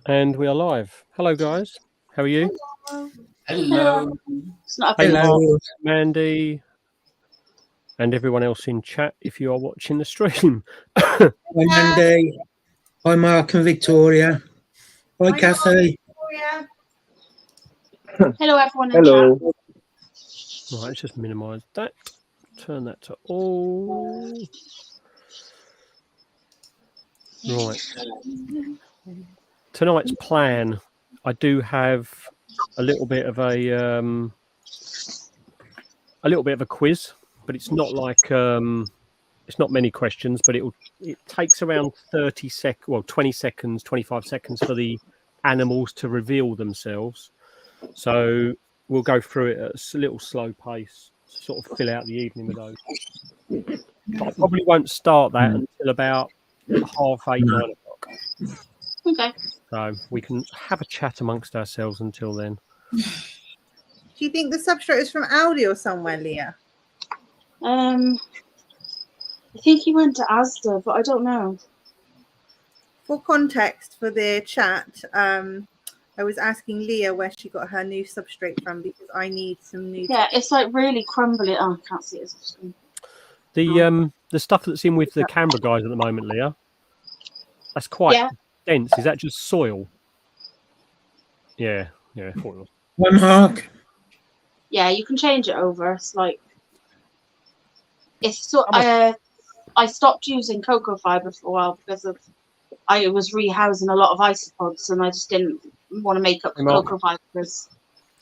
And we are live. Hello, guys. How are you? Hello. Hello. It's not Hey, a Mark, Hello. Mandy, and everyone else in chat if you are watching the stream. Hi, Mandy. Hi, Mark and Victoria. Hi, Hi, Kathy. Victoria. Hello, everyone in Hello. chat. Right, let's just minimize that. Turn that to all. Right. Tonight's plan, I do have a little bit of a quiz, but it's not like it's not many questions, but it takes around 20 seconds, 25 seconds for the animals to reveal themselves. So we'll go through it at a little slow pace, sort of fill out the evening with those. But I probably won't start that until about 8:30, 9 o'clock. Okay. So we can have a chat amongst ourselves until then. Do you think the substrate is from Aldi or somewhere, Leah? I think he went to Asda, but I don't know. For context for the chat, I was asking Leah where she got her new substrate from because I need some new. Yeah, it's like really crumbly. Oh, I can't see it. The stuff that's in with the Canberra guys at the moment, Leah, that's quite dense. Is that just soil? Yeah, I thought it was. Hi, Mark. Yeah, you can change it over. It's like I stopped using cocoa fiber for a while because I was rehousing a lot of isopods, and I just didn't want to make up the cocoa fiber because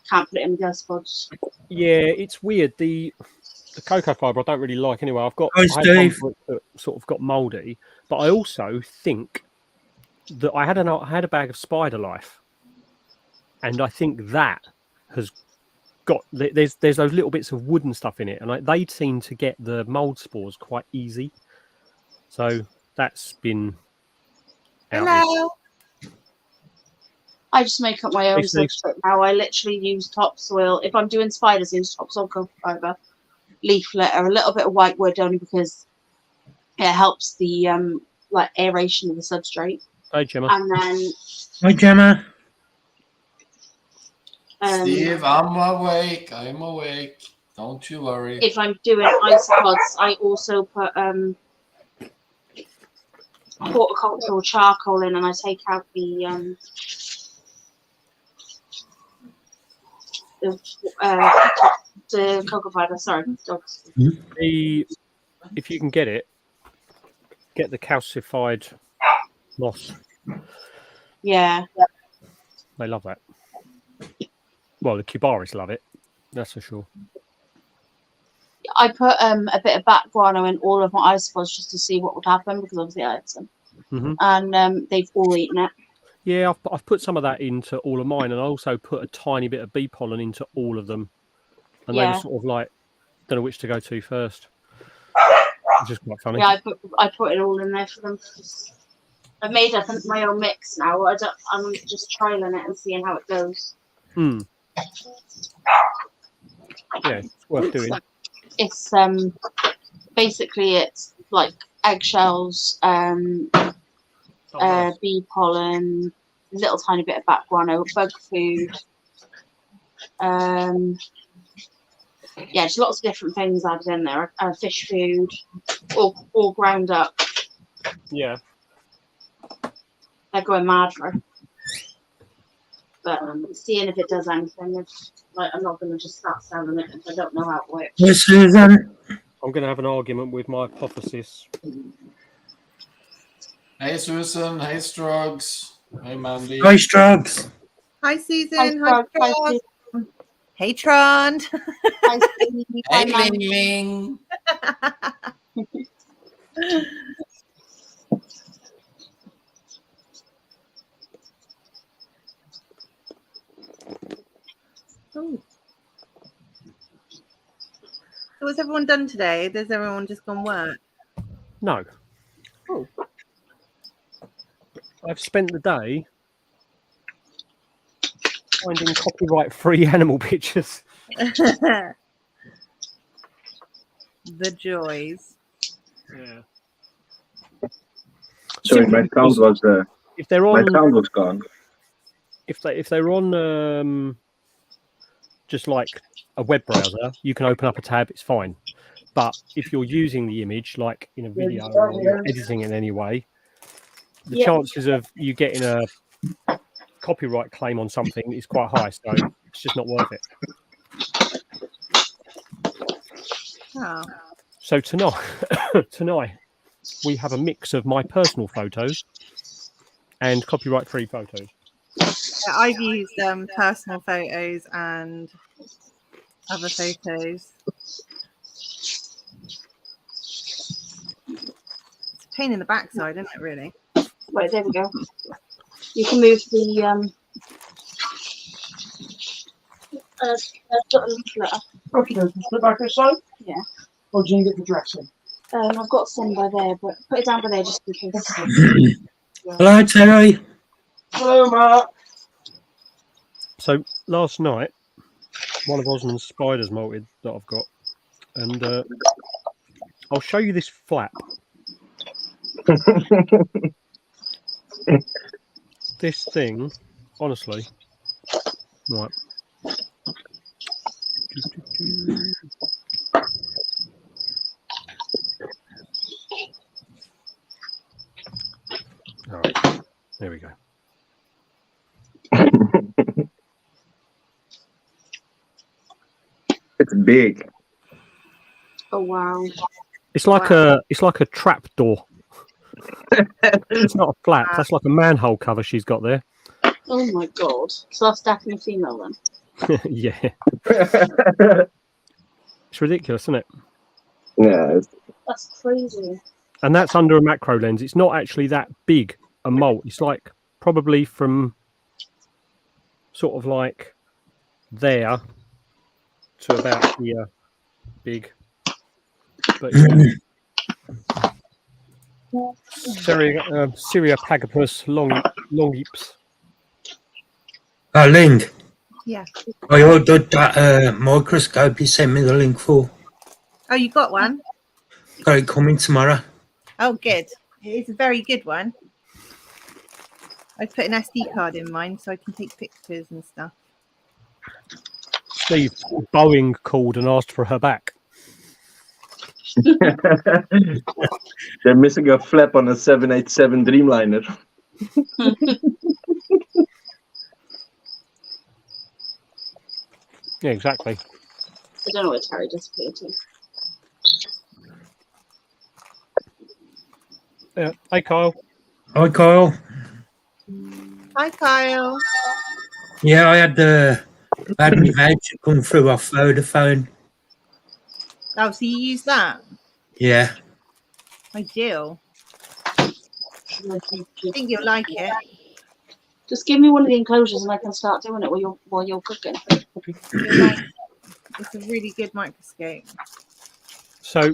can't put it in the isopods. Yeah, it's weird. The cocoa fibre I don't really like anyway. I had one that sort of got mouldy, but I also think that I had a bag of Spider Life, and I think that has got there's those little bits of wood and stuff in it, and they seem to get the mould spores quite easy. So that's been. Hello. I just make up my own substrate now. I literally use topsoil. If I'm doing spiders, I use topsoil, cocoa fibre, leaf litter, a little bit of white wood, only because it helps the like aeration of the substrate. Hi, Gemma. And then Hi, Gemma. Steve, I'm awake. I'm awake. Don't you worry. If I'm doing isopods, I also put horticultural charcoal in, and I take out the cocoa fibre. Sorry, dogs. If you can get the calcified moss. Yeah. They love that. Well, the Cubaris love it. That's for sure. I put a bit of bat guano in all of my isopods just to see what would happen, because obviously I had some. Mm-hmm. And they've all eaten it. Yeah, I've put some of that into all of mine, and I also put a tiny bit of bee pollen into all of them. And they were sort of like, don't know which to go to first. Which is quite funny. Yeah, I put it all in there for them. I've made up my own mix now. I'm just trialing it and seeing how it goes. Yeah, it's worth doing. It's basically it's like eggshells, bee pollen, a little tiny bit of bat guano, bug food. Just lots of different things added in there. Fish food, all ground up. Yeah. They're going mad for it. But seeing if it does anything. I'm not going to just start selling it if I don't know how it works. Hi, Susan. I'm going to have an argument with my hypothesis. Hey, Susan. Hey, Strugs. Hey, Mandy. Hi, Strugs. Hi, Susan. Hi, Strugs. Hey, Tron. Hi, Steve. Hey, Ling Ling. So what's everyone done today? Has everyone just gone work? No. Oh. I've spent the day finding copyright-free animal pictures. The joys. Yeah. Sorry, my sound was if they're on, my sound was gone. if they're on just like a web browser, you can open up a tab. It's fine. But if you're using the image like in a video or you're editing it in any way, the chances of you getting a copyright claim on something is quite high. So it's just not worth it. Oh. So tonight we have a mix of my personal photos and copyright-free photos. Yeah, I've used personal photos and other photos. It's a pain in the backside, isn't it, really? Right, there we go. You can move the leaflet. Okay, put it back this side? Yeah. Or do you get the dressing? I've got some by there, but put it down by there just in case. Hello, Terry. Hello, Mark. So last night, one of Osmond's spiders molted that I've got, and I'll show you this flap. This thing, honestly, right. All right, there we go. It's big. Oh wow! It's like a trap door. It's not a flap. That's like a manhole cover she's got there. Oh my god! So that's definitely female then. Yeah. It's ridiculous, isn't it? Yeah. That's crazy. And that's under a macro lens. It's not actually that big a molt. It's like probably from sort of like there to about here big. But Syriopagopus longips. Oh, Ling. Yeah. I ordered that microscope you sent me the link for. Oh, you got one? Got it coming tomorrow. Oh, good. It's a very good one. I put an SD card in mine so I can take pictures and stuff. Steve, Boeing called and asked for her back. They're missing a flap on a 787 Dreamliner. Yeah, exactly. I don't know where Terry disappeared to. Yeah. Hey, Kyle. Hi, Kyle. Hi, Kyle. Yeah, I had my voucher come through off Vodafone. Oh, so you use that? Yeah. Ideal. I think you'll like it. Just give me one of the enclosures and I can start doing it while you're cooking. You'll like it. It's a really good microscope. So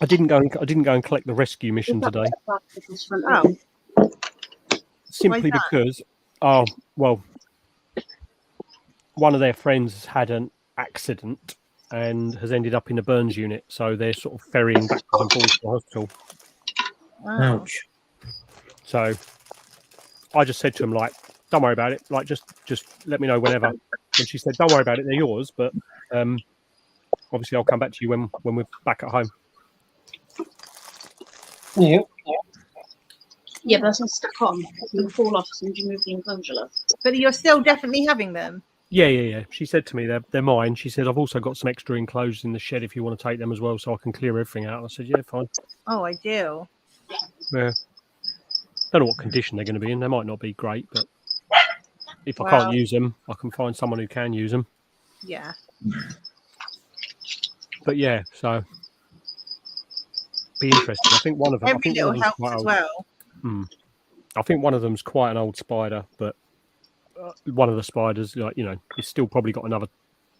I didn't go and collect the rescue mission today. Oh. Simply because, well, one of their friends had an accident and has ended up in a burns unit, so they're sort of ferrying backwards and forwards to the hospital. Wow. Ouch. So I just said to him, like, don't worry about it. Like, just let me know whenever. And she said, don't worry about it. They're yours, but obviously I'll come back to you when we're back at home. Yeah. Yeah, but that's not stuck on. You can fall off as soon as you move the enclosure, love. But you're still definitely having them? Yeah. She said to me, they're mine. She said, I've also got some extra enclosures in the shed if you want to take them as well, so I can clear everything out. I said, yeah, fine. Oh, ideal. Yeah. Don't know what condition they're going to be in. They might not be great, but if I Wow. can't use them, I can find someone who can use them. Yeah. But yeah, so be interesting. I think one of them. Every little helps as well. I think one of them's quite an old spider, but one of the spiders, like, you know, it's still probably got another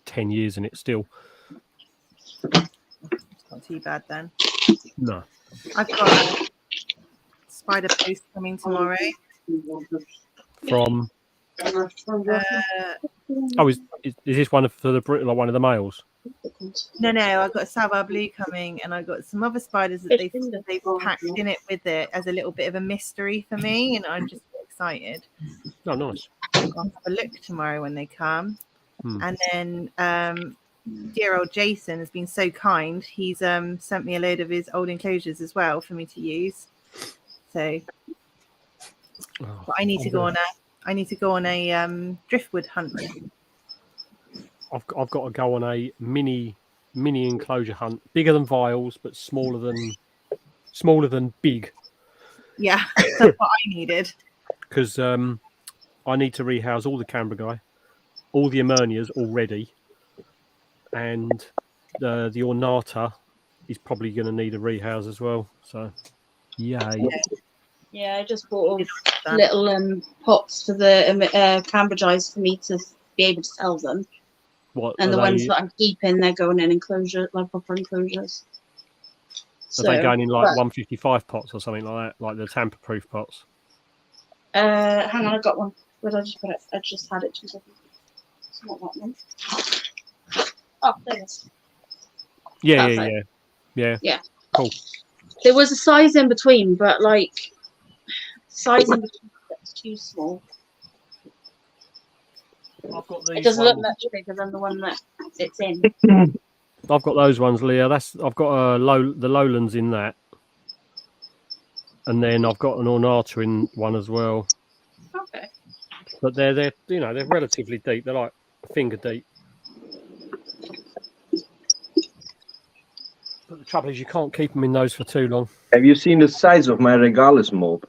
10 years in it still. Not too bad then. No. I've got a spider post coming tomorrow. From is this one for the like one of the males? No, I've got a Savoir Blue coming, and I've got some other spiders that they've packed in it with it as a little bit of a mystery for me, and I'm just excited. Oh, nice. I'll have a look tomorrow when they come. And then dear old Jason has been so kind. He's sent me a load of his old enclosures as well for me to use. So but I need to go on a driftwood hunt. I've got to go on a mini enclosure hunt, bigger than vials, but smaller than big. Yeah, that's what I needed. Because I need to rehouse all the Cambrai, all the Emernias already, and the Ornata is probably going to need a rehouse as well. So, yay! Yeah, I just bought little pots for the Cambridges for me to be able to sell them. What? And the ones that I'm keeping, they're going in enclosure, like proper enclosures. Are they going in like 155 pots or something like that, like the tamper-proof pots? Hang on, I got one. Where did I just put it? I just had it 2 seconds. It's not that one. Oh, there it is. Yeah. Cool. There was a size in between, but like size in between that's too small. I've got these. It doesn't look much bigger than the one that it's in. I've got those ones, Leah. I've got the Lowlands in that, and then I've got an Ornata in one as well. Okay. But they're relatively deep. They're like finger deep. But the trouble is, you can't keep them in those for too long. Have you seen the size of my Regalis mold?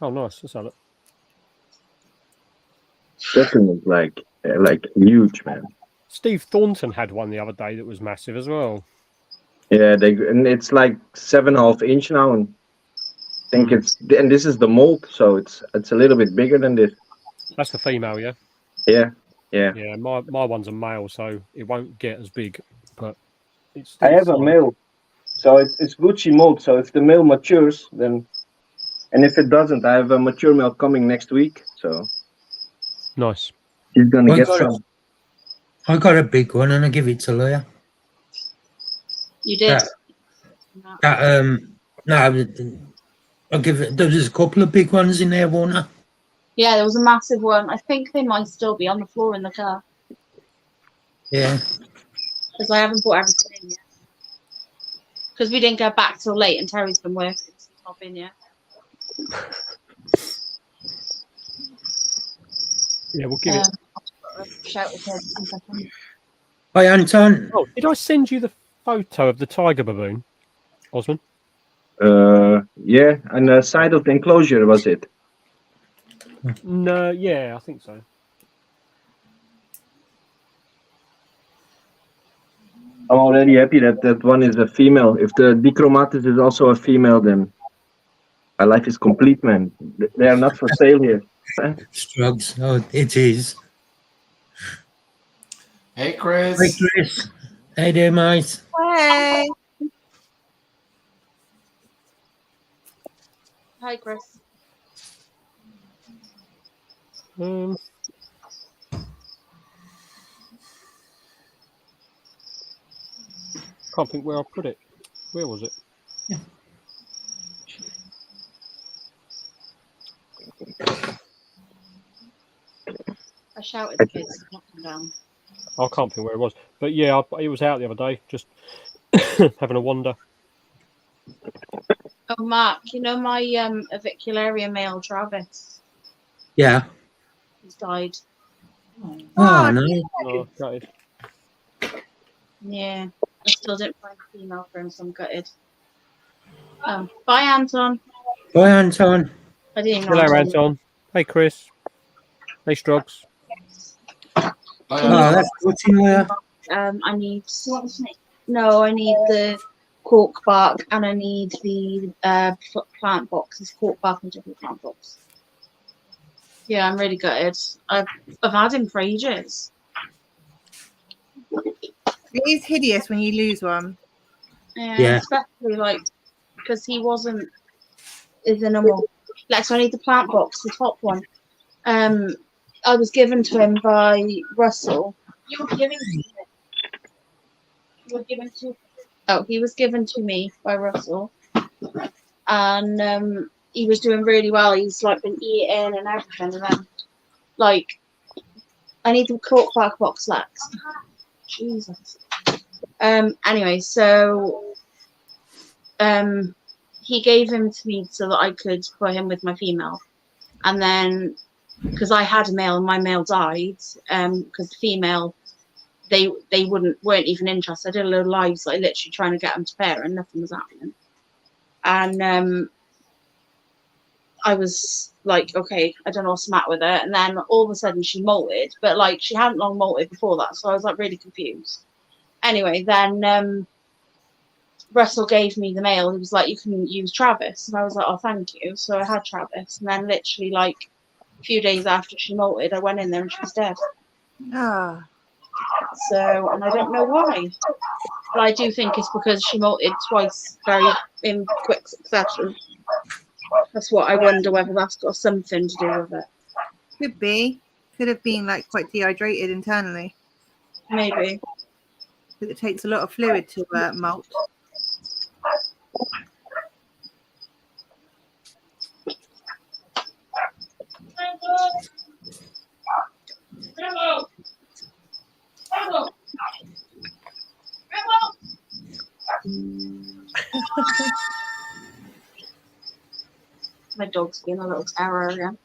Oh, nice. Let's have it. That thing is like huge, man. Steve Thornton had one the other day that was massive as well. Yeah, and it's like 7.5 inch now, and I think and this is the mold, so it's a little bit bigger than this. That's the female, yeah. Yeah. Yeah, my one's a male, so it won't get as big, but it's. I have a male, so it's Gucci mold. So if the male matures, then, and if it doesn't, I have a mature male coming next week. So nice. He's gonna get some. I got a big one, and I give it to Leah. You did. No, I'll give it. There's a couple of big ones in there, Warner. Yeah, there was a massive one. I think they might still be on the floor in the car. Yeah. Because I haven't brought everything in yet. Because we didn't go back till late, and Terry's been working, so he's not been yet. Yeah, we'll give it. Shout with him. Hi, Anton. Oh, did I send you the photo of the tiger baboon, Osman? Yeah, and the side of the enclosure, was it? No, yeah, I think so. I'm already happy that one is a female. If the Dichromatis is also a female, then my life is complete, man. They are not for sale here. Strugs. Oh, it is. Hey, Chris. Hey, Chris. Hey there, mate. Hey. Hi, Chris. Can't think where I put it. Where was it? Yeah. I shouted the kids to knock them down. I can't think where it was. But yeah, it was out the other day, just having a wander. Oh, Mark, you know my avicularia male, Travis? Yeah. He's died. Oh, no. No, gutted. Yeah. I still didn't find a female for him, so I'm gutted. Oh, bye, Anton. Bye, Anton. I didn't even know. Hello, Anton. Hey, Chris. Hey, Strogs. Oh, that's good in there. I need. No, I need the cork bark, and I need the plant box. It's cork bark and different plant box. Yeah, I'm really gutted. I've had him for ages. It is hideous when you lose one. Yeah. Especially like because he wasn't is a normal. Like, so I need the plant box, the top one. I was given to him by Russell. You were giving to me. You were given to. Oh, he was given to me by Russell, and he was doing really well. He's like been eating and everything, and then like I need the cork bark box next. Jesus. Anyway, so he gave him to me so that I could put him with my female, and then because I had a male and my male died, because the female they weren't even interested. I did a load of lives, like literally trying to get them to pair, and nothing was happening. And I was like, okay, I don't know what's the matter with her. And then all of a sudden she molted, but like she hadn't long molted before that, so I was like really confused. Anyway, then Russell gave me the male. He was like, you can use Travis, and I was like, oh, thank you. So I had Travis, and then literally like a few days after she molted, I went in there and she was dead. Ah. So, and I don't know why, but I do think it's because she molted twice very in quick succession. That's what I wonder, whether that's got something to do with it. Could be. Could have been like quite dehydrated internally. Maybe. Because it takes a lot of fluid to molt. My dog's being a little terror again.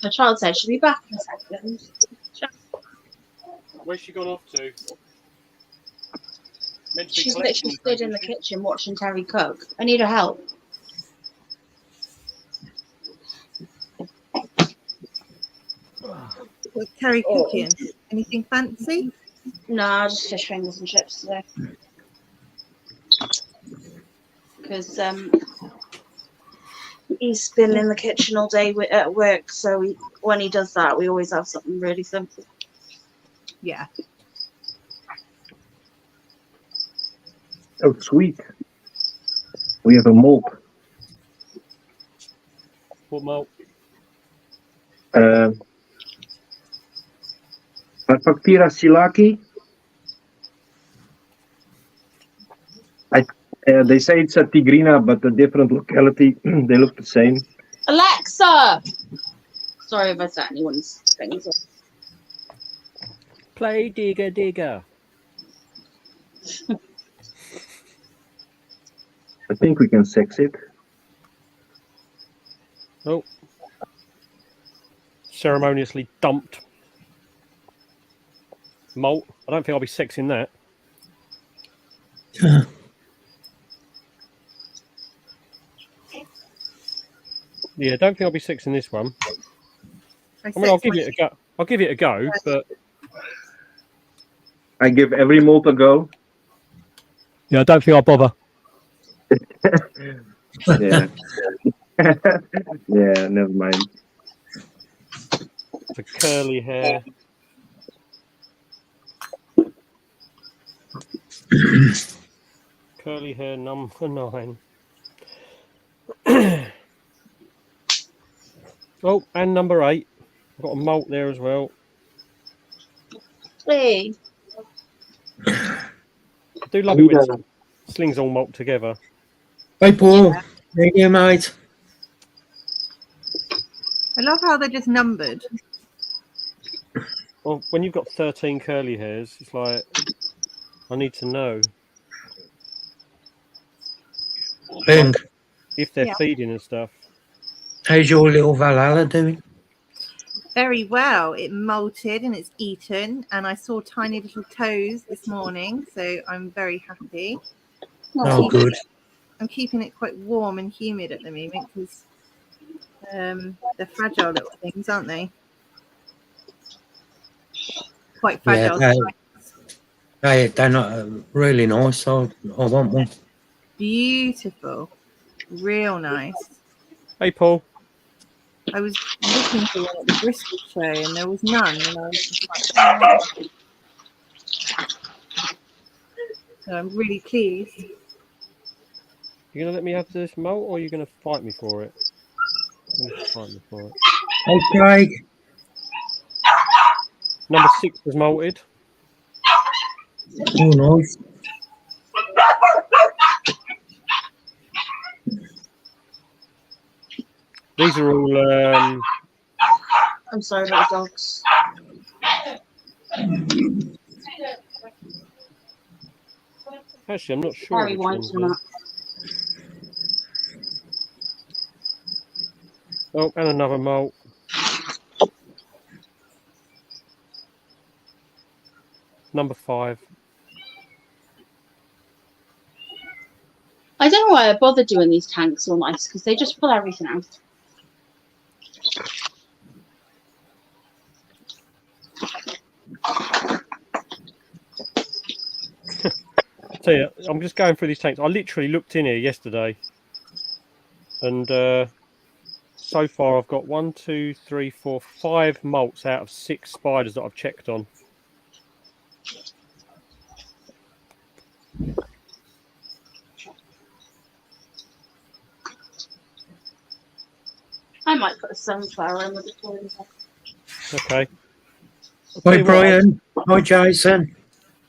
The child said she'll be back in a second. Where's she gone off to? She's literally stood in the kitchen watching Terry cook. I need her help. What's Terry cooking? Anything fancy? Nah, just fish fingers and chips today. Because he's been in the kitchen all day at work, so when he does that, we always have something really simple. Yeah. Oh, sweet. We have a malt. What malt? Factira silaki. They say it's a Tigrina, but a different locality. They look the same. Alexa! Sorry if I set anyone's things off. Play Digger Digger. I think we can sex it. Oh. Ceremoniously dumped malt. I don't think I'll be sexing that. Yeah, I don't think I'll be sexing this one. I mean, I'll give it a go. I'll give it a go, but I give every malt a go. yeah, I don't think I'll bother. Yeah. Yeah, never mind. The curly hair. Curly hair number 9. Oh, and number 8. I've got a malt there as well. Hey. I do love it when slings all malt together. Hey, Paul. There you go, mate. I love how they're just numbered. Well, when you've got 13 curly hairs, it's like, I need to know Bing. if they're feeding and stuff. How's your little Valhalla doing? Very well. It molted and it's eaten, and I saw tiny little toes this morning, so I'm very happy. Oh, good. I'm keeping it quite warm and humid at the moment because they're fragile little things, aren't they? Quite fragile. Yeah, they're not really nice. I want one. Beautiful. Real nice. Hey, Paul. I was looking for one at the Bristol show and there was none. And I was just like, So I'm really pleased. You gonna let me have this molt, or are you gonna fight me for it? You're gonna fight me for it. Hey, Craig. Number 6 was molted. Oh, nice. These are all. I'm sorry about the dogs. Actually, I'm not sure. Very white or not. Oh, and another molt. Number 5. I don't know why I bother doing these tanks so nice, because they just pull everything out. Tell you, I'm just going through these tanks. I literally looked in here yesterday, and so far I've got 1, 2, 3, 4, 5 molts out of 6 spiders that I've checked on. I might put a sunflower in with the toys. Okay. Hi, Brian. Hi, Jason.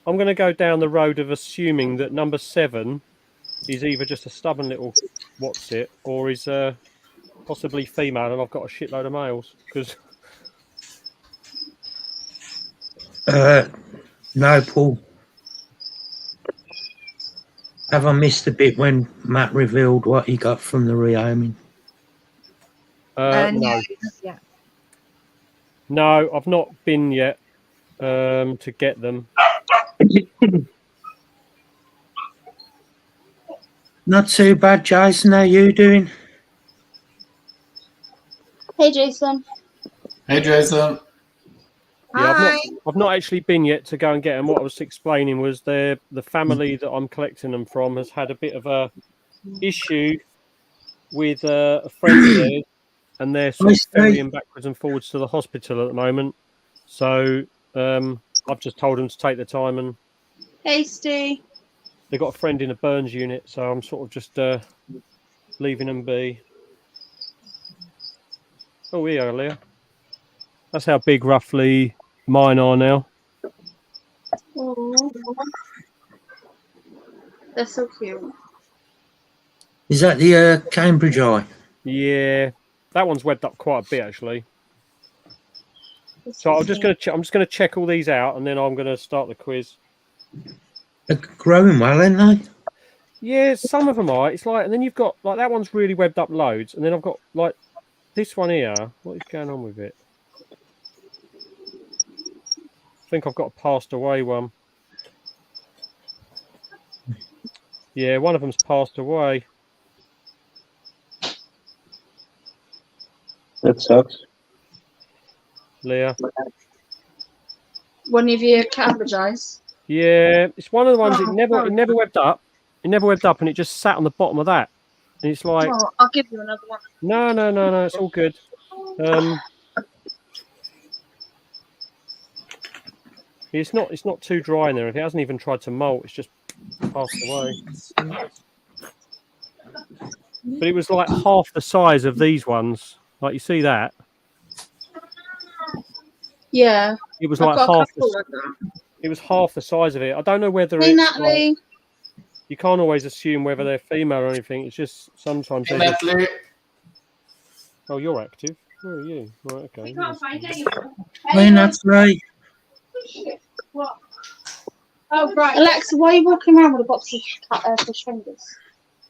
I'm going to go down the road of assuming that number 7 is either just a stubborn little what's it, or is possibly female, and I've got a shitload of males. Because No, Paul. Have I missed a bit when Matt revealed what he got from the rehoming? no. Yeah. No, I've not been yet to get them. Not too bad, Jason. How you doing? Hey, Jason. Hey, Jason. Yeah, I've not actually been yet to go and get them. What I was explaining was the family that I'm collecting them from has had a bit of a issue with a friend of theirs, and they're sort of ferrying backwards and forwards to the hospital at the moment. So I've just told them to take their time, and Hasty. they've got a friend in a burns unit, so I'm sort of just leaving them be. Oh, yeah, Leah. That's how big roughly mine are now. Oh, they're so cute. Is that the Cambridge eye? Yeah, that one's webbed up quite a bit actually. So I'm just going to check all these out, and then I'm going to start the quiz. They're growing well, aren't they? Yeah, some of them are. It's like, and then you've got like that one's really webbed up loads, and then I've got like this one here. What is going on with it? I think I've got a passed away one. Yeah, one of them's passed away. That sucks. Leah. One of your Cambridge eyes. Yeah, it's one of the ones. It never webbed up. It never webbed up, and it just sat on the bottom of that. And it's like, Oh, I'll give you another one. No. It's all good. It's not too dry in there. If it hasn't even tried to molt, it's just passed away. But it was like half the size of these ones. Like you see that? Yeah. It was like half. It was half the size of it. I don't know whether Hey, it's Natalie. like, you can't always assume whether they're female or anything. It's just sometimes. Hey, Natalie. Oh, you're active. Where are you? Right, okay. We can't find anyone. Hey, Natalie. What? Oh, right. Alexa, why are you walking around with a box of fish fingers?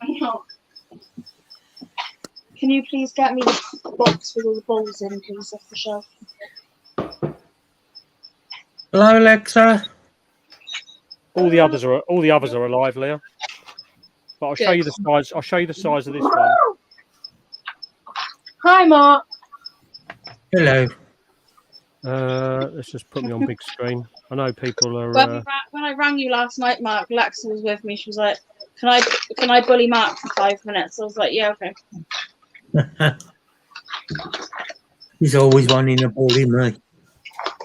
I know. Can you please get me the box with all the balls in, please, off the shelf? Hello, Alexa. All the others are alive, Leah. But I'll show you the size. I'll show you the size of this one. Hi, Mark. Hello. Let's just put me on big screen. I know people are. When I rang you last night, Mark, Alexa was with me. She was like, "Can I bully Mark for 5 minutes?" I was like, "Yeah, okay." He's always wanting to bully me.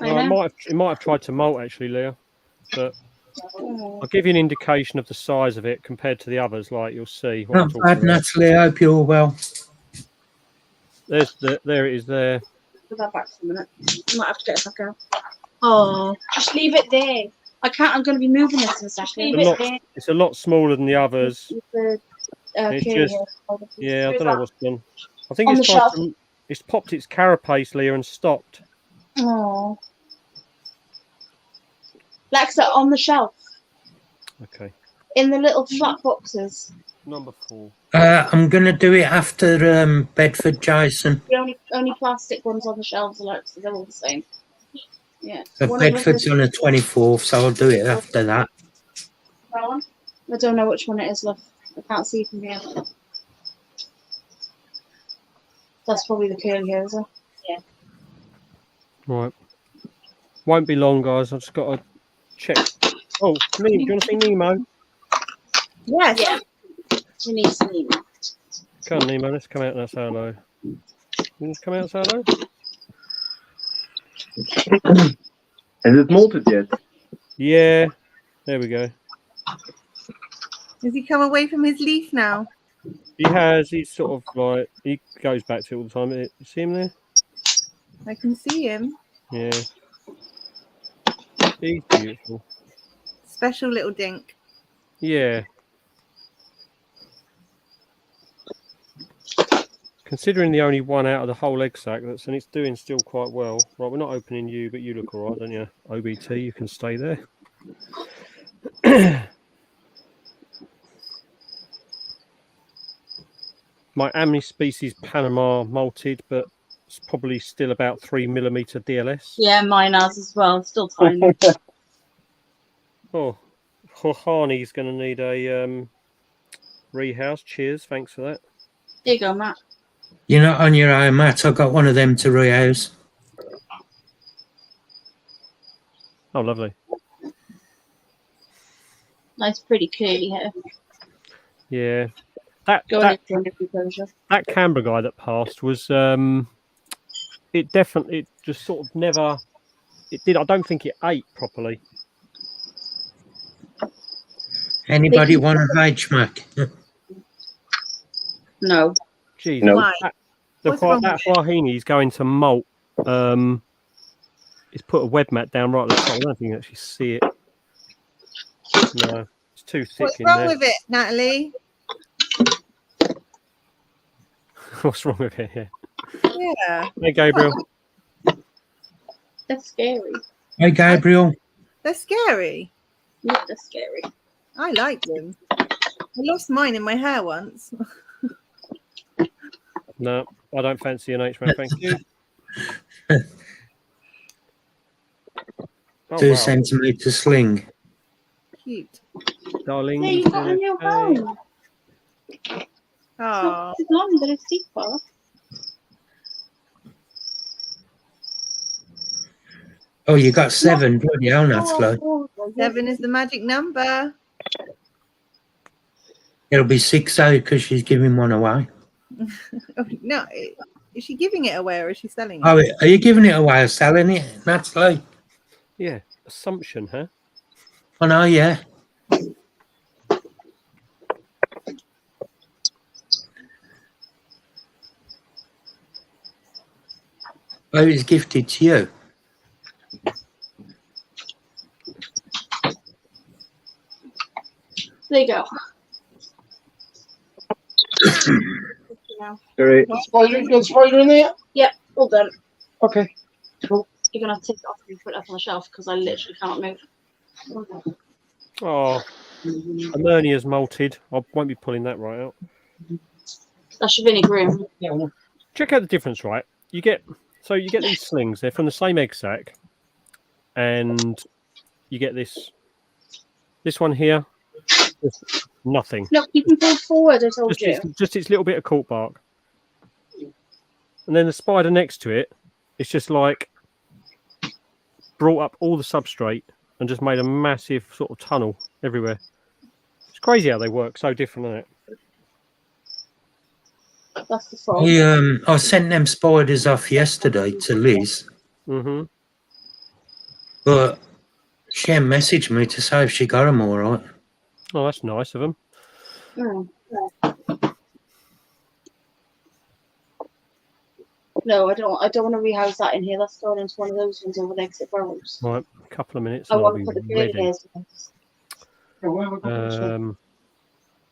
It might have tried to molt actually, Leah, but I'll give you an indication of the size of it compared to the others. Like you'll see. What I'm Not talking bad, about. Natalie. I hope you're well. There it is. There. Put that back for a minute. I might have to get it back out. Oh, just leave it there. I can't. I'm going to be moving this in a second. It's a lot smaller than the others. I don't know what's done. I think on it's the shelf. It's popped its carapace, Leah, and stopped. Oh, Lexa, on the shelf. Okay. In the little flat boxes. Number 4. I'm going to do it after Bedford, Jason. The only plastic ones on the shelves are Lexa. They're all the same. Yeah. So Bedford's on the 24th, so I'll do it after that. That one? I don't know which one it is, love. I can't see from here. That's probably the curly hair, is it? Yeah. Right. Won't be long, guys. I've just got to check. Oh, do you want to see Nemo? Yes. Yeah. We need some Nemo. Come on, Nemo. Let's come out and say hello. You want to come out and say hello? Is it molted yet? Yeah. There we go. Has he come away from his leaf now? He has. He's sort of like he goes back to it all the time. You see him there? I can see him. Yeah. He's beautiful. Special little dink. Yeah. Considering the only one out of the whole egg sac, and it's doing still quite well. Right, we're not opening you, but you look all right, don't you? OBT, you can stay there. My Amni species Panama molted, but it's probably still about 3mm DLS. Yeah, mine has as well. Still tiny. Oh, Hohani's going to need a rehouse. Cheers, thanks for that. There you go, Matt. You're not on your own, Matt. I got one of them to rehouse. Oh, lovely. Nice, pretty curly hair. Yeah. That Canberra guy that passed was it just sort of never I don't think it ate properly. Anybody want a HMAC? No. Jeez, No. that Wahini's going to molt. He's put a web mat down right at the top. I don't think you can actually see it. No, it's too thick. What's wrong with it, Natalie? What's wrong with it? Yeah. Hey, Gabriel. That's scary. Hey, Gabriel. They're scary. Yeah, that's scary. I like them. I lost mine in my hair once. No, I don't fancy an HMAC, thank you. 2 centimetre sling. Cute. Darling. Yeah, you got a new home. Oh. It's long, but it's deeper. Oh, you got 7, bloody hell, Natalie. 7 is the magic number. It'll be 6 out because she's giving one away. Oh, no, is she giving it away or is she selling it? Oh, are you giving it away or selling it, Natalie? Yeah, assumption, huh? Oh, no, yeah. Oh, it's gifted to you. There you go. Great. Got spider in there? Yep, all done. Okay. Cool. You're gonna have to take it off and put it up on the shelf because I literally can't move. Oh, Ammonia's molted. I won't be pulling that right out. That's your vinegar room. Yeah. Check out the difference, right? You get these slings. They're from the same egg sac, and you get this one here. Just nothing. No, you can pull forward. I told you. Just its little bit of cork bark, and then the spider next to it. It's just like brought up all the substrate and just made a massive sort of tunnel everywhere. It's crazy how they work. So different, isn't it? That's the frog. I sent them spiders off yesterday to Liz, Mm-hmm. but She messaged me to say if she got them all right. Oh, that's nice of them. Mm. No, I don't. I don't want to rehouse that in here. That's going into one of those ones over the exit rows. Right, a couple of minutes I and I'll want be to put the ready. curly hairs. What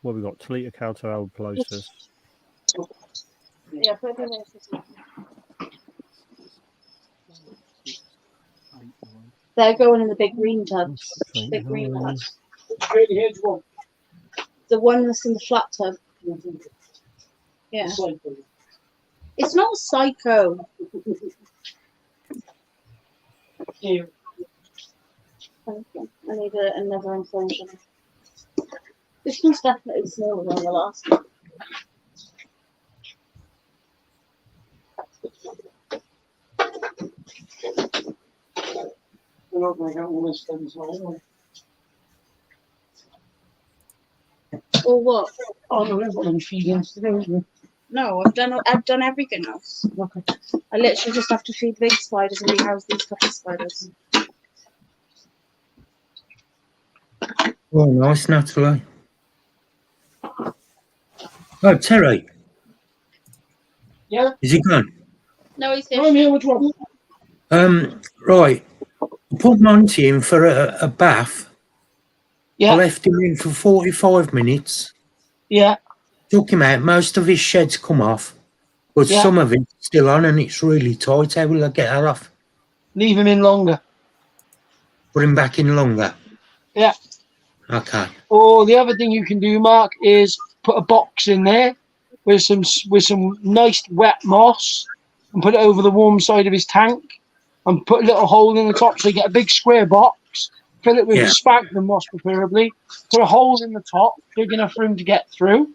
have we got? Talita, Calto, Alpolosus. Yeah, put the hairs. They're going in the big green tubs. Big green tubs. The one that's in the flat tub. Yeah. It's not psycho. Yeah. Okay. I need another enclosure. This one's definitely smaller than the last one. We're not going to get all this done as well. Or what? Oh, no, we've got any feed-ins to do, haven't we? No, I've done everything else. Okay. I literally just have to feed big spiders and rehouse these couple of spiders. Oh, nice, Natalie. Oh, Terry. Yeah? Is he gone? No, he's I'm here. here, which one? Right. I put Monty in for a bath. Yeah. I left him in for 45 minutes. Yeah. Took him out. Most of his shed's come off. But Yeah. some of it's still on and it's really tight. How will I get that off? Leave him in longer. Put him back in longer. Yeah. Okay. Or the other thing you can do, Mark, is put a box in there with some nice wet moss and put it over the warm side of his tank and put a little hole in the top so you get a big square box, fill it with sphagnum moss preferably, put a hole in the top big enough for him to get through,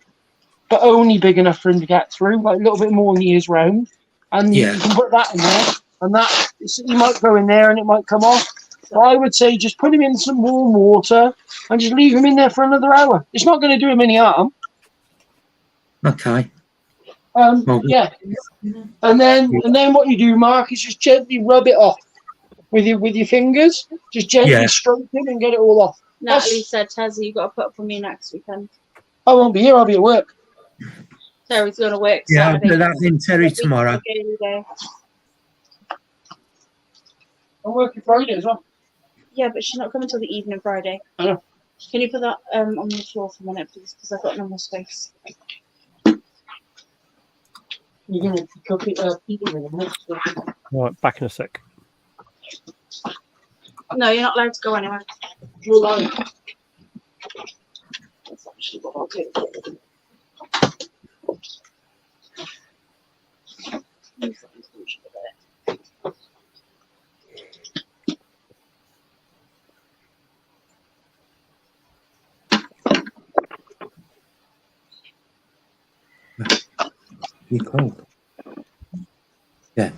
but only big enough for him to get through, like a little bit more than he is round, and you can put that in there, and that you might go in there and it might come off. But I would say just put him in some warm water and just leave him in there for another hour. It's not going to do him any harm. Okay. Yeah. And then what you do, Mark, is just gently rub it off with your fingers. Just gently stroke him and get it all off. Natalie said, Tazzy, you got to put up for me next weekend. I won't be here. I'll be at work. Terry's going to work Yeah, Saturday. I'll do that in Terry tomorrow. I'm working Friday as well. Yeah, but she's not coming till the evening Friday. I know. Can you put that on the floor for a minute, please? Because I've got no more space. You're going to cook it, eat it with them. Right, back in a sec. No, you're not allowed to go anywhere. You're lying. That's actually what I'll do. You cold? Yeah.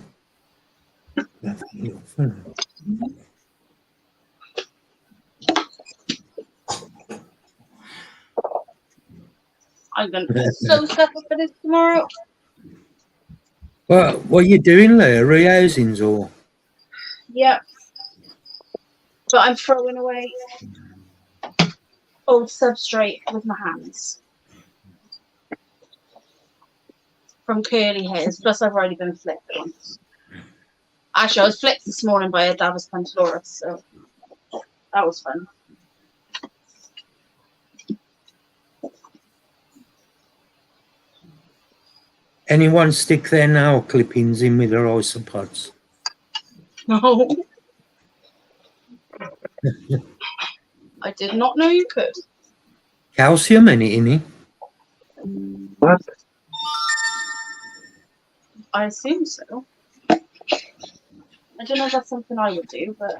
I'm going to be so stuck for this tomorrow. Well, what are you doing there? Rehousings or? Yeah. But I'm throwing away old substrate with my hands. From curly hairs. Plus, I've already been flipped once. Actually, I was flipped this morning by a Davos Pantaloris, so that was fun. Anyone stick their nail clippings in with their isopods? No. I did not know you could. Calcium in it? What? I assume so. I don't know if that's something I would do, but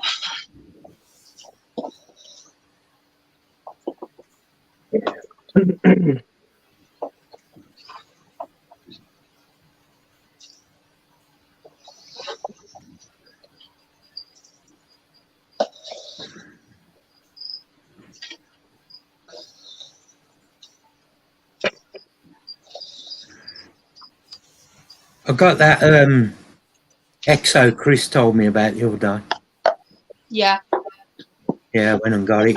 I got that Exo Chris told me about the other day. yeah. Yeah, I went and got it.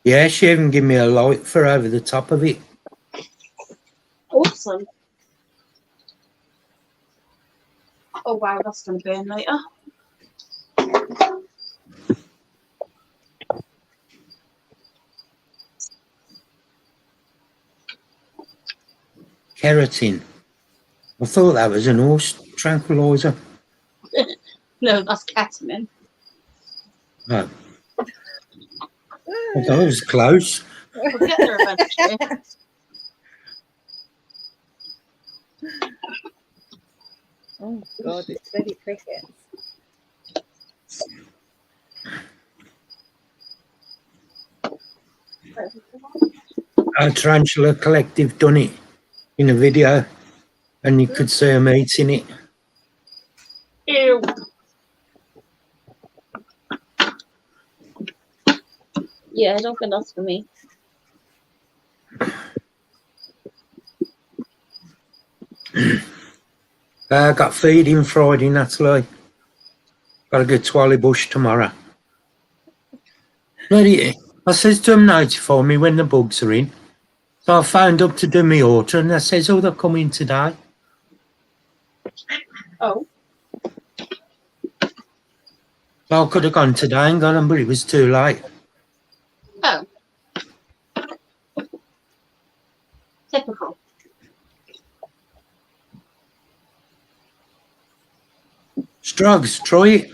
Yeah, she even gave me a light for over the top of it. Awesome. Oh wow, that's going to burn later. Keratin. I thought that was an horse tranquilizer. No, that's ketamine. Oh. I thought it was close. We'll get there eventually. Oh God, it's bloody crickets. Our Tarantula Collective done it in a video, and you could see them eating it. Ew. Yeah, I don't think that's for me. Got feeding Friday, Natalie. Got to go to Wally Bush tomorrow. Bloody, I says to them, notify me when the bugs are in. So I phoned up to do my order, and I says, oh, they're coming today. Oh. So I could have gone today and got them, but it was too late. Oh. Typical. Strugs, try it.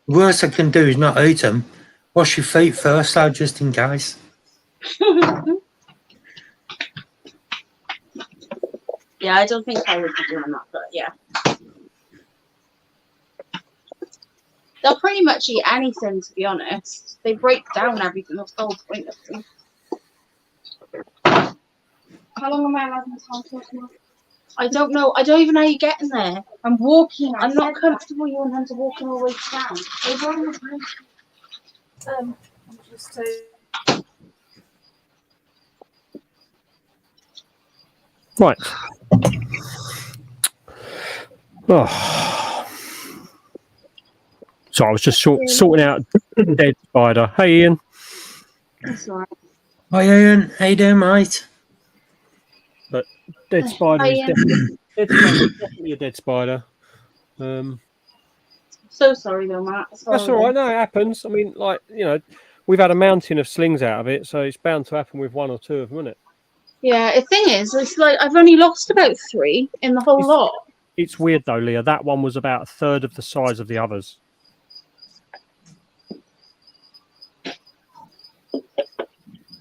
The worst I can do is not eat them. Wash your feet first, though, just in case. Yeah, I don't think I would be doing that, but yeah. They'll pretty much eat anything, to be honest. They break down everything. That's the whole point of them. How long am I allowed in this house for? I don't know. I don't even know how you get in there. I'm walking. I'm not comfortable. You want them to walk all the way down. Just Right. Oh. So I was just sorting out dead spider. Hey, Ian. That's all right. Hi, Ian. How you doing, mate? But dead spider is definitely a dead spider. So sorry, though, Matt. That's all right. No, it happens. I mean, like, you know, we've had a mountain of slings out of it, so it's bound to happen with one or two of them, isn't it? Yeah, the thing is, it's like I've only lost about 3 in the whole lot. It's weird, though, Leah. That one was about a third of the size of the others.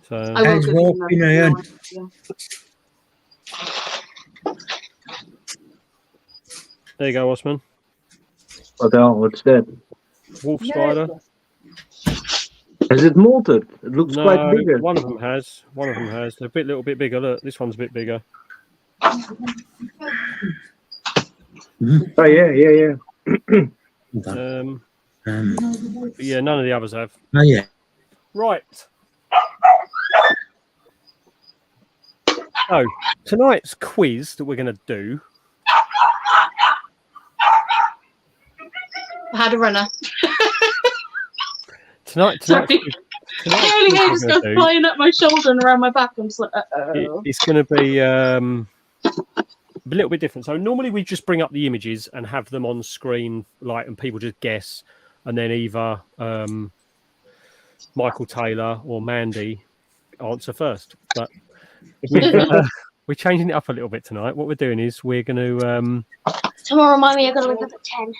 So, How's walking, Ian? There you go, Osman. What the hell? What's that? Wolf spider. Has it molted? It looks quite bigger. One of them has. One of them has. They're a little bit bigger. Look, this one's a bit bigger. Oh, yeah. Yeah, none of the others have. Oh, yeah. Right. So, tonight's quiz that we're going to do. I had a runner. Tonight's Sorry. The only just goes flying up my shoulder and around my back. I'm just like, it's going to be a little bit different. So normally we just bring up the images and have them on screen, like, and people just guess, and then either Michael Taylor or Mandy answer first. But we're changing it up a little bit tonight. What we're doing is we're going to tomorrow, mommy, I got to wake up at 10.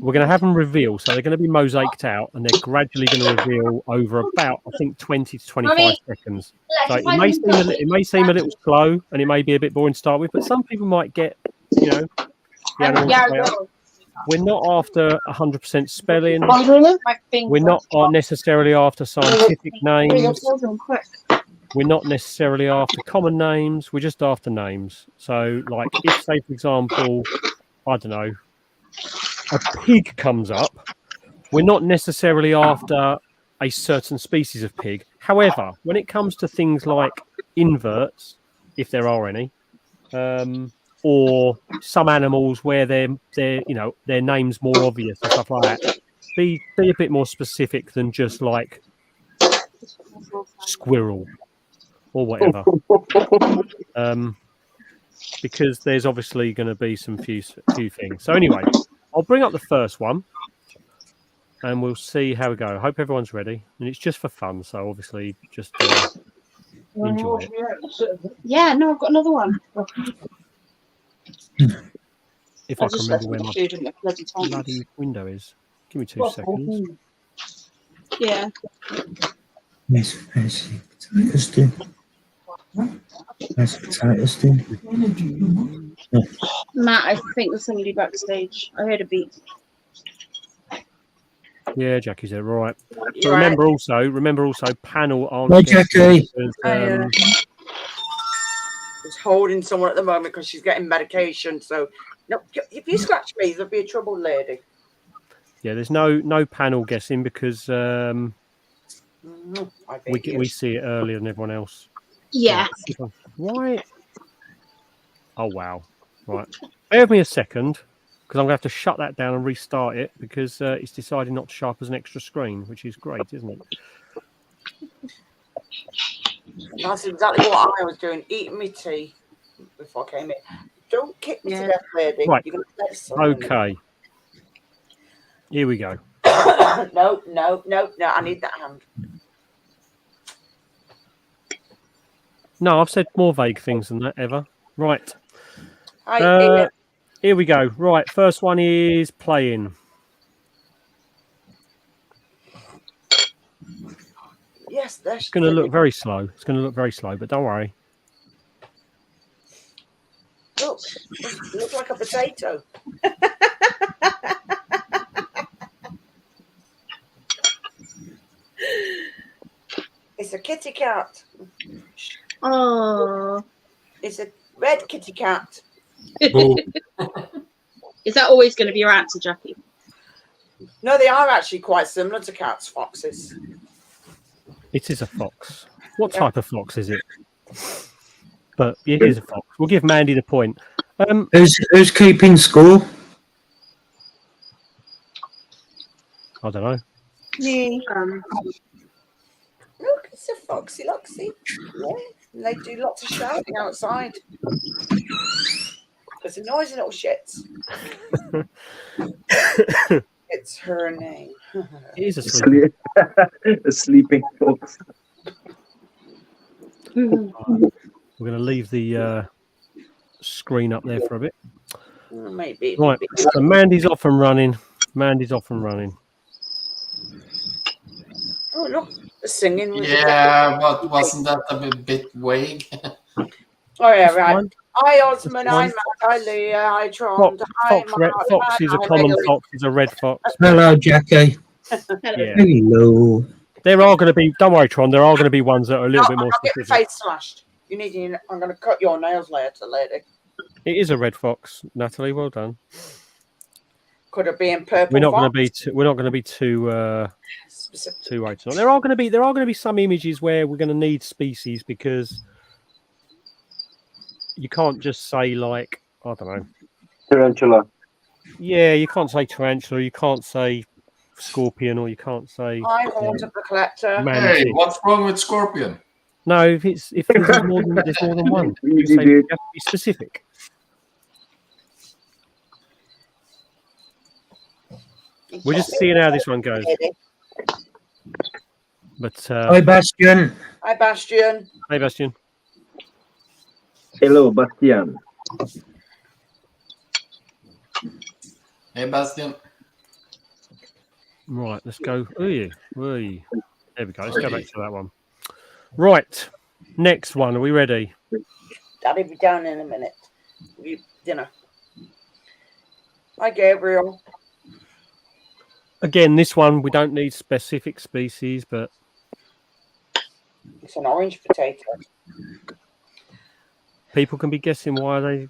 We're going to have them reveal, so they're going to be mosaiced out, and they're gradually going to reveal over about, I think, 20 to 25 seconds. So it may seem a little slow, and it may be a bit boring to start with, but some people might get, you know, the animals. We're not after 100% spelling. We're not necessarily after scientific names. We're not necessarily after common names. We're just after names. So, like, if, say, for example, I don't know, a pig comes up, we're not necessarily after a certain species of pig. However, when it comes to things like inverts, if there are any, or some animals where their name's more obvious and stuff like that, be a bit more specific than just like squirrel or whatever. Because there's obviously going to be some few things. So anyway, I'll bring up the first one, and we'll see how we go. I hope everyone's ready, and it's just for fun. So obviously, just enjoy it. Yeah, no, I've got another one. If I can remember where my bloody window is. Give me 2 seconds. Yeah. Yes, potatoes do. Yes, potatoes do. Matt, I think there's somebody backstage. I heard a beat. Yeah, Jackie's there, right. But You're remember also, panel aren't. Hi, Jackie. She's holding someone at the moment because she's getting medication. So, no, if you scratch me, there'll be a troubled lady. Yeah, there's no panel guessing because we see it earlier than everyone else. Yeah. Right. Oh wow. Right. Bear with me a second because I'm going to have to shut that down and restart it because it's decided not to show up as an extra screen, which is great, isn't it? That's exactly what I was doing, eating my tea before I came in. Don't kick me to death, lady. Right. You're gonna Okay. Here we go. No, I need that hand. No, I've said more vague things than that ever. Right. Here we go. Right. First one is playing. Yes, that's It's going to look very slow. It's going to look very slow, but don't worry. Look, it looks like a potato. It's a kitty cat. Oh. It's a red kitty cat. Is that always going to be your answer, Jackie? No, they are actually quite similar to cats, foxes. It is a fox. What type of fox is it? But it is a fox. We'll give Mandy the point. Who's keeping score? I don't know. Me. Look, it's a foxy loxy. Yeah, and they do lots of shouting outside. It's a noisy little shit. It's her name. It is a sleeping. A sleeping fox. We're going to leave the screen up there for a bit. Maybe. Right. So Mandy's off and running. Oh, look, the singing. Yeah, but wasn't that a bit vague? Oh, yeah, right. I, Osman, I, Matt, I, Leah, I, Trond, Fox is a common fox, is a red fox. Hello, Jackie. Yeah. Hello. There are going to be, don't worry, Tron, there are going to be ones that are a little bit more I'll get specific. your face slashed. I'm going to cut your nails later, lady. It is a red fox, Natalie. Well done. Could it be in purple? We're not going to be too specific. Right. There are going to be some images where we're going to need species because you can't just say like, I don't know, Tarantula. Yeah, you can't say tarantula, you can't say scorpion, or you can't say. I'm Haunted the Collector. Hey, what's wrong with scorpion? No, if there's more than one, you have to be specific. We're just seeing how this one goes. But hi, Bastian. Hi, Bastian. Hey, Bastian. Hello, Bastian. Hey, Bastian. Right, let's go. There we go. Let's go back to that one. Right, next one. Are we ready? Daddy'll be down in a minute. Dinner. Hi, Gabriel. Again, this one we don't need specific species, but it's an orange potato. People can be guessing why they,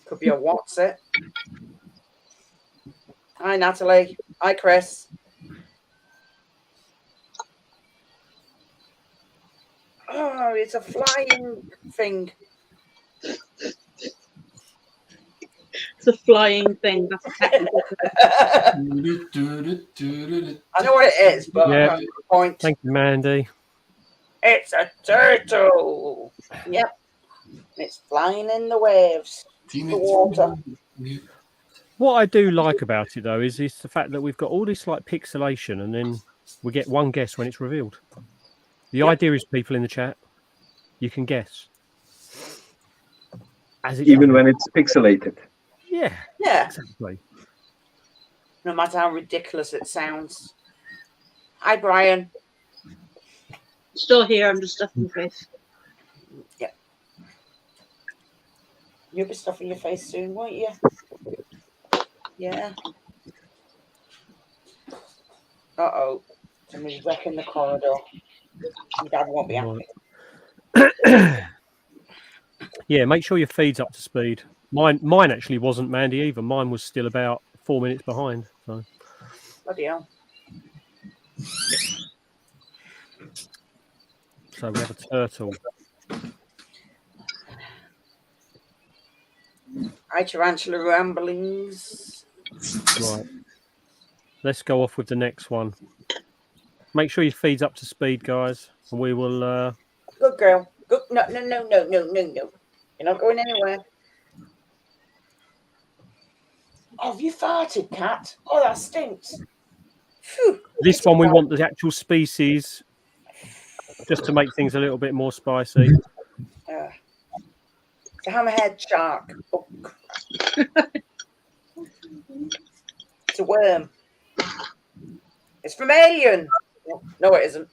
Could be a what's it. Hi, Natalie. Hi, Chris. Oh, it's a flying thing. It's a flying thing. That's a technical I know what it is, but Yeah. I'm point. Thank you, Mandy. It's a turtle. Yep. It's flying in the waves. The water. What I do like about it though is the fact that we've got all this like pixelation, and then we get one guess when it's revealed. The idea is, people in the chat, you can guess. As it's Even revealed. when it's pixelated. Yeah. Yeah. Exactly. No matter how ridiculous it sounds. Hi, Brian. Still here. I'm just stuffing my face. Yep. You'll be stuffing your face soon, won't you? Yeah. Uh-oh. Somebody's wrecking the corridor. Your dad won't be happy. Yeah, make sure your feed's up to speed. Mine actually wasn't, Mandy, either. Mine was still about 4 minutes behind. So. Bloody hell. So we have a turtle. Hi, Tarantula Ramblings. Right. Let's go off with the next one. Make sure your feed's up to speed, guys, and we will. Good girl. Good. No. You're not going anywhere. Oh, have you farted, cat? Oh, that stinks. Phew. This one we want the actual species, just to make things a little bit more spicy. It's a hammerhead shark. Oh, it's a worm. It's from Alien. No, it isn't.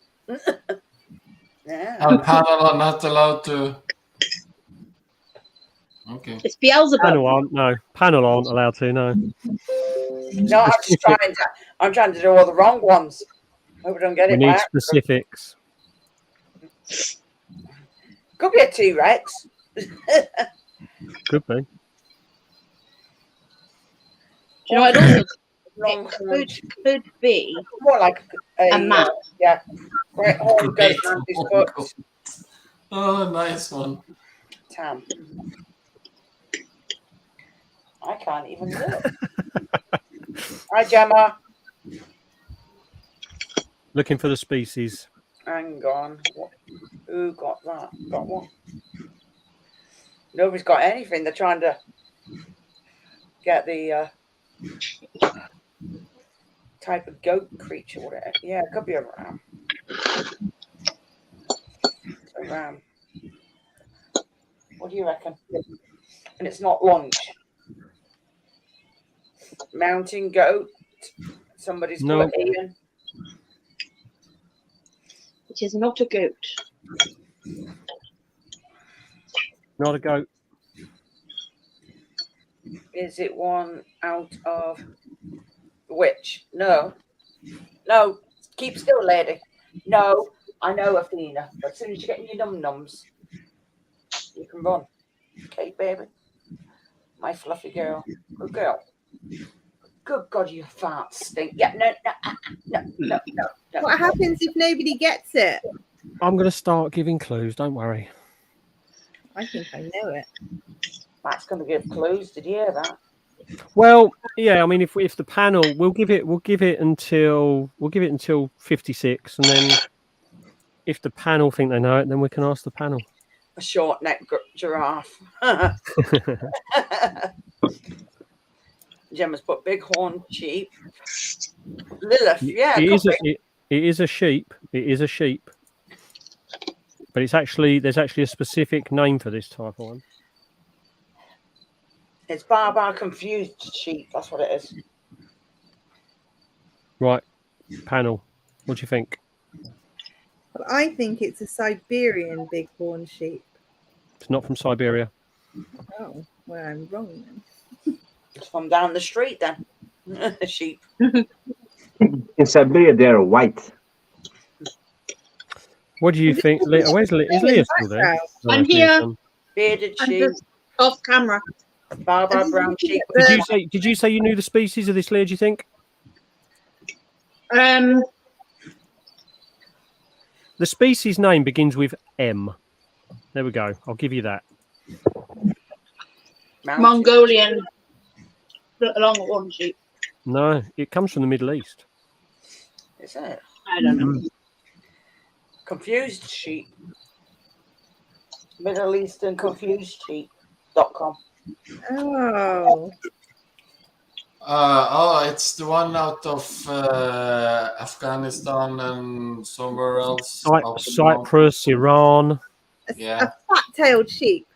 Yeah. Our panel are not allowed to. Okay. It's Beelzebub. Panel aren't allowed to. No. No, I'm trying to do all the wrong ones. Hope I don't get We it need back. specifics. Could be a T-Rex. Could be. Do you know what it also could be? More like a map. Yeah. Great horn goes around his foot. Oh, nice one. Tam. I can't even do it. Hi, Gemma. Looking for the species. Hang on. Who got that? Got one? Nobody's got anything. They're trying to get the type of goat creature. Whatever. Yeah, it could be a ram. It's a ram. What do you reckon? And it's not lunch. Mountain goat. Somebody's No. put Ian. It is not a goat. Not a goat. Is it one out of which? No. No. Keep still, lady. No. I know, Athena. But as soon as you get in your num-nums, you can run. Okay, baby. My fluffy girl. Good girl. Good God, you fart stink. Yeah, no. What happens if nobody gets it? I'm going to start giving clues. Don't worry. I think I know it. Matt's going to give clues. Did you hear that? Well, yeah. I mean, if the panel, we'll give it until 56, and then if the panel think they know it, then we can ask the panel. A short neck giraffe. Gemma's put bighorn sheep. Lilith, yeah. It is a sheep. It is a sheep. But there's actually a specific name for this type of one. It's Barbar confused sheep. That's what it is. Right, panel. What do you think? Well, I think it's a Siberian bighorn sheep. It's not from Siberia. Oh, well, I'm wrong then. It's from down the street then. Sheep. In Siberia, they're white. What do you think? Where's Leah? Is Leah still there? I'm here. Bearded I'm sheep. just off camera. Barbar brown sheep. Did you say you knew the species of this, Leah? Do you think? Um, The species name begins with M. There we go. I'll give you that. Mongolian. split along with one sheep. No, it comes from the Middle East. Is it? I don't know. Confused sheep. Middle Eastern confused sheep.com. Oh. It's the one out of Afghanistan and somewhere else. Cyprus, Iran. Yeah. A fat-tailed sheep.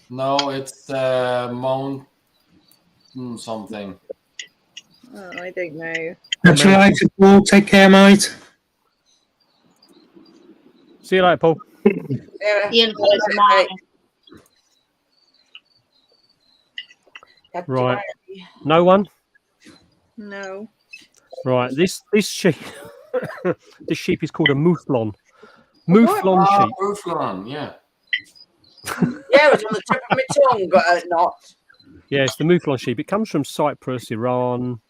No, it's Mount something. Oh, I don't know. Catch you later, Paul. Take care, mate. See you later, Paul. Yeah. Ian follows mine. Right. No one? No. Right. This sheep this sheep is called a mouflon. Mouflon sheep. Mouflon, yeah. Yeah, it was on the tip of my tongue, but not. Yeah, it's the mouflon sheep. It comes from Cyprus, Iran,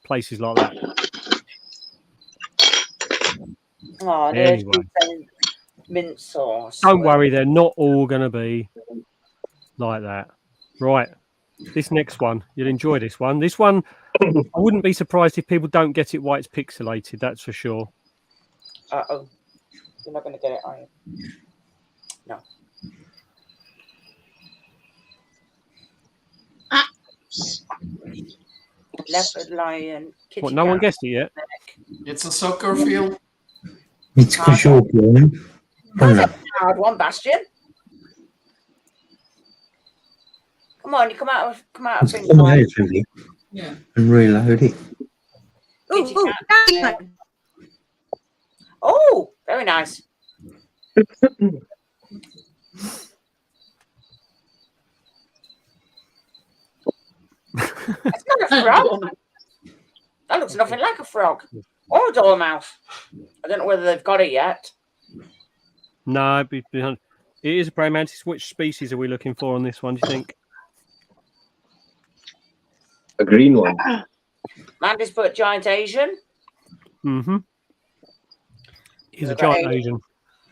places like that. Oh, Anyway. Mint sauce. Don't worry, they're not all going to be like that. Right. This next one, you'll enjoy this one. This one, I wouldn't be surprised if people don't get it why it's pixelated, that's for sure. Uh-oh. You're not going to get it, are you? No. Leopard, lion, kitty What, no one cat. guessed it yet? It's a soccer field. It's because you're blind. That's a hard one, Bastion. Come on, you come out of Come out, really, Yeah. and reload it. Oh, very nice. That's not a frog. That looks nothing like a frog or a dormouse. I don't know whether they've got it yet. No, it is a praying mantis. Which species are we looking for on this one, do you think? A green one. Mantis put giant Asian. Mm-hmm. He's a What about giant Asian? Asian.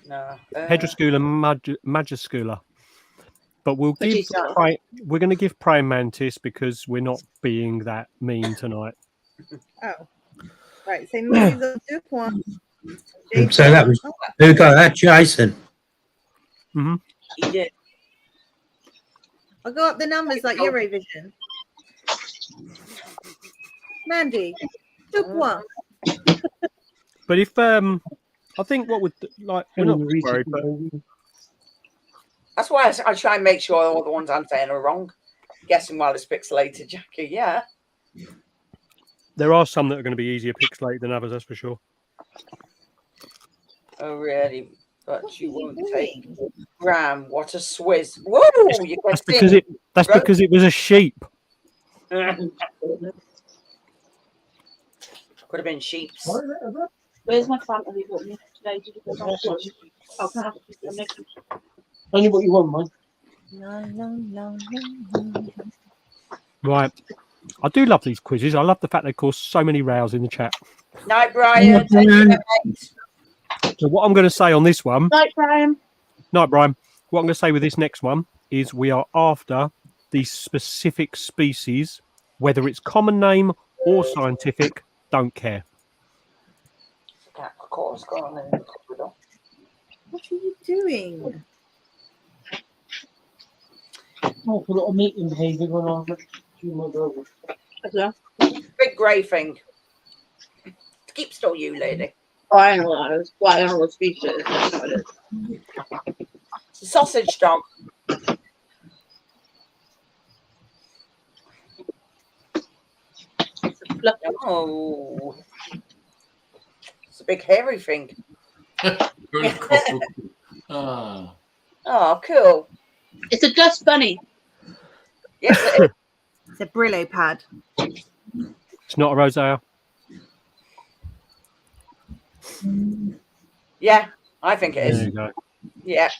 No. Hedroscula majuscula. But we're going to give praying mantis because we're not being that mean tonight. Oh. Right, so maybe the Duke one. So that was who got that, Jason? Mm-hmm. He did. I'll go up the numbers like Eurovision. Mandy, Duke one. But if I think what would like we're not worried, but That's why I try and make sure all the ones I'm saying are wrong. Guessing while it's pixelated, Jackie. Yeah. there are some that are going to be easier pixelated than others, that's for sure. Oh, really? But you won't take Graham. What a Swiss! Whoa! That's because it was a sheep. Could have been sheeps. Where's my family you got me today? Did you put on watch? Oh, can I have a piece of Nick? Only what you want, man. No. Right. I do love these quizzes. I love the fact they cause so many rows in the chat. Night, Brian. Take care, mate. So what I'm going to say on this one... Night, Brian. Night, Brian. What I'm going to say with this next one is we are after the specific species, whether it's common name or scientific, don't care. Of course, go on then. What are you doing? Oh, a little meeting behaviour going on. Big grey thing. Keep still, you lady. Oh, I know what it is. Well, I don't know what species it is. I know what it is. It's a sausage dog. Oh, it's a big hairy thing. Very cool. Ah. Oh, cool. It's a dust bunny. Yes, it is. It's a Brillo pad. It's not a rosea. Yeah, I think it is. There you go. Yeah.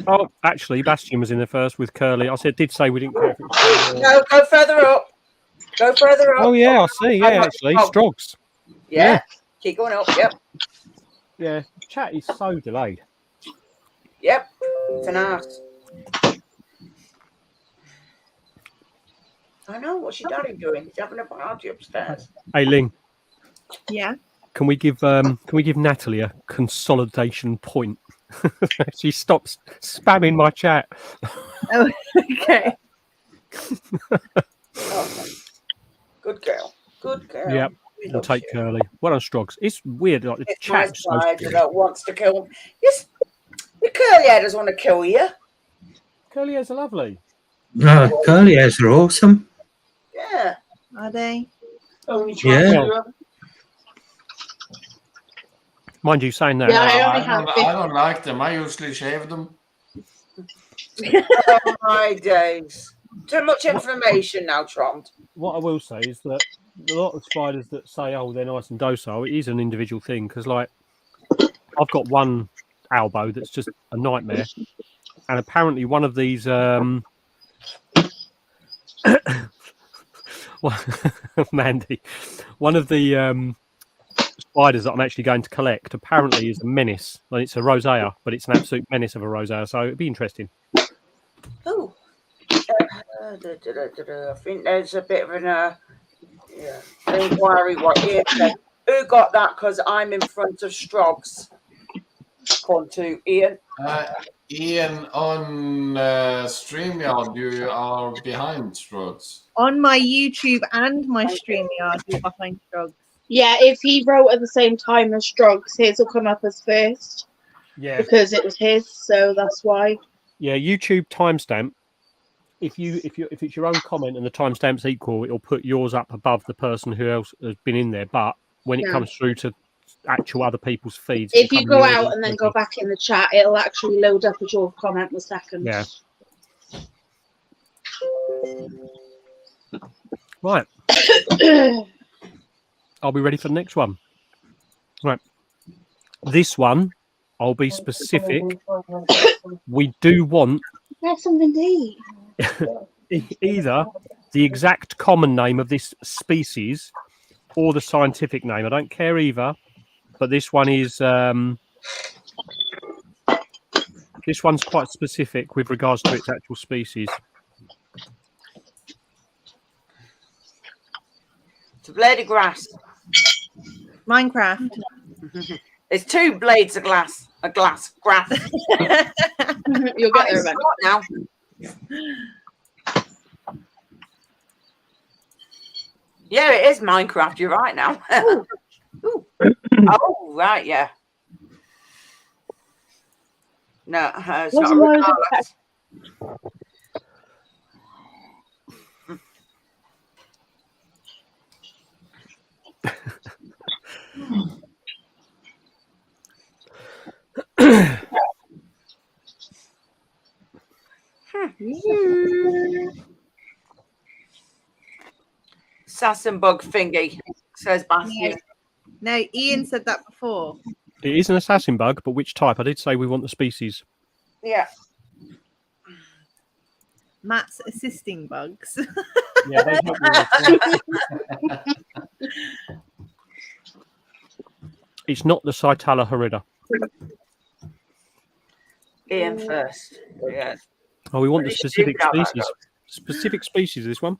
Oh, actually, Bastion was in there first with Curly. I did say we didn't care if it was... No, go further up. Go further up. Oh, yeah, I see. Yeah, actually. Strogs. Yeah. Keep going up. Yep. Yeah. Chat is so delayed. Yep. It's an ass. I know. What's your daddy doing? He's having a party upstairs. Hey, Ling. Yeah. Can we give Natalie a consolidation point? She stops spamming my chat. Oh, okay. Oh, good girl. Good girl. Yep. We'll take Curly. Well done, Strogs. It's weird. Like the It's my chat. spider that wants to kill him. Yes, the curly hair doesn't want to kill you. Curly hairs are lovely. No, curly hairs are awesome. Yeah. Are they? Yeah. Mind you, saying that. Yeah, I No, only I have don't like them. I usually shave them. Oh my days. Too much information now, Trond. What I will say is that a lot of spiders that say, "Oh, they're nice and docile," it is an individual thing. Because, like, I've got one albo that's just a nightmare, and apparently one of these, Mandy, one of the spiders that I'm actually going to collect apparently is a menace. And it's a rosea, but it's an absolute menace of a rosea. So it'd be interesting. Oh. I think there's a bit of an inquiry. What Ian said. Who got that? Because I'm in front of Strogs. Come to Ian. Ian on StreamYard, you are behind Strokes. On my YouTube and my StreamYard, you're behind Strogs. Yeah, if he wrote at the same time as Strogs, his will come up as first. Yeah. Because it was his, so that's why. Yeah, YouTube timestamp. If it's your own comment and the timestamp's equal, it'll put yours up above the person who else has been in there. But when it comes through to actual other people's feeds, if you go out and then go back in the chat, it'll actually load up as your comment the second. Yeah. Right. I'll be ready for the next one. Right. This one, I'll be specific. We do want There's something to eat. either the exact common name of this species or the scientific name. I don't care either, but this one is this one's quite specific with regards to its actual species. It's a blade of grass. Minecraft. There's two blades of grass. Grass. You'll get there now. Yeah, it is Minecraft. You're right now. Ooh. Oh, right, yeah. No, it's not regardless. Sassenbug thingy, says Bastian. No, Ian said that before. It is an assassin bug, but which type? I did say we want the species. Yeah. Matt's assisting bugs. Yeah, it's not the Cytala horrida. Ian first. Yeah. Oh, we want the specific species. Specific species, this one.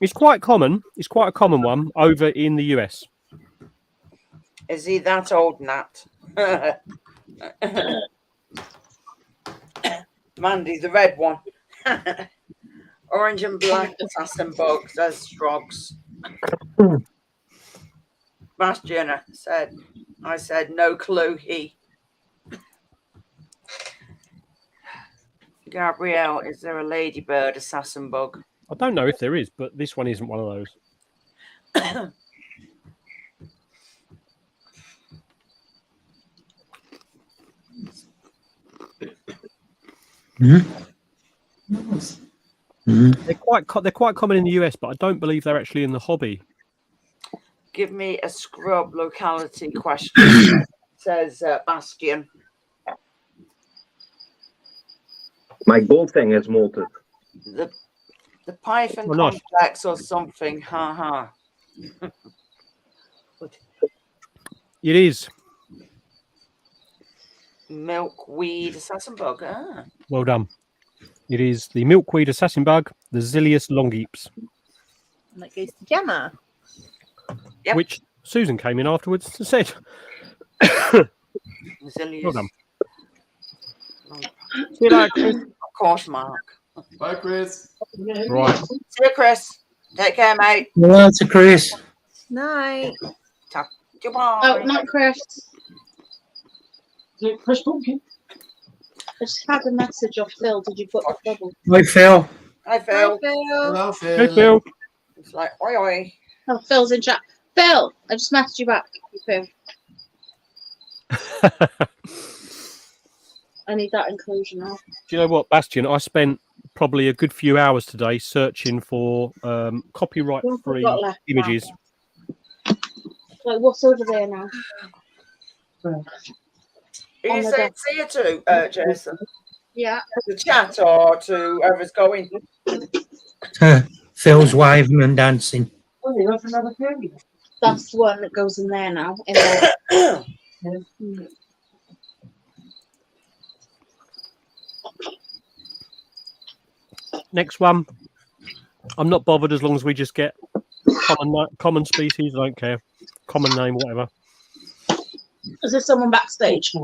It's quite common. It's quite a common one over in the US. Is he that old, Nat? Mandy, the red one. Orange and black assassin bug, says Strogs. Bastian said, I said, no clue, he. Gabrielle, is there a ladybird assassin bug? I don't know if there is, but this one isn't one of those. They're quite common in the US, but I don't believe they're actually in the hobby. Give me a scrub locality question, says Bastian. My gold thing has molted. The Python complex or something. Ha. It is. Milkweed assassin bug. Ah. Well done. It is the milkweed assassin bug, the Zilius longeeps. And that goes to Gemma. Yep. Which Susan came in afterwards and said, well done. See you later, Chris. Of course, Mark. Bye, Chris. Right. See you, Chris. Take care, mate. Well, to Chris. Night. Goodbye. Oh, not Chris. Is it Chris Pumpkin? I just had a message off Phil. Did you put the bubble? Hi, Phil. Hi, Phil. Hello, Phil. Hey, Phil. It's like, oi, oi. Oh, Phil's in chat. Phil, I just messaged you back. Phil. I need that inclusion now. Do you know what, Bastian? I spent probably a good few hours today searching for copyright-free Got left images. Like, what's over there now? Who you saying see you to, Jason? Yeah. The chat or to whoever's going? Phil's waving and dancing. Oh, you got another candy. That's the one that goes in there now. In there. Next one. I'm not bothered as long as we just get common species. I don't care. Common name, whatever. Is there someone backstage?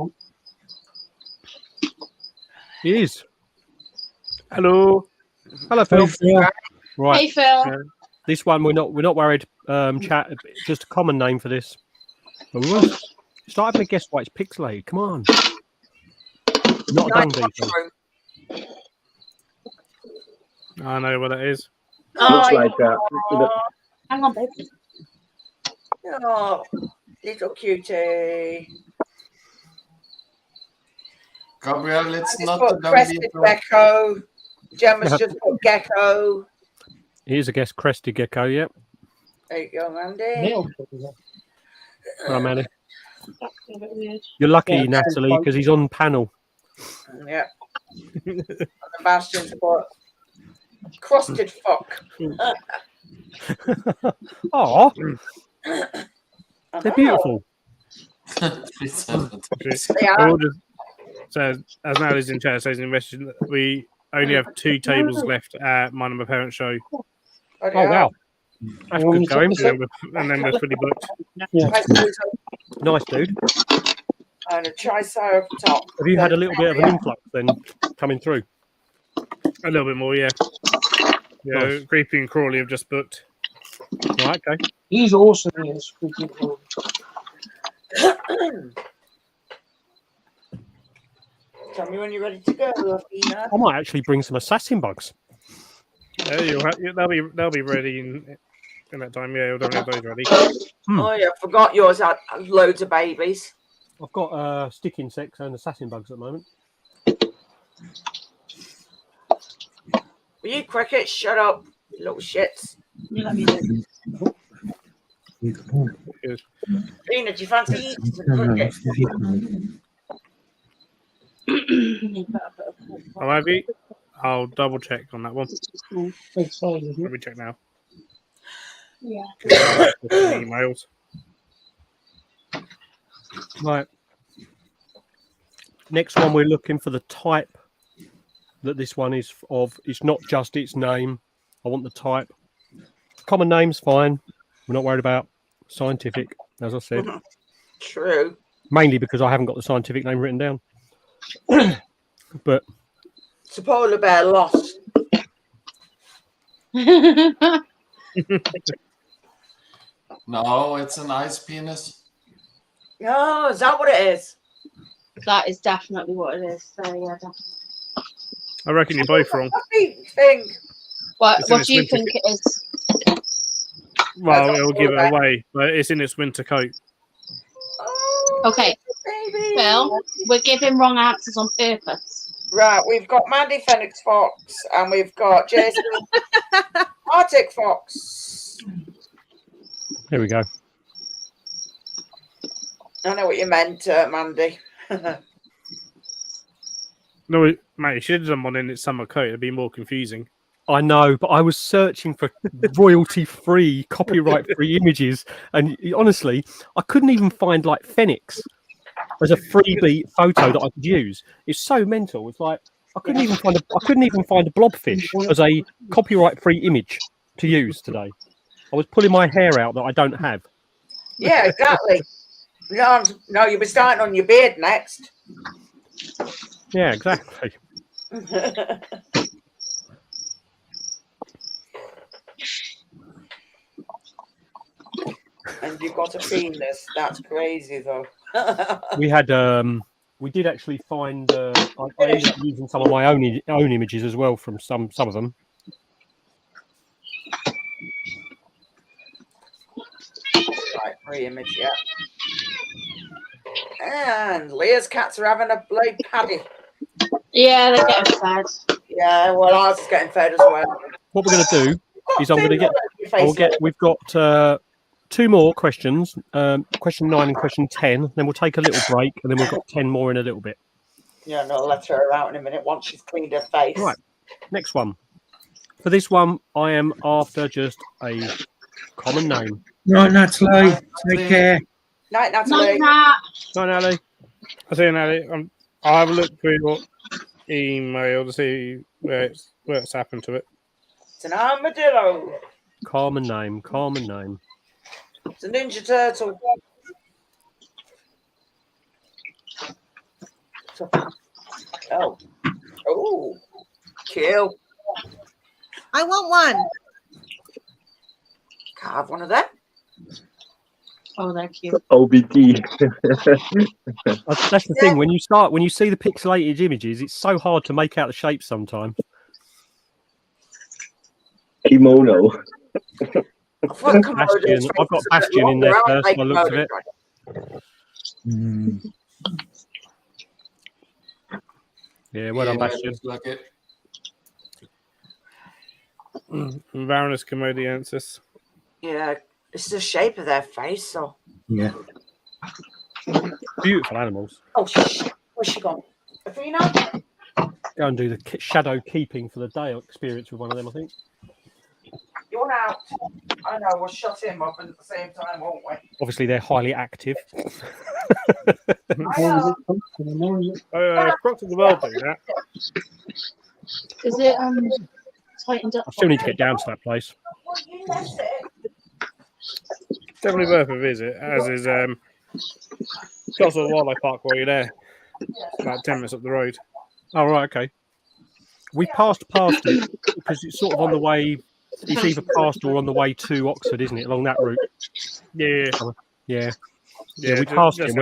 It is. Hello. Hello, Phil. Hi, Phil. Right. Hey, Phil. This one we're not worried. Chat. Just a common name for this. But we won't start having to guess why it's pixelated. Come on. Not a dung beetle. I know what that is. Looks like Hang on, babe. Oh, little cutie. Gabriel, it's Just not put a dung crested beetle. gecko. Gemma's just put gecko. Here's a guess. Crested gecko. Yep. There you go, Andy. Hello, Manny. You're lucky, Natalie, because he's on panel. Yeah. And the Bastion's put crusted fuck. Oh, they're beautiful. Yeah. So, as now is in chat, says in message, we only have 2 tables left at My Number Parent show. Oh, wow. That's good going. And then we're fully booked. Nice, dude. And a triceratops top. Have you had a little bit of an influx then coming through? A little bit more, yeah. Yeah, Nice. Creepy and Crawley have just booked. Right, okay. He's awesome. He is. Tell me when you're ready to go, Athena. I might actually bring some assassin bugs. Yeah, they'll be ready in that time. Yeah, we'll have those ready. Oh yeah, forgot yours had loads of babies. I've got stick insects and assassin bugs at the moment. Will you cricket? Shut up, you little shits. Let me do. Athena, do you fancy eating some cricket? I'll double check on that one. Let me check now. Yeah. Emails. Right. Next one, we're looking for the type that this one is of. It's not just its name. I want the type. Common name's fine. We're not worried about scientific, as I said. True. Mainly because I haven't got the scientific name written down. But It's a polar bear lost. No, it's an ice penis. Oh, is that what it is? That is definitely what it is. So yeah, definitely. I reckon you're both wrong. Thing. What It's in do its you winter think it is? Well, it'll give it away, but it's in its winter coat. Oh, Okay, baby. Phil, we're giving wrong answers on purpose. Right, we've got Mandy Phoenix Fox and we've got Jason Arctic Fox. there we go. I know what you meant, Mandy. No, mate, you should have done one in its summer coat. It'd be more confusing. I know, but I was searching for royalty-free, copyright-free images, and honestly, I couldn't even find like Phoenix as a freebie photo that I could use. It's so mental. It's like I couldn't even find a blobfish as a copyright-free image to use today. I was pulling my hair out that I don't have. Yeah, exactly. No, you'll be starting on your beard next. Yeah, exactly. And you've got to clean this. That's crazy, though. We did actually find. I ended up using some of my own images as well from some of them. Right, free image, yeah. And Leah's cats are having a bloody paddy. Yeah, they're getting fed. Yeah, well, ours is getting fed as well. What we're going to do is I'm going to get. We've got 2 more questions. Question 9 and question 10. Then we'll take a little break, and then we've got 10 more in a little bit. Yeah, no, I'll let her out in a minute once she's cleaned her face. Right. Next one. For this one, I am after just a common name. Right, Natalie. Take care. Night, Natalie. Night. Night, Natalie. I see, Natalie. I'll have a look through your email to see where it's happened to it. It's an armadillo. Common name. It's a Ninja Turtle. Oh. Oh. Kill. I want one. Can't have one of them. Oh, they're cute. OBT. That's the thing. When you see the pixelated images, it's so hard to make out the shapes sometimes. Kimono. I've got Bastion in there first by the looks of it. Yeah, well done, Bastion. Like it. Varanus Commodiensis. Yeah, it's the shape of their face, so. Yeah. Beautiful animals. Oh, shit. Where's she gone? Athena? Go and do the shadow keeping for the day experience with one of them, I think. You want out? I know, we'll shut him up at the same time, won't we? Obviously, they're highly active. Crocs of the World do that. Is it tightened up? I still need to get down to that place. Definitely worth a visit, as is Castle Wildlife Park while you're there. About 10 minutes up the road. Oh, right, okay. We passed it because it's sort of on the way. It's either past or on the way to Oxford, isn't it? Along that route. Yeah. Yeah. We passed it.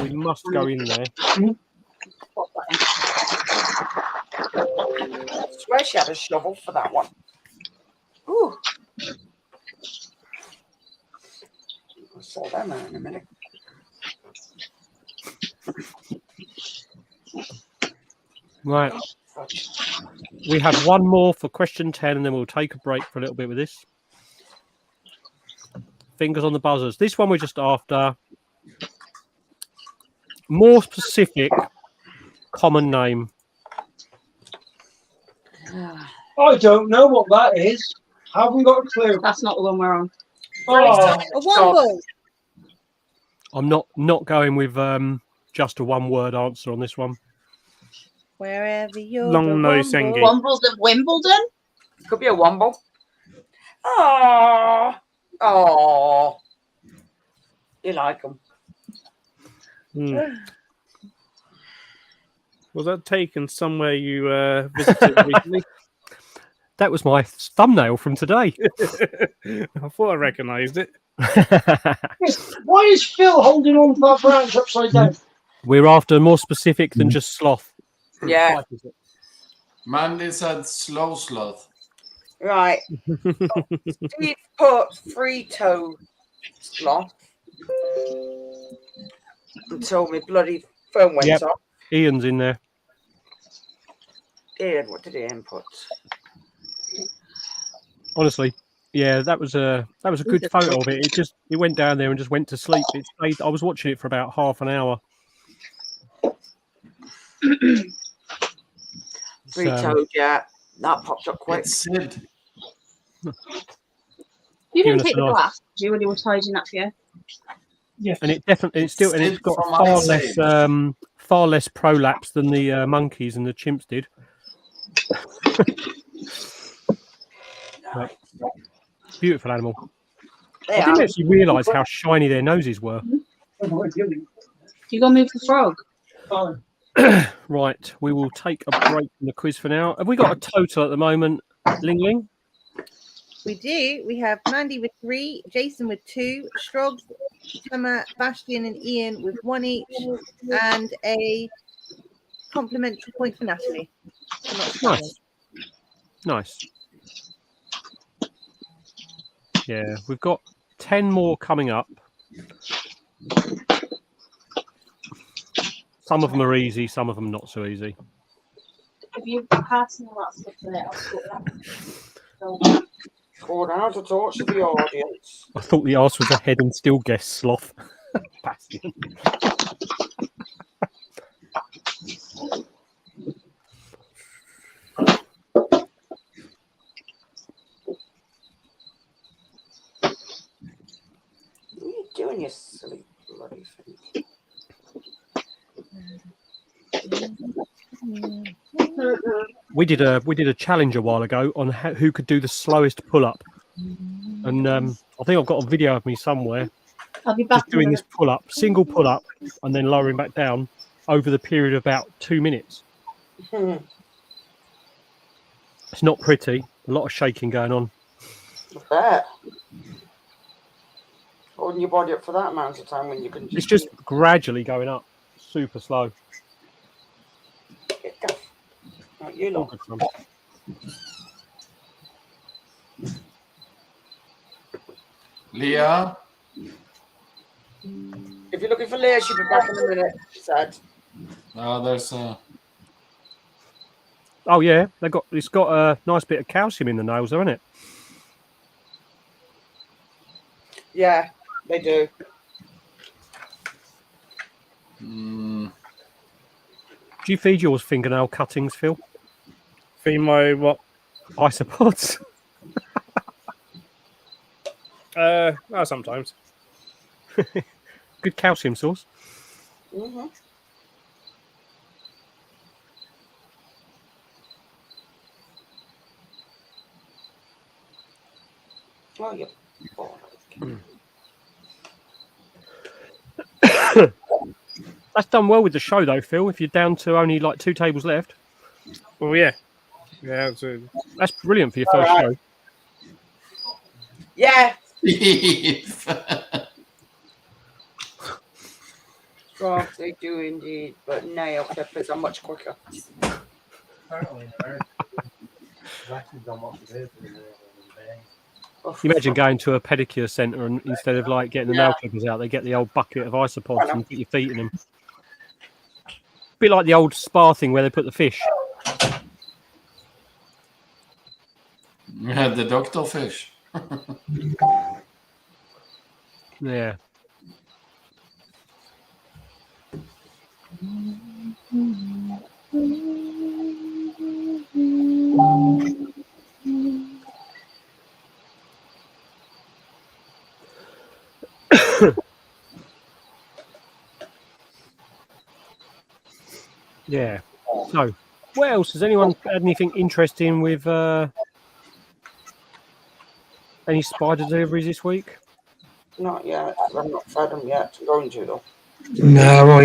We must go in there. I swear she had a shovel for that one. Ooh. I'll sort them out in a minute. Right. We have one more for question 10, and then we'll take a break for a little bit with this. Fingers on the buzzers. This one we're just after. More specific common name. I don't know what that is. Haven't got a clue. That's not the one we're on. Oh. A womble. I'm not going with just a one-word answer on this one. Wherever you're. Long nose Sengi. Wombles of Wimbledon? Could be a womble. Oh. You like them. Was that taken somewhere you visited recently? That was my thumbnail from today. I thought I recognised it. Why is Phil holding on to that branch upside down? We're after more specific than just sloth. Yeah. Mandy said slow sloth. Right. Steve put 3-toe sloth until my bloody phone went off. Ian's in there. Ian, what did Ian put? Honestly, yeah, that was a good photo of it. It went down there and just went to sleep. I was watching it for about half an hour. 3-toed, yeah. That popped up quick. It's Sid. You didn't take the glass, did you, when you were tidying up here? Yes. And it's got far less prolapse than the monkeys and the chimps did. But, beautiful animal. I didn't actually realise how shiny their noses were. You gonna move the frog? Right, we will take a break from the quiz for now. Have we got a total at the moment, Ling Ling? We do. We have Mandy with 3, Jason with 2, Strog, Gemma, Bastian, and Ian with 1 each, and a complimentary point for Natalie. Nice. Yeah, we've got 10 more coming up. Some of them are easy, some of them not so easy. If you pass me that stuff there, I'll sort that. Go down to talk to the audience. I thought the arse was a head and still guess sloth. Bastion. What are you doing, you silly bloody thing? We did a challenge a while ago on who could do the slowest pull-up, and I think I've got a video of me somewhere. I'll be back just doing this single pull-up, and then lowering back down over the period of about 2 minutes. It's not pretty. A lot of shaking going on. I bet. Holding your body up for that amount of time when you can. It's just gradually going up, super slow. Right, you lot. Leah? If you're looking for Leah, she'll be back in a minute, she said. No, there's Oh yeah, it's got a nice bit of calcium in the nails, hasn't it? Yeah, they do. Do you feed yours fingernail cuttings, Phil? Feed my what? Isopods. Sometimes. Good calcium source. Mm-hmm. Oh, yeah. That's done well with the show, though, Phil. If you're down to only like 2 tables left. Oh yeah, that's brilliant for your first show. Yeah. Well, they do indeed, but nail clippers are much quicker. Imagine going to a pedicure centre and instead of like getting the nail clippers out, they get the old bucket of isopods and put your feet in them. A bit like the old spa thing where they put the fish. Yeah, the doctor fish. Yeah. Yeah. So, what else? Has anyone had anything interesting with any spider deliveries this week? Not yet. I've not fed them yet. I'm going to though. No,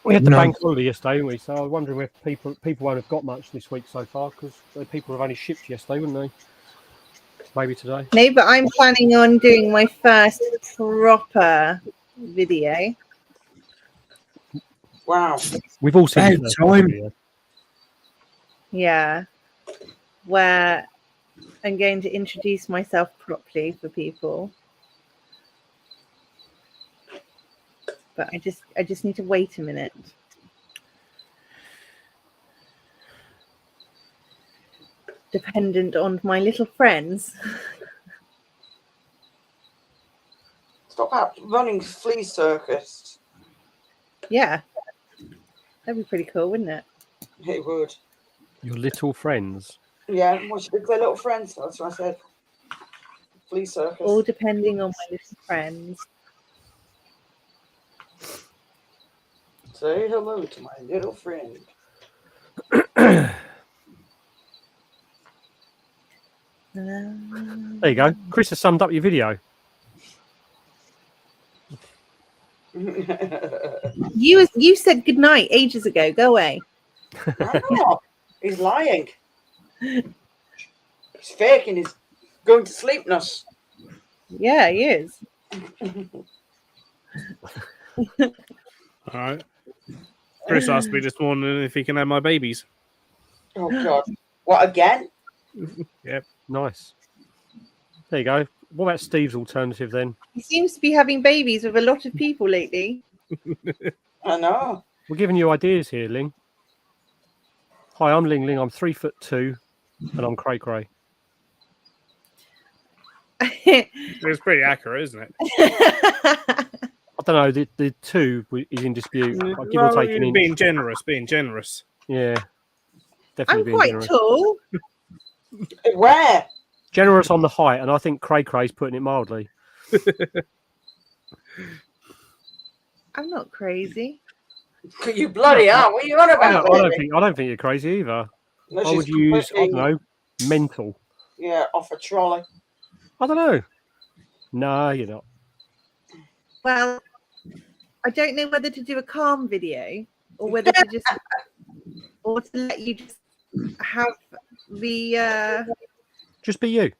we had the bank holiday yesterday, didn't we? So I was wondering if people won't have got much this week so far because people have only shipped yesterday, wouldn't they? Maybe today. No, but I'm planning on doing my first proper video. Wow. We've all seen the time. Video. Yeah. Where I'm going to introduce myself properly for people. But I just need to wait a minute. Dependent on my little friends. Stop running flea circus. Yeah. That'd be pretty cool, wouldn't it? It would. Your little friends. Yeah, they're little friends. That's what I said. Flea circus. All depending on my little friends. Say hello to my little friend. There you go. Chris has summed up your video. You said goodnight ages ago. Go away. I'm not. He's lying. He's faking. He's going to sleepness. Yeah, he is. All right. Chris asked me this morning if he can have my babies. Oh God! What again? Yep. Nice. There you go. What about Steve's alternative then? He seems to be having babies with a lot of people lately. I know. We're giving you ideas here, Ling. Hi, I'm Ling Ling. I'm 3'2", and I'm Cray Cray. It's pretty accurate, isn't it? I don't know. The 2 is in dispute. Like, give or Well, take an inch. being generous. Yeah, definitely I'm being quite generous. tall. Where? Generous on the height, and I think Cray Cray's putting it mildly. I'm not crazy. You bloody are. What are you on about? I don't think you're crazy either. Unless I would she's use, I don't completely- know, mental. Yeah, off a trolley. I don't know. No, you're not. Well, I don't know whether to do a calm video or whether to just or to let you just have the Just be you.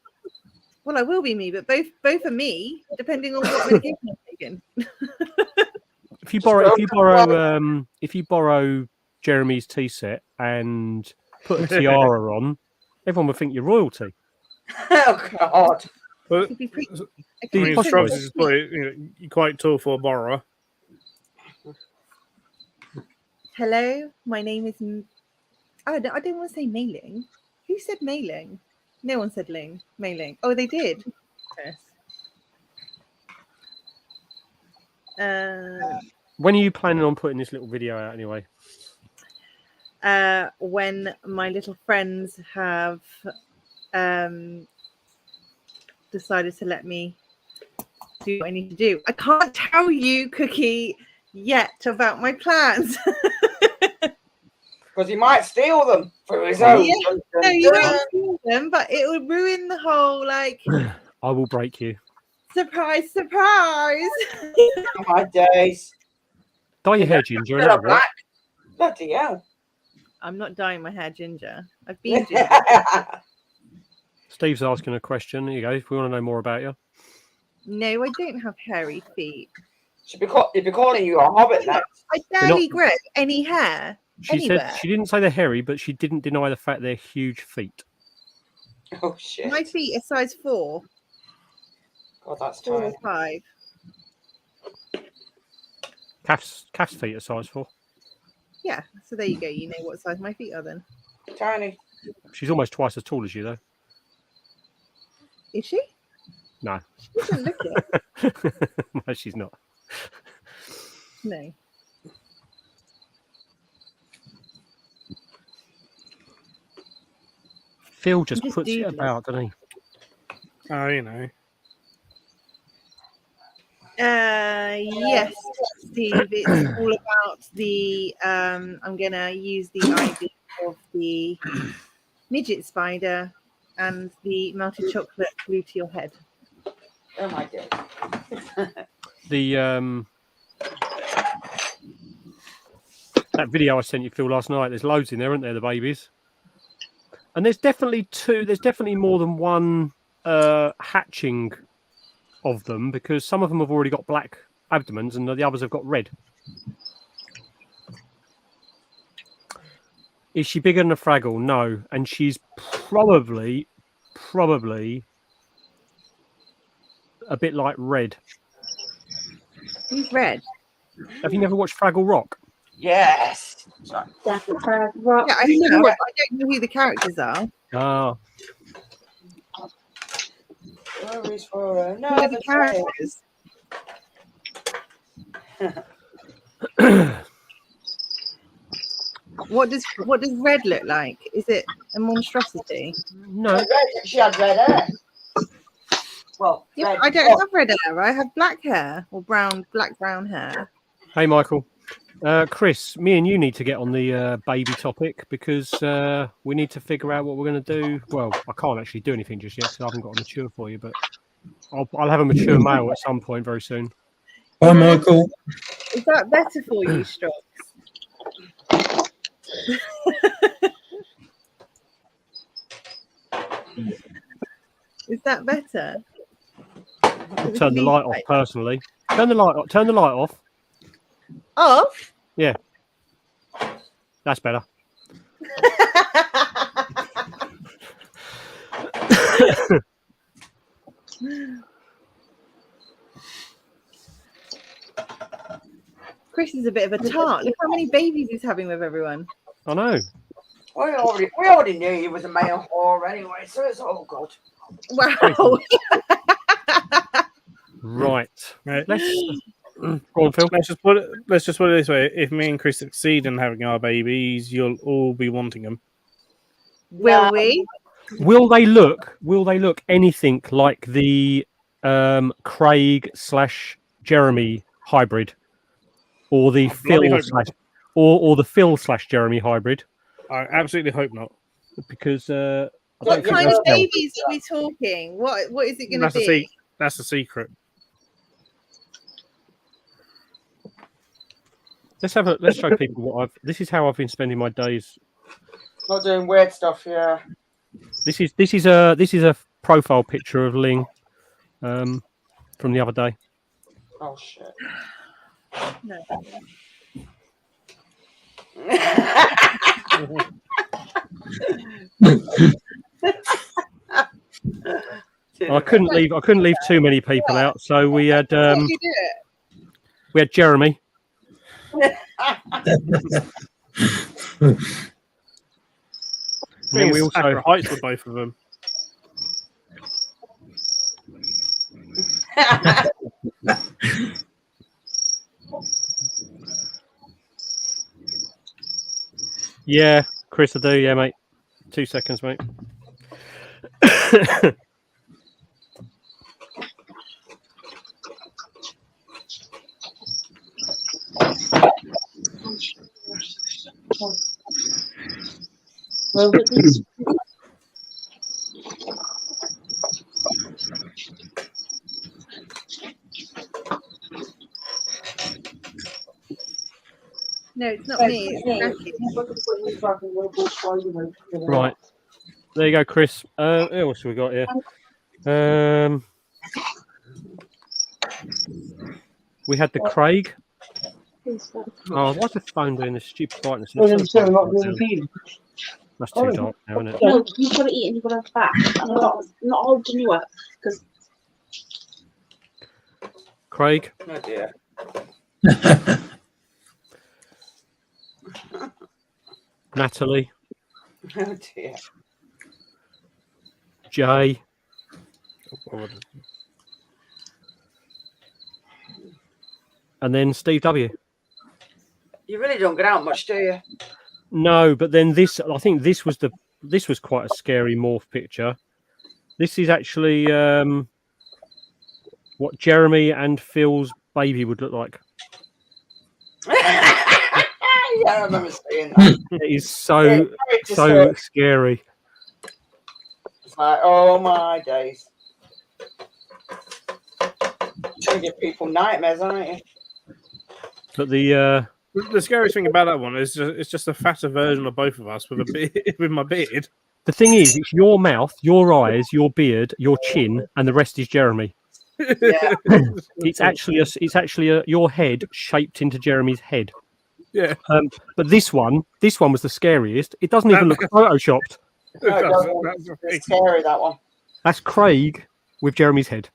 well, I will be me, but both are me, depending on what medication I'm taking. If you borrow Jeremy's tea set and put a tiara on, everyone would think you're royalty. Oh God! Well, Could be pretty- I I could mean, be Strauss pretty- is probably, you're quite tall for a borrower. Hello, my name is. I didn't want to say Mailing. Who said Mailing? No one said Ling. Mailing. Oh, they did. Yes. When are you planning on putting this little video out anyway? When my little friends have decided to let me do what I need to do. I can't tell you, Cookie, yet about my plans. Because he might steal them for his own. Yeah, no, you won't steal them, but it will ruin the whole like I will break you. surprise, surprise. Oh, my days. Dye your hair ginger and They're that'll work. black. Bloody hell. I'm not dyeing my hair ginger. I've been ginger. Steve's asking a question. Here you go. If we want to know more about you. No, I don't have hairy feet. She'd be calling you a hobbit next. I barely grow any hair. She anywhere. said she didn't say they're hairy, but she didn't deny the fact they're huge feet. Oh shit! My feet are size 4. God, that's 4 tiny. or 5. Calf's feet are size 4. Yeah, so there you go. You know what size my feet are then. Tiny. She's almost twice as tall as you, though. Is she? No. She doesn't look it. No, she's not. No. Phil just just puts it doodling. about, doesn't he? Oh, you know. Yes, Steve. It's all about the. I'm gonna use the idea of the midget spider and the melted chocolate glued to your head. Oh my God. The that video I sent you, Phil, last night. There's loads in there, aren't there? The babies, and there's definitely two. There's definitely more than one hatching of them, because some of them have already got black abdomens and the others have got red. Is she bigger than a Fraggle? No, and she's probably a bit like Red. Who's Red? Have you never watched Fraggle Rock? Yes. Yeah, I know. I don't know who the characters are. Ah, Worries for Who are another the day. characters? What does Red look like? Is it a monstrosity? no. She had red hair. Well, Yeah, red. I don't have red hair. I have black hair or black brown hair. Hey, Michael. Chris, me and you need to get on the baby topic because we need to figure out what we're going to do. Well, I can't actually do anything just yet because I haven't got a mature for you, but I'll have a mature male at some point very soon. Hi, Michael. Is that better for you, Strokes? Is that better? I'll turn the light off personally. Turn the light off. Off? Yeah. That's better. Chris is a bit of a tart. Look how many babies he's having with everyone. I know. We already knew he was a male whore anyway, so it's all good. Wow. Right. Let's go on, Phil. Let's just put it this way: if me and Chris succeed in having our babies, you'll all be wanting them. Will we? Will they look anything like the Craig/Jeremy hybrid, or the Phil the Phil/Jeremy hybrid? I absolutely hope not. Because what kind of babies are we talking? What is it going to be? That's a secret. Let's show people what this is how I've been spending my days. Not doing weird stuff, yeah. This is a profile picture of Ling from the other day. Oh shit. No. I couldn't leave too many people out, so we had Jeremy. And then we also heights with both of them. Yeah, Chris, I do. Yeah, mate. 2 seconds, mate. No, it's not me. It's Right. There you go, Chris. What else have we got here? We had the Craig. Oh, what's the phone doing this stupid brightness? That's too dark now, isn't it? No, you've got to eat and you've got to have back. I'm not holding you up because. Craig. Oh dear. Natalie. Oh dear. Jay. And then Steve W. You really don't get out much, do you? No, but then I think this was quite a scary morph picture. This is actually what Jeremy and Phil's baby would look like. Yeah, I remember seeing that. It is so scary. It's like, oh my days. Trying to give people nightmares, aren't you? But the scariest thing about that one is it's just a fatter version of both of us with a beard, with my beard. The thing is, it's your mouth, your eyes, your beard, your chin, and the rest is Jeremy. Yeah. It's actually your head shaped into Jeremy's head. Yeah. But this one was the scariest. It doesn't even look photoshopped. No, it's scary, that one. That's Craig with Jeremy's head.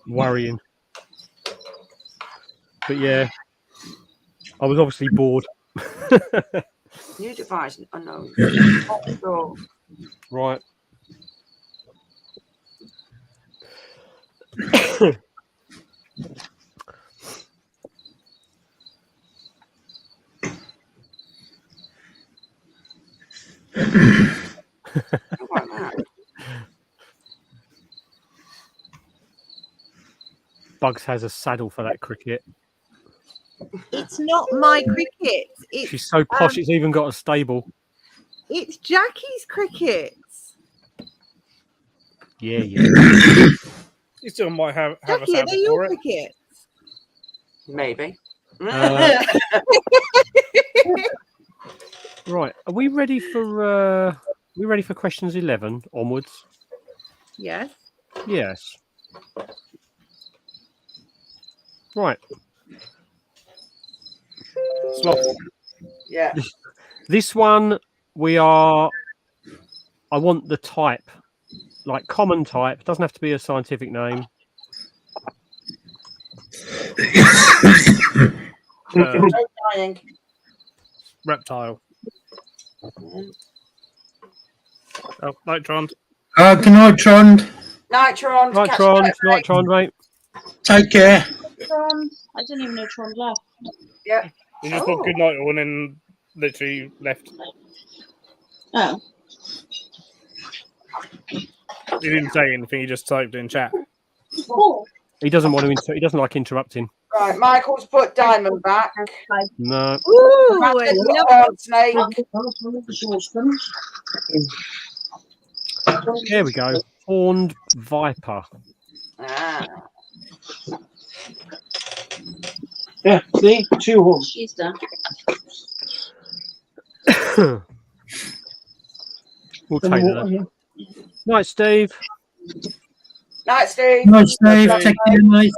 Worrying. But yeah, I was obviously bored. New device unknown. Right. Bugs has a saddle for that cricket. It's not my cricket. It's, She's so posh, it's even got a stable. It's Jackie's cricket. Yeah. You still might have a Jackie, are saddle they your for it. cricket? Maybe. Right. Are we ready for questions 11 onwards? Yes. Yes. Right. Sloth. Yeah. This one I want the type. Like common type. Doesn't have to be a scientific name. Dying. Reptile. Oh, Nitron. Good night, Trond. Nitron. Nitron, mate. Take care. Tron. I didn't even know Tron left. Yeah. He just put good night on and literally left. Oh. He didn't say anything. He just typed in chat. He doesn't want to. He doesn't like interrupting. Right, Michael's put Diamond back. No. Ooh, Snake. There we go. Horned Viper. Ah. Yeah, see? 2 horns. She's done. We'll take that. Night, Steve. Night, Steve. Night, Steve. Take care, mate.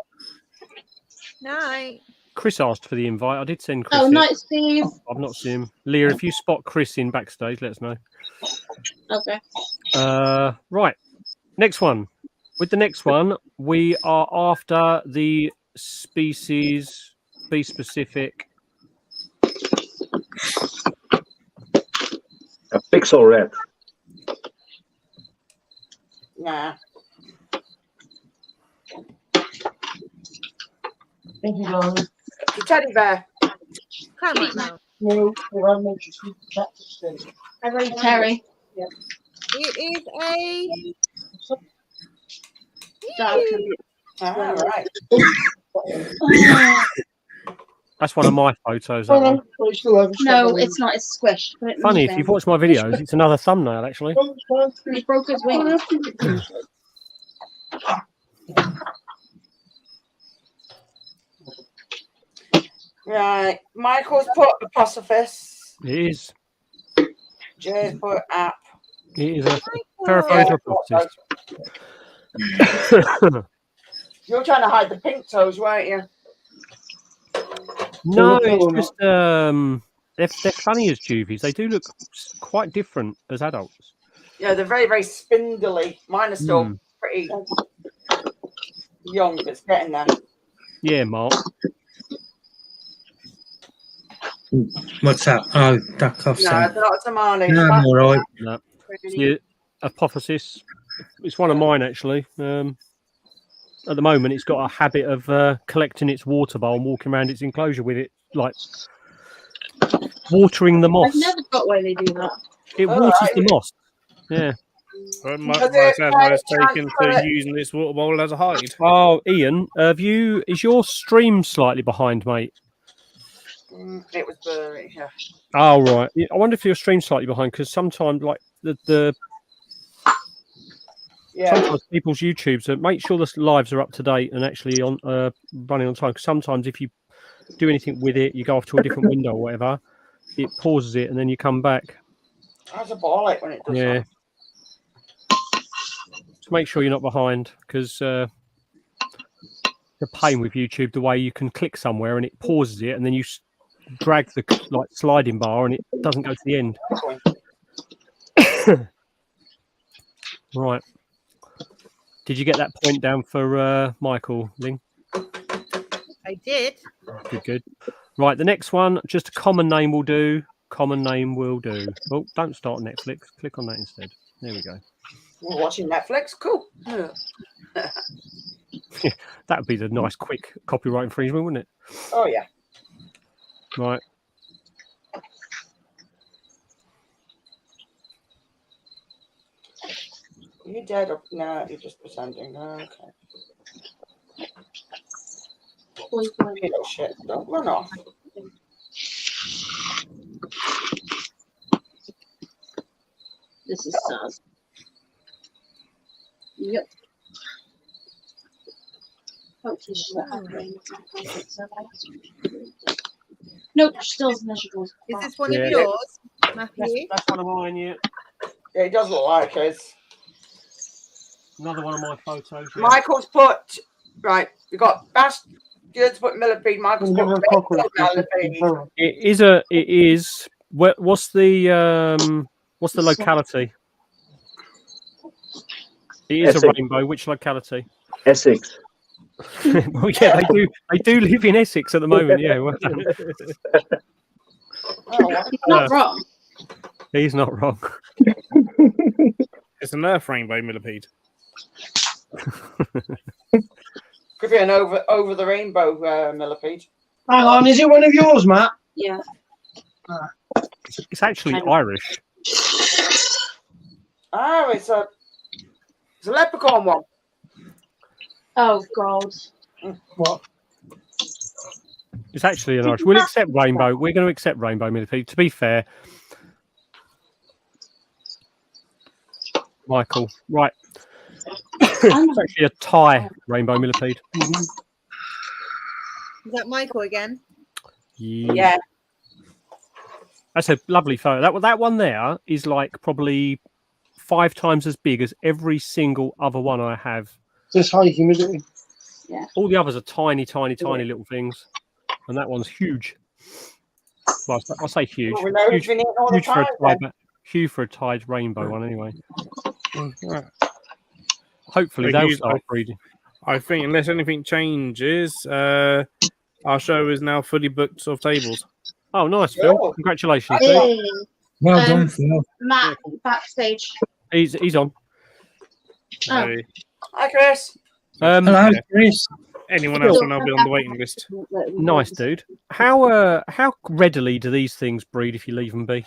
Night. Chris asked for the invite. I did send Chris. Oh, it. night, Steve. I've not seen him. Leah, if you spot Chris in backstage, let us know. Okay. Right. Next one. With the next one, we are after the species, be specific. A pixel red. Nah. Thank you, darling. Your teddy bear. Come on now. No, I mentioned you chat to Steve. I wrote Terry. Yeah. It is a All right. That's one of my photos. That Oh, one. no, we still have No, it's not. It's squished. Put it in the Funny, if bin. you've watched my videos, it's another thumbnail, actually. He broke his wing. Right. Michael's put Apostophis. It is. Jay's put app. It is a paraphrase of hypothesis. You're trying to hide the pink toes, weren't you? No, it's just they're funny as juvies. They do look quite different as adults. Yeah, they're very, very spindly. Mine are still pretty young, but it's getting there. Yeah, Mark. What's that? Oh, duck off. No, they're not Tamani. No, I'm all right. No. The Apophysis. It's one of mine, actually. At the moment, it's got a habit of collecting its water bowl and walking around its enclosure with it, like watering the moss. I've never got why they do that. It waters the moss. Yeah. Well, my has taken to using this water bowl as a hide. Oh, Ian, is your stream slightly behind, mate? It was blurry, yeah. Oh, right. I wonder if your stream's slightly behind, because sometimes, like, sometimes people's YouTubes, make sure the lives are up to date and actually on running on time. Because sometimes if you do anything with it, you go off to a different window or whatever, it pauses it and then you come back. That's a ball like when it does that. So make sure you're not behind, because the pain with YouTube, the way you can click somewhere and it pauses it and then you drag the sliding bar and it doesn't go to the end. Right. Did you get that point down for Michael, Ling? I did. Good. Right, the next one, just a common name will do. Common name will do. Oh, don't start Netflix. Click on that instead. There we go. We're watching Netflix. Cool. That would be the nice, quick copyright infringement, wouldn't it? Oh, yeah. Right. Are you dead or no? You're just pretending. Oh, okay. poison. Little shit, don't run off. This is sad. Yep. Hopefully she's not having nope, still miserable. Is this one of yours, Matthew? That's one of mine, yeah. Yeah, it does look like it. Another one of my photos. Yeah. Michael's put, right, we've got Bastards put millipede. Michael's put millipede. It is. What's the locality? It is Essex. a rainbow. Which locality? Essex. Well, yeah, they do live in Essex at the moment. Yeah, well done. He's not wrong. He's not wrong. It's an Earth rainbow millipede. Could be an over the rainbow millipede. Hang on, is it one of yours, Matt? Yeah. It's actually Irish. Oh, it's a leprechaun one. Oh God. What? It's actually an Irish. We'll accept rainbow. We're going to accept rainbow millipede. To be fair, Michael, right? It's actually a Thai rainbow millipede. Is that Michael again? Yeah. That's a lovely photo. That one there is like probably 5 times as big as every single other one I have. Just high humidity. Yeah. All the others are tiny little things, and that one's huge. Well, I'll say huge. Well, we know Huge, we've been eating all the huge for a time, Thai, huge for a Thai rainbow one, anyway. Hopefully Thank they'll you. start breeding. I think unless anything changes, our show is now fully booked of tables. Oh, nice, Phil! Oh. Congratulations, Hey. Phil. Well done, Phil. Matt, backstage. He's on. Oh. So, Hi, Chris. Hello, Chris. anyone else will now be on the waiting list. Nice, dude. How readily do these things breed if you leave them be?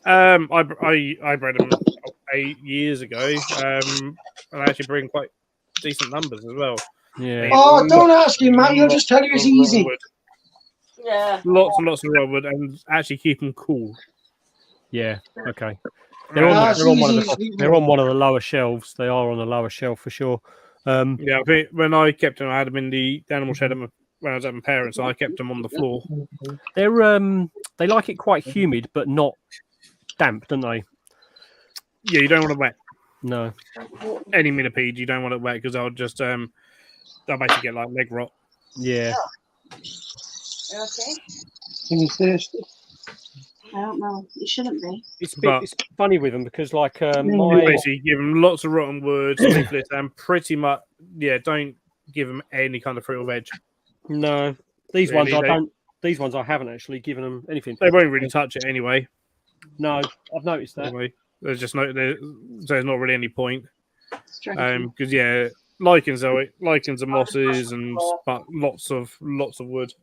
I bred them 8 years ago, and I actually bring quite decent numbers as well. Yeah. Oh, don't ask him, Matt. He'll just tell you it's easy. Yeah. Lots and lots of rotwood, and actually keep them cool. Yeah. Okay. They're on one of the lower shelves. They are on the lower shelf for sure. Yeah, I think when I kept them, I had them in the animal shed when I was at my parents'. I kept them on the floor. They like it quite humid, but not damp, don't they? Yeah, you don't want it wet. No. Any millipede, you don't want it wet because they'll just they'll basically get like leg rot. Yeah. Okay. Are you thirsty? I don't know. It shouldn't be. It's But- it's funny with them because like You my basically give them lots of rotten wood, leaflets, and pretty much don't give them any kind of fruit or veg. no these Really, ones these ones I haven't actually given them anything. They won't really touch it anyway. No, I've noticed that. Anyway, there's just there's not really any point. Strange. Because lichens and mosses but lots of wood.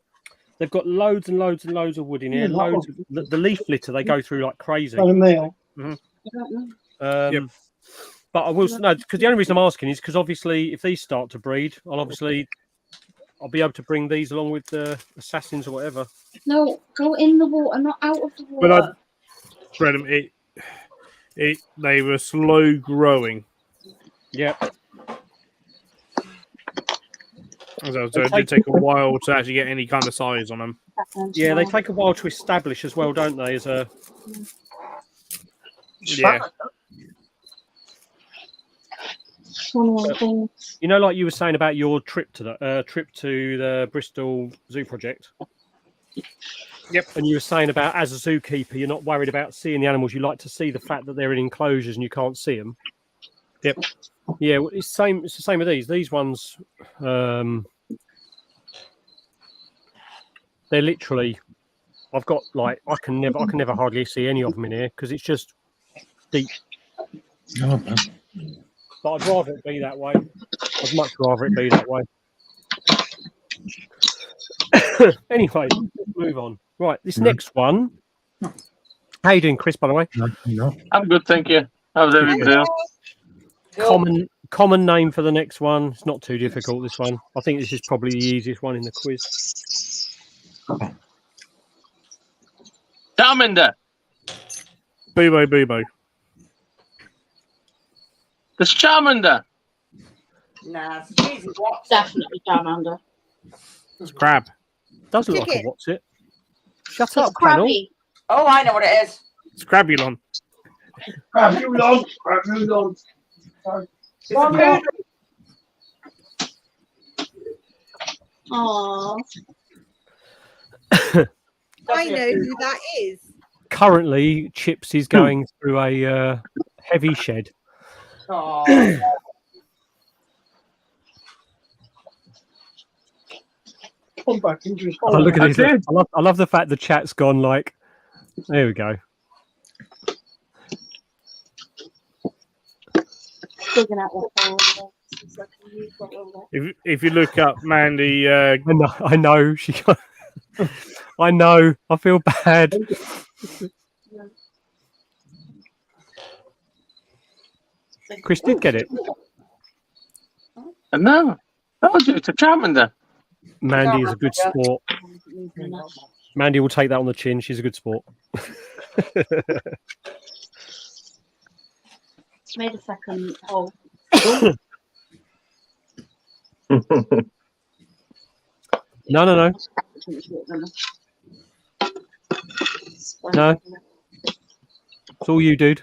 They've got loads and loads and loads of wood in here. Loads of, the leaf litter they go through like crazy. Got a meal. I don't know. Yep. But I will no because the only reason I'm asking is because obviously if these start to breed, I'll be able to bring these along with the assassins or whatever. No, go in the water, not out of the water. When I bred them, they were slow growing. Yeah. So it did take a while to actually get any kind of size on them. Yeah, they take a while to establish as well, don't they? As a Yeah. One of the things. you know, like you were saying about your trip to the Bristol Zoo project. Yep. And you were saying about as a zookeeper, you're not worried about seeing the animals. You like to see the fact that they're in enclosures and you can't see them. Yep. Yeah, well, it's the same with these. These ones, they're literally. I've got like I can never hardly see any of them in here because it's just deep. Oh, man. But I'd rather it be that way. I'd much rather it be that way. Anyway, let's move on. Right, this next one. How you doing, Chris? By the way, No. I'm good, thank you. How's everybody else? common name for the next one. It's not too difficult, this one. I think this is probably the easiest one in the quiz. Charmander. Boo. It's Charmander. Nah, it's easy. What's Definitely Charmander. It's crab. Does look like Ticket. a what's it? Shut It's up, panel. Krabby. Oh, I know what it is. It's Crabulon. Crabulon. It's a poodle. Aww. I know who that is. Currently, Chips is going through a heavy shed. Oh, Come back into his Oh, look at this. I love the fact the chat's gone like, there we go. Digging out what hole. If you look up Mandy, I know. She. I know. I feel bad. Chris did get it. No, it's a Charmander. Mandy is a good sport. Mandy will take that on the chin. She's a good sport. It's made a second hole. No. No. It's all you, dude.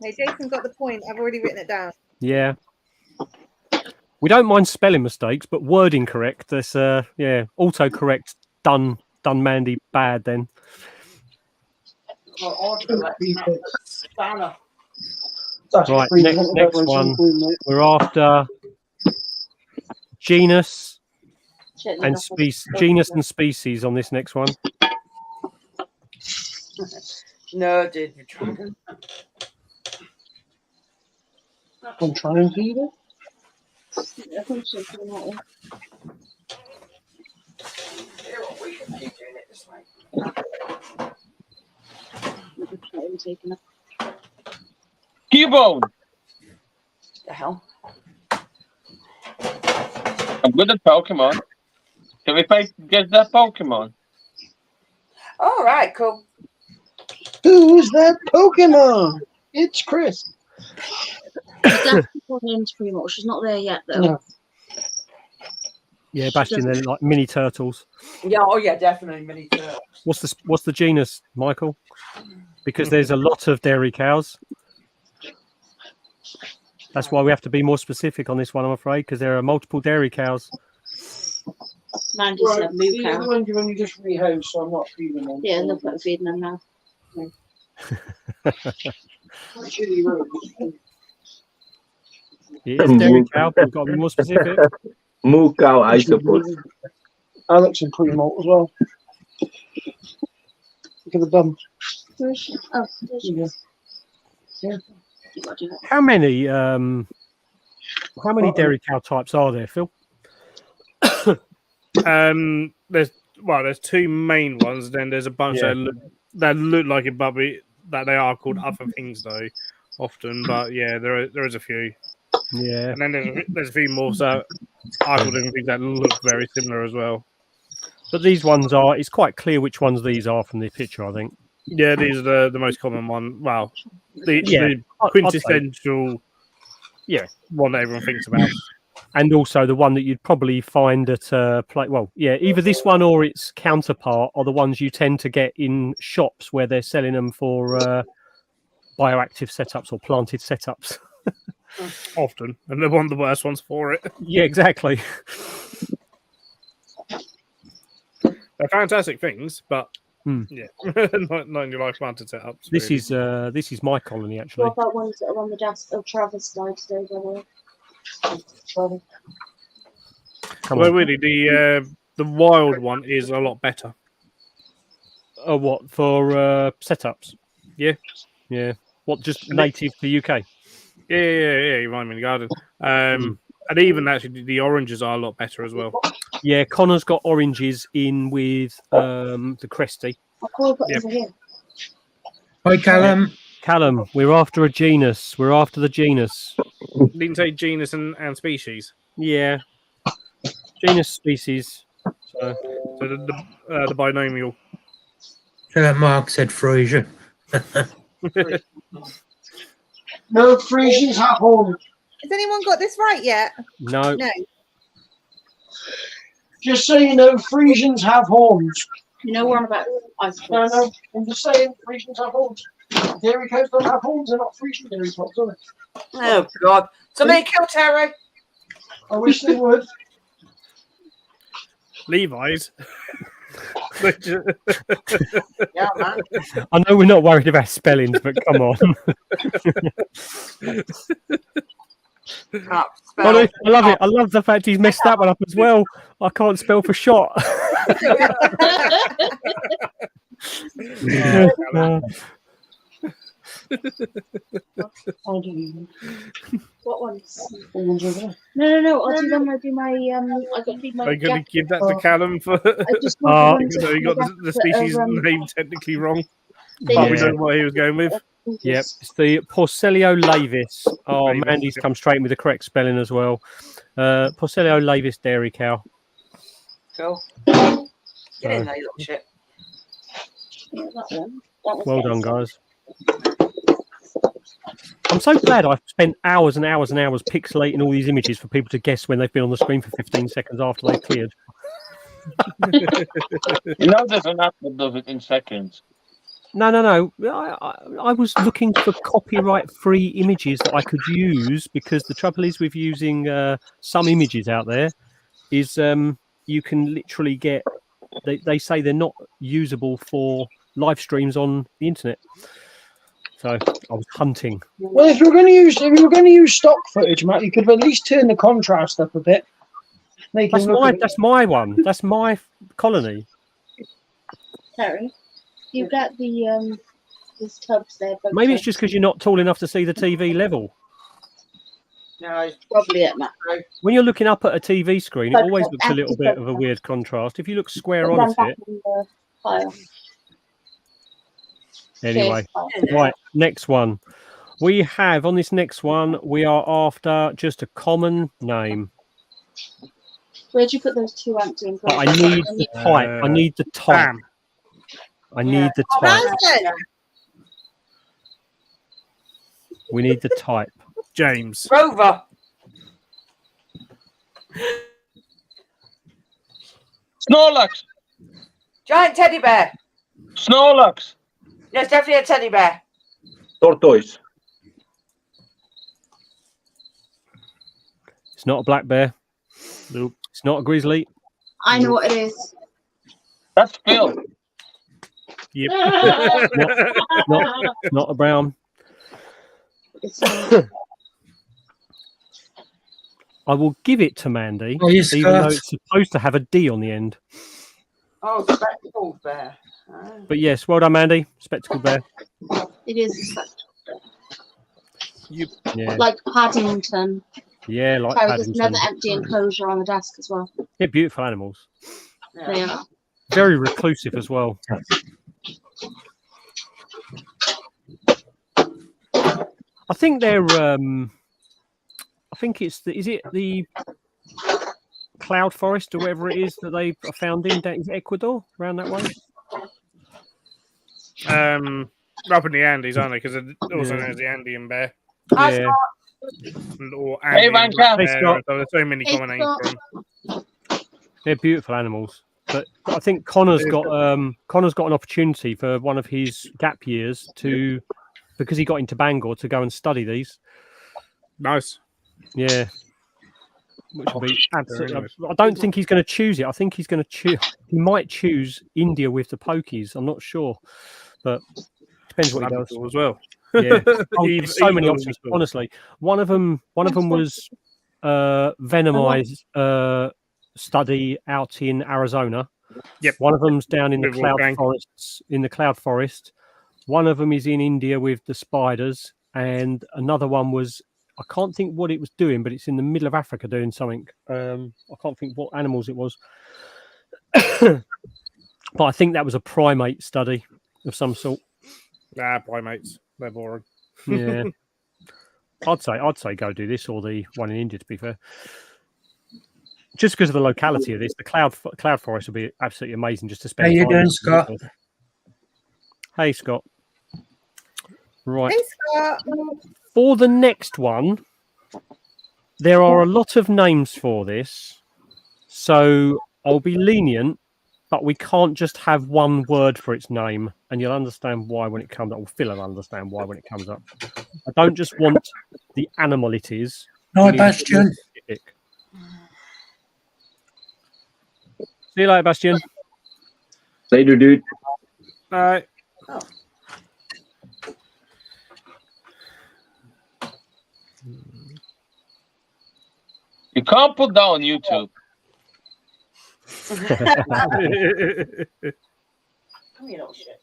Hey, Jason got the point. I've already written it down. Yeah. We don't mind spelling mistakes, but wording correct. That's autocorrect done Mandy bad then. Right, next one. We're after genus and species on this next one. no, dude, you're trying. I'm trying to do I think she's doing that one. We should keep doing it this way. Taking it. Cubone. The hell? I'm good at Pokemon. Can we play Get That Pokemon? All right, cool. Who's that Pokemon? It's Chris. She's definitely going into pre-mortal. She's not there yet, though. No. Yeah, Bastion, they're like mini turtles. Yeah, oh yeah, definitely mini turtles. What's the genus, Michael? Because there's a lot of dairy cows. That's why we have to be more specific on this one, I'm afraid, because there are multiple dairy cows. Mandy said moo cow. The ones when you just rehouse, so I'm not feeding them. Yeah, they'll put feeding them now. It is dairy cow, but we've got to be more specific. Moo cow, I suppose. Alex in pre-malt as well. Look at the bum. Where is she? Oh, there she is. Yeah. How many dairy cow types are there, Phil? There's two main ones. Then there's a bunch that look like it, but that they are called other things though, often. But yeah, there is a few. Yeah, and then there's a few more so are called different things that look very similar as well. But these ones are. It's quite clear which ones these are from the picture, I think. Yeah, these are the most common one. Well, the quintessential, one that everyone thinks about. And also the one that you'd probably find at either this one or its counterpart are the ones you tend to get in shops where they're selling them for bioactive setups or planted setups. Often, and they're one of the worst ones for it. Yeah, exactly. They're fantastic things, but yeah, not in your life planted setups. This is my colony actually. What about ones that are on the desk? Oh, Travis died today, by the way. Well, really, the wild one is a lot better. What for setups? Yeah. What, just native to UK? Yeah. You might mean the garden. And even actually, the oranges are a lot better as well. Yeah, Connor's got oranges in with the Cresty. I'll call it over here. Hi, Callum. Callum, we're after a genus. We're after the genus. Didn't say genus and species. Yeah. Genus, species. So the binomial. So that Mark said Frasier. No, Frisians have horns. Has anyone got this right yet? No. No. Just so you know, Frisians have horns. You know we're on about ice No, cream. no, I'm just saying Frisians have horns. Dairy cows don't have horns, they're not Frisian dairy cows, are they? Oh, God. Somebody kill Terry. I wish they would. Levi's. Yeah, man. I know we're not worried about spellings, but come on. I love it. I love the fact he's messed that one up as well. I can't spell for shot. What ones? No. I'll do them. I do my I got to do my. I'm going to give that to Callum for. I just want even though he got the species name technically wrong, Yeah. but we don't know what he was going with. Yep, it's the Porcellio lavis. Oh, Mandy's come straight in with the correct spelling as well. Porcellio lavis dairy cow. Cool. Get in there, you little shit. Yeah, that one. That was Well done, guys. I'm so glad I've spent hours and hours and hours pixelating all these images for people to guess when they've been on the screen for 15 seconds after they've cleared. You know, there's an app that does it in seconds. No. I was looking for copyright-free images that I could use, because the trouble is with using some images out there is you can literally get. They say they're not usable for live streams on the internet. So I was hunting. Well, if you were going to use stock footage, Matt, you could at least turn the contrast up a bit. That's my one. That's my colony. Terry, you got the these tubs there. Maybe it's just because you're not tall enough to see the TV level. No, it's probably it, Matt. When you're looking up at a TV screen, it Focus, always looks a little bit of a focus. weird contrast. If you look square Put them onto back it. in the pile. Anyway, Cheers. right, next one. We have on this next one, we are after just a common name. Where'd you put those two empty and But I need the type. I need the type. Bam. I need the type. We need the type. James. Rover. Snorlax. Giant teddy bear. Snorlax. Yes, definitely a teddy bear. Tortoise. It's not a black bear. Nope. It's not a grizzly. I know what it is. That's Phil. Yep. not a brown. It's I will give it to Mandy, Oh, yes, even though Kurt. it's supposed to have a D on the end. Oh, spectacled bear. But yes, well done, Mandy. Spectacled bear. it is Yeah, like Paddington. yeah, like Sorry, there's Paddington. another empty enclosure on the desk as well. They're beautiful animals. They are. Very reclusive as well. I think they're. I think it's the. Is it the cloud forest or whatever it is that they are found in? Is it Ecuador around that way? Up in the Andes, aren't they? Because also known as the Andean bear. Yeah. Or Hey, Andean man, black Hey, bear. Scott. So there's so many common names for them. They're beautiful animals. But I think Connor's got an opportunity for one of his gap years to, because he got into Bangor, to go and study these. Nice. Yeah. Which will be absolutely. I don't think he's going to choose it. I think he's going to choose. He might choose India with the pokies. I'm not sure, but depends what he does as well. Yeah. Oh, Even- there's so many even options. Liverpool. Honestly, one of them was venomized study out in Arizona. Yep. One of them's down in the With cloud Wolfgang. forests. In the cloud forest. One of them is in India with the spiders, and another one was. I can't think what it was doing, but it's in the middle of Africa doing something. I can't think what animals it was. But I think that was a primate study of some sort. Primates. They're boring. Yeah. I'd say go do this or the one in India, to be fair. Just because of the locality of this, the cloud forest would be absolutely amazing just to spend How you time doing, with. Scott? Hey, Scott. Right. Hey, Scott. For the next one, there are a lot of names for this, so I'll be lenient, but we can't just have one word for its name, and you'll understand why when it comes up. Or Phil will understand why when it comes up. I don't just want the animal it is. No, We need a bit more Bastion. specific. See you later, Bastion. Later, dude. All right. You can't put down YouTube. Come here, little shit.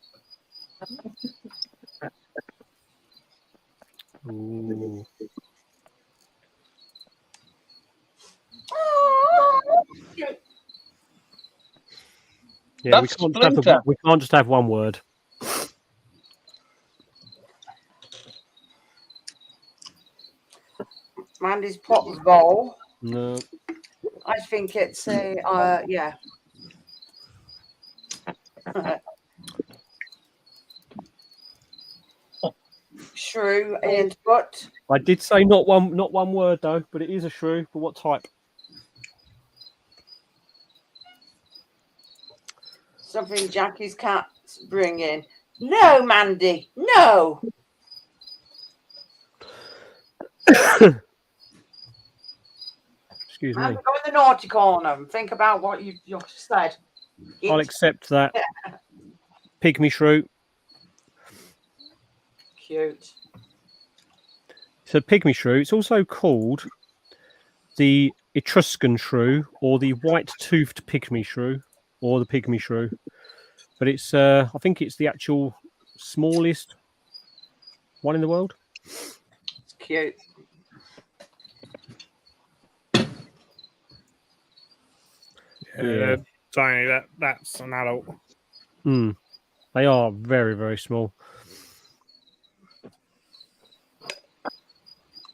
Ooh. Yeah, That's Splinter. we can't just have one word. Mandy's pot of bowl. No. I think it's a yeah. Shrew and butt. I did say not one word though, but it is a shrew. But what type? Something Jackie's cat's bringing. No, Mandy. No. Excuse me. Mandy, go in the naughty corner and think about what you just said. I'll accept that. Pygmy shrew. Cute. So pygmy shrew. It's also called the Etruscan shrew or the white-toothed pygmy shrew or the pygmy shrew. But it's I think it's the actual smallest one in the world. It's cute. Yeah, tiny. That's an adult. They are very, very small.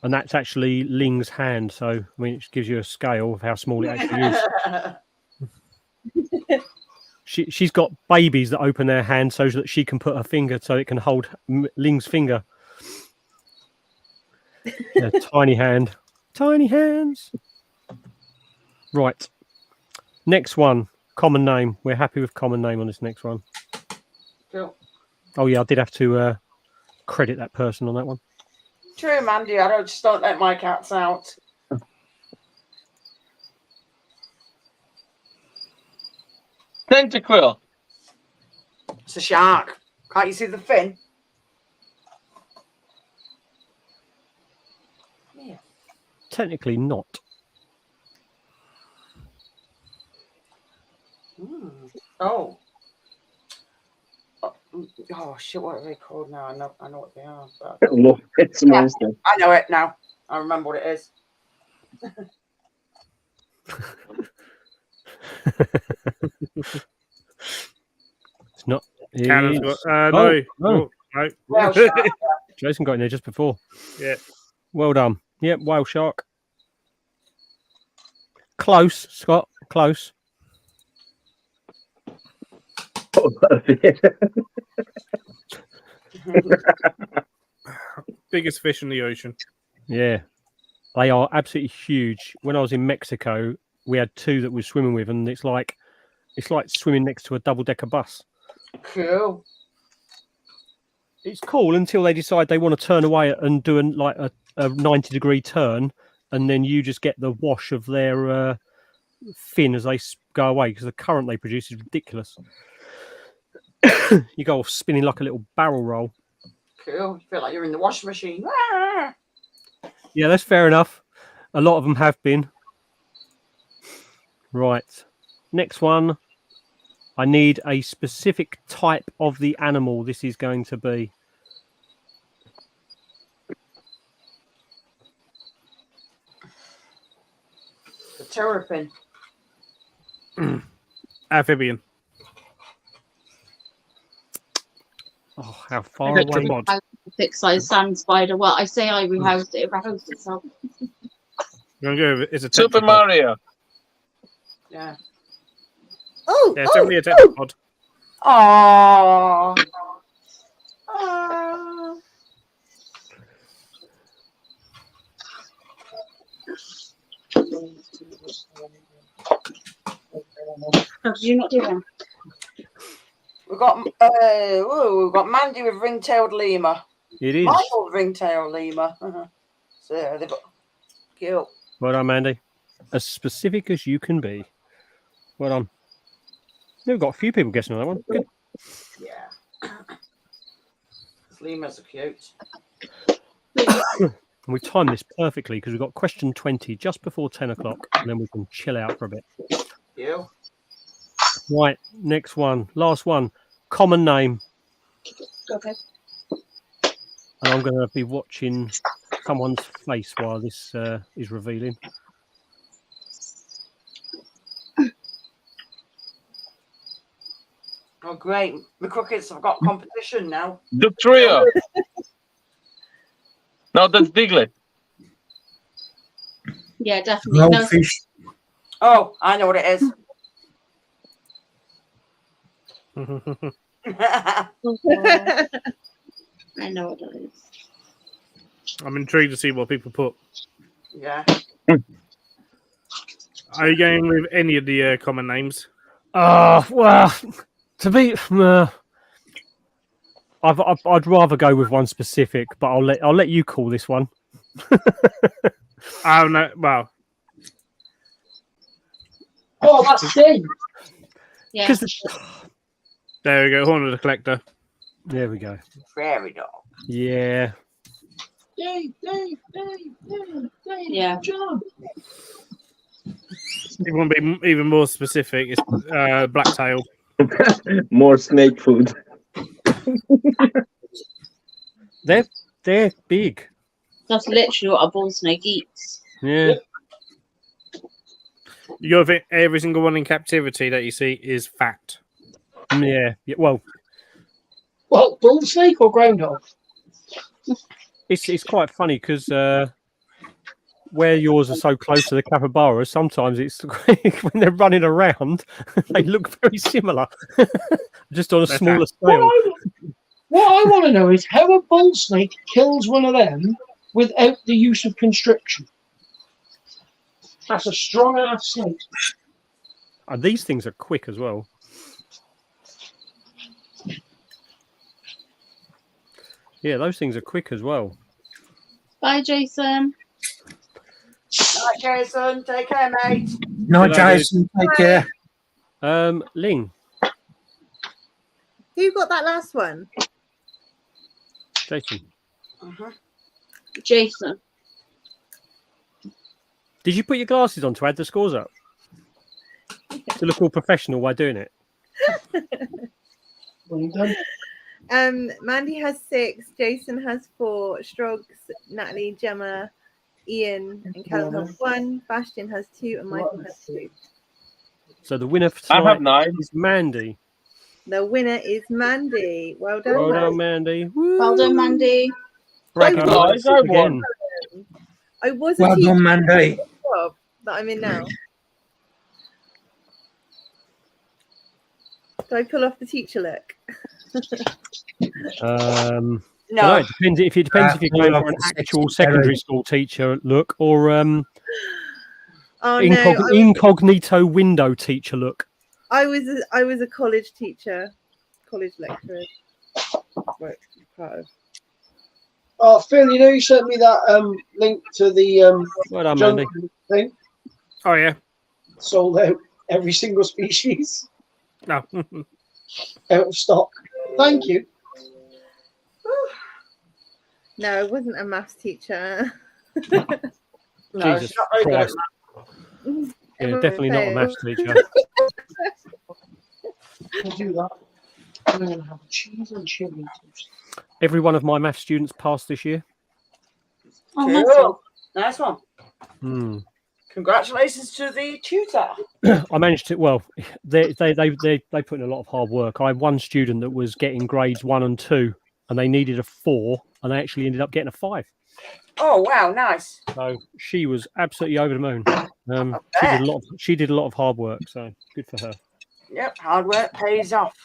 And that's actually Ling's hand. So, I mean, it gives you a scale of how small it actually is. She's got babies that open their hand so that she can put her finger so it can hold Ling's finger. Yeah, tiny hand. Tiny hands. Right. Next one. Common name. We're happy with common name on this next one. Cool. Oh, yeah, I did have to credit that person on that one. True, Mandy. I don't let my cats out. Tentacle. It's a shark. Can't you see the fin? Yeah. Technically not. Oh. Oh shit! What are they called now? I know what they are. But... It's a monster. I know it now. I remember what it is. It's not. Cannon's It's... got, no. No. No. Whale shark. Jason got in there just before. Yeah. Well done. Yep, whale shark. Close, Scott. Close. Biggest fish in the ocean. Yeah. They are absolutely huge. When I was in Mexico, we had two that we were swimming with, and it's like swimming next to a double-decker bus. Cool. It's cool until they decide they want to turn away and do a 90-degree turn, and then you just get the wash of their fin as they go away because the current they produce is ridiculous. You go off spinning like a little barrel roll. Cool. You feel like you're in the washing machine. Yeah, that's fair enough. A lot of them have been. Right. Next one. I need a specific type of the animal this is going to be. The terrapin. Amphibian. Oh, how far away? fixed size sand spider. Well, I say I rehoused it. It rehoused itself. You're gonna go. It's a Super tetrapod. Mario. Yeah. Oh, Yeah, it's definitely a tetrapod. Oh. How did you not do that? We've got Mandy with ring-tailed lemur. It is. Michael with ring-tailed lemur. So they've got cute. Well done, Mandy. As specific as you can be. Well done. We've got a few people guessing on that one. Good. Yeah. Lemurs are cute. We timed this perfectly because we've got question 20 just before 10 o'clock, and then we can chill out for a bit. You. Right, next one. Last one. Common name. Okay. And I'm going to be watching someone's face while this is revealing. Oh, great. The crickets have got competition now. The trio. No, that's Diglett. Yeah, definitely. No, Goldfish. Oh, I know what it is. I know what it is. I'm intrigued to see what people put. Yeah. Are you going with any of the common names? Well, to be, I'd rather go with one specific, but I'll let you call this one. Oh no! Well, Oh, that's Dave. Yeah. there we go. Horn of the Collector. There we go. Prairie dog. Yeah. Dave, Yeah. John. If you want to be even more specific, it's Blacktail. More snake food. They're big. That's literally what a bull snake eats. Yeah. You think every single one in captivity that you see is fat. Yeah. Well, bull snake or groundhog? it's quite funny because where yours are so close to the capybaras, sometimes it's when they're running around, they look very similar, just on a smaller scale. What I want to know is how a bull snake kills one of them without the use of constriction. That's a strong ass snake. And these things are quick as well. Yeah, those things are quick as well. Bye, Jason. Night, Jason. Take care, mate. No, Jason, take care. Ling. Who got that last one? Jason. Jason. Did you put your glasses on to add the scores up? To look all professional while doing it? Well done. Mandy has 6, Jason has 4, Strogs, Natalie, Gemma, Ian, and Callum have 1, Bastion has 2, and Michael has 2. So the winner for I have tonight 9. is Mandy. The winner is Mandy. Well done. Well done, Mandy. Well done, Mandy. Bragging rights again. I was a Well teacher done, Mandy. job that I'm in now. Do I pull off the teacher look? No. It depends if you're going for an actual secondary school teacher look or incognito window teacher look. I was a college teacher, college lecturer. Right, part of. Oh, Phil, you know you sent me that link to the Well done, jungle Mandy. thing. Oh yeah. Sold out every single species, No. out of stock. Thank you. No, I wasn't a maths teacher. No, Jesus she's not very good at Christ. Yeah, definitely not a maths teacher. I'll do that. I'm going to have cheese and chili. Every one of my maths students passed this year. Oh, Cool. Nice one. Hmm. Congratulations to the tutor. I managed to. Well, they put in a lot of hard work. I had one student that was getting grades 1 and 2 and they needed a 4, and they actually ended up getting a 5. Oh wow, nice. So she was absolutely over the moon. She did a lot of hard work, so good for her. Yep, hard work pays off.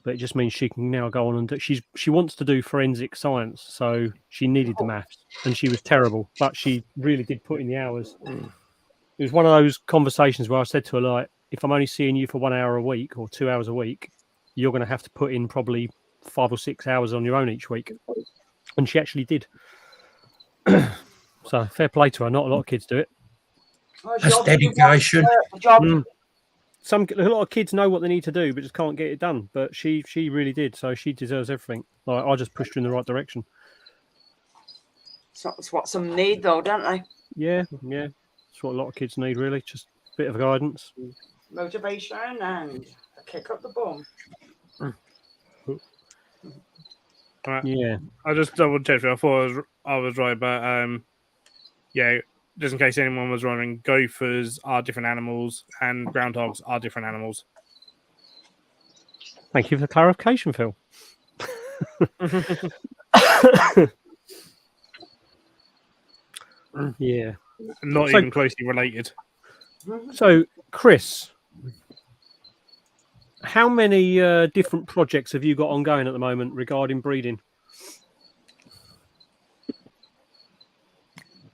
But it just means she can now go on and do. She wants to do forensic science, so she needed the maths, and she was terrible, but she really did put in the hours. It was one of those conversations where I said to her, like, if I'm only seeing you for 1 hour a week or 2 hours a week, you're going to have to put in probably 5 or 6 hours on your own each week. And she actually did. So fair play to her. Not a lot of kids do it. That's dedication. Job. A lot of kids know what they need to do, but just can't get it done. But she really did. So she deserves everything. Like, I just pushed her in the right direction. So it's what some need, though, don't they? Yeah. That's what a lot of kids need, really. Just a bit of guidance. Motivation and a kick up the bum. Yeah. I just double checked. I thought I was right, but just in case anyone was wondering, gophers are different animals and groundhogs are different animals. Thank you for the clarification, Phil. Yeah. Not even closely related. So, Chris, how many different projects have you got ongoing at the moment regarding breeding?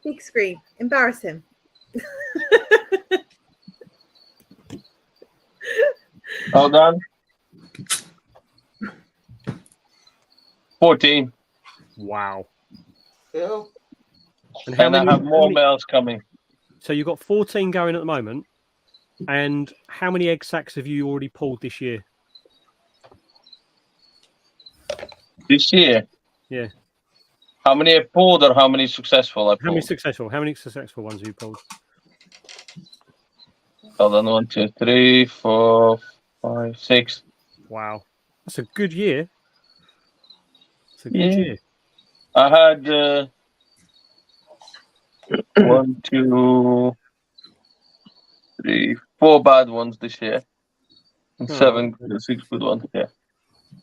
Big screen. Embarrass him. Hold on. 14. Wow. Phil. And I have more males coming. So you've got 14 going at the moment. And how many egg sacs have you already pulled this year? This year? Yeah. How many I pulled or how many successful I pulled? How many successful ones have you pulled? Hold on, 1, 2, 3, 4, 5, 6. Wow. That's a good year. It's a good year. I had 1, 2, 3, 4 bad ones this year. And 7, 6 good ones, yeah.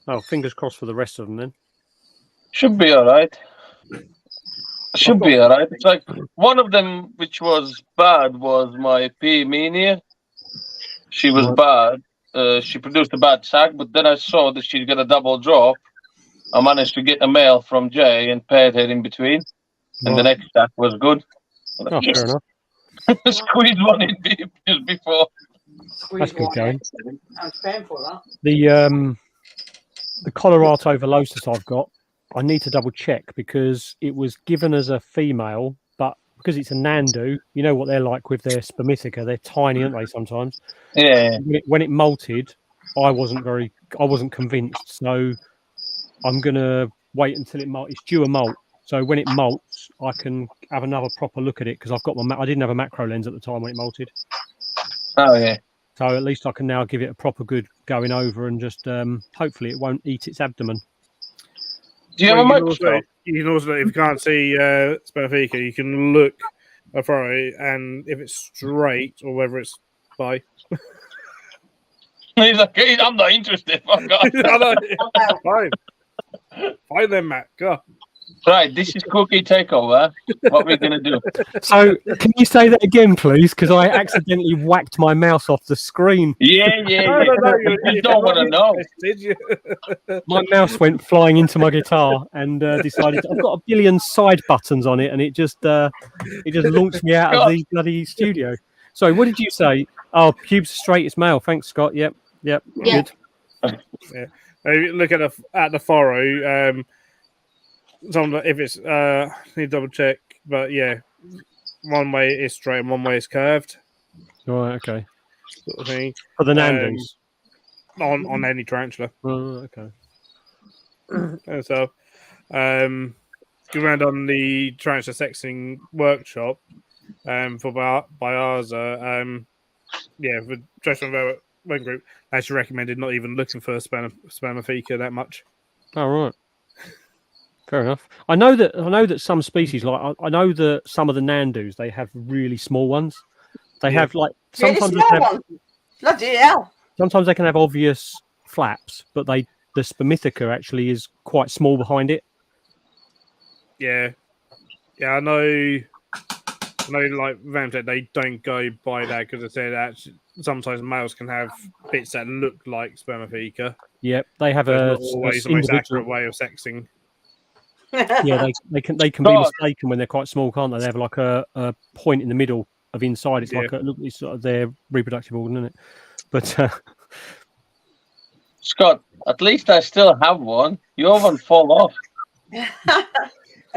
Oh, fingers crossed for the rest of them then. Should be all right. Should be all right. It's like one of them, which was bad, was my P. Meania. She was bad. She produced a bad sack, but then I saw that she'd get a double drop. I managed to get a male from Jay and paired her in between. And the next sack was good. Oh, fair enough. Squeeze one in just before. That's good going. I was paying for that. The Colorado Velocis I've got, I need to double check because it was given as a female, but because it's a Nandu, you know what they're like with their spermatica. They're tiny, aren't they, sometimes? Yeah. When it molted, I wasn't convinced. So I'm going to wait until it's due a molt. So when it molts, I can have another proper look at it because I've got I didn't have a macro lens at the time when it molted. Oh, yeah. So at least I can now give it a proper good going over and just hopefully it won't eat its abdomen. Do you have a microscope? You can also, if you can't see Spanafica, you can look for it, and if it's straight or whether it's by. He's like, I'm not interested. Fuck off. Fine. Fine then, Matt. Go. Right, this is cookie takeover. What we're gonna do? So, can you say that again, please? Because I accidentally whacked my mouse off the screen. Yeah. You don't want to know. Did you? My mouse went flying into my guitar and decided I've got a billion side buttons on it, and it just launched me out of the bloody studio. Sorry, what did you say? Oh, pubes straight is male. Thanks, Scott. Yep. Good. Yeah. Look at the furrow. If it's need to double check, but yeah, one way is straight and one way is curved. Right, okay. Sort of thing. For the Nandos. On any tarantula. Oh, okay. And so, go around on the tarantula sexing workshop for Biaza. For Dressman Wen Group, actually recommended not even looking for Spermatheca that much. Oh, right. Fair enough. I know that some species, like I know that some of the Nandus, they have really small ones. They have like sometimes Bloody hell. sometimes they can have obvious flaps, but they the spermithia actually is quite small behind it. Yeah, I know. Like Vamtech, they don't go by that because they say that sometimes males can have bits that look like spermithia. Yep, they have not always the most individual accurate way of sexing. Yeah, they can be mistaken when they're quite small, can't they? They have like a point in the middle of inside. It's like it's sort of their reproductive organ, isn't it? But Scott, at least I still have one. Your one fall off. I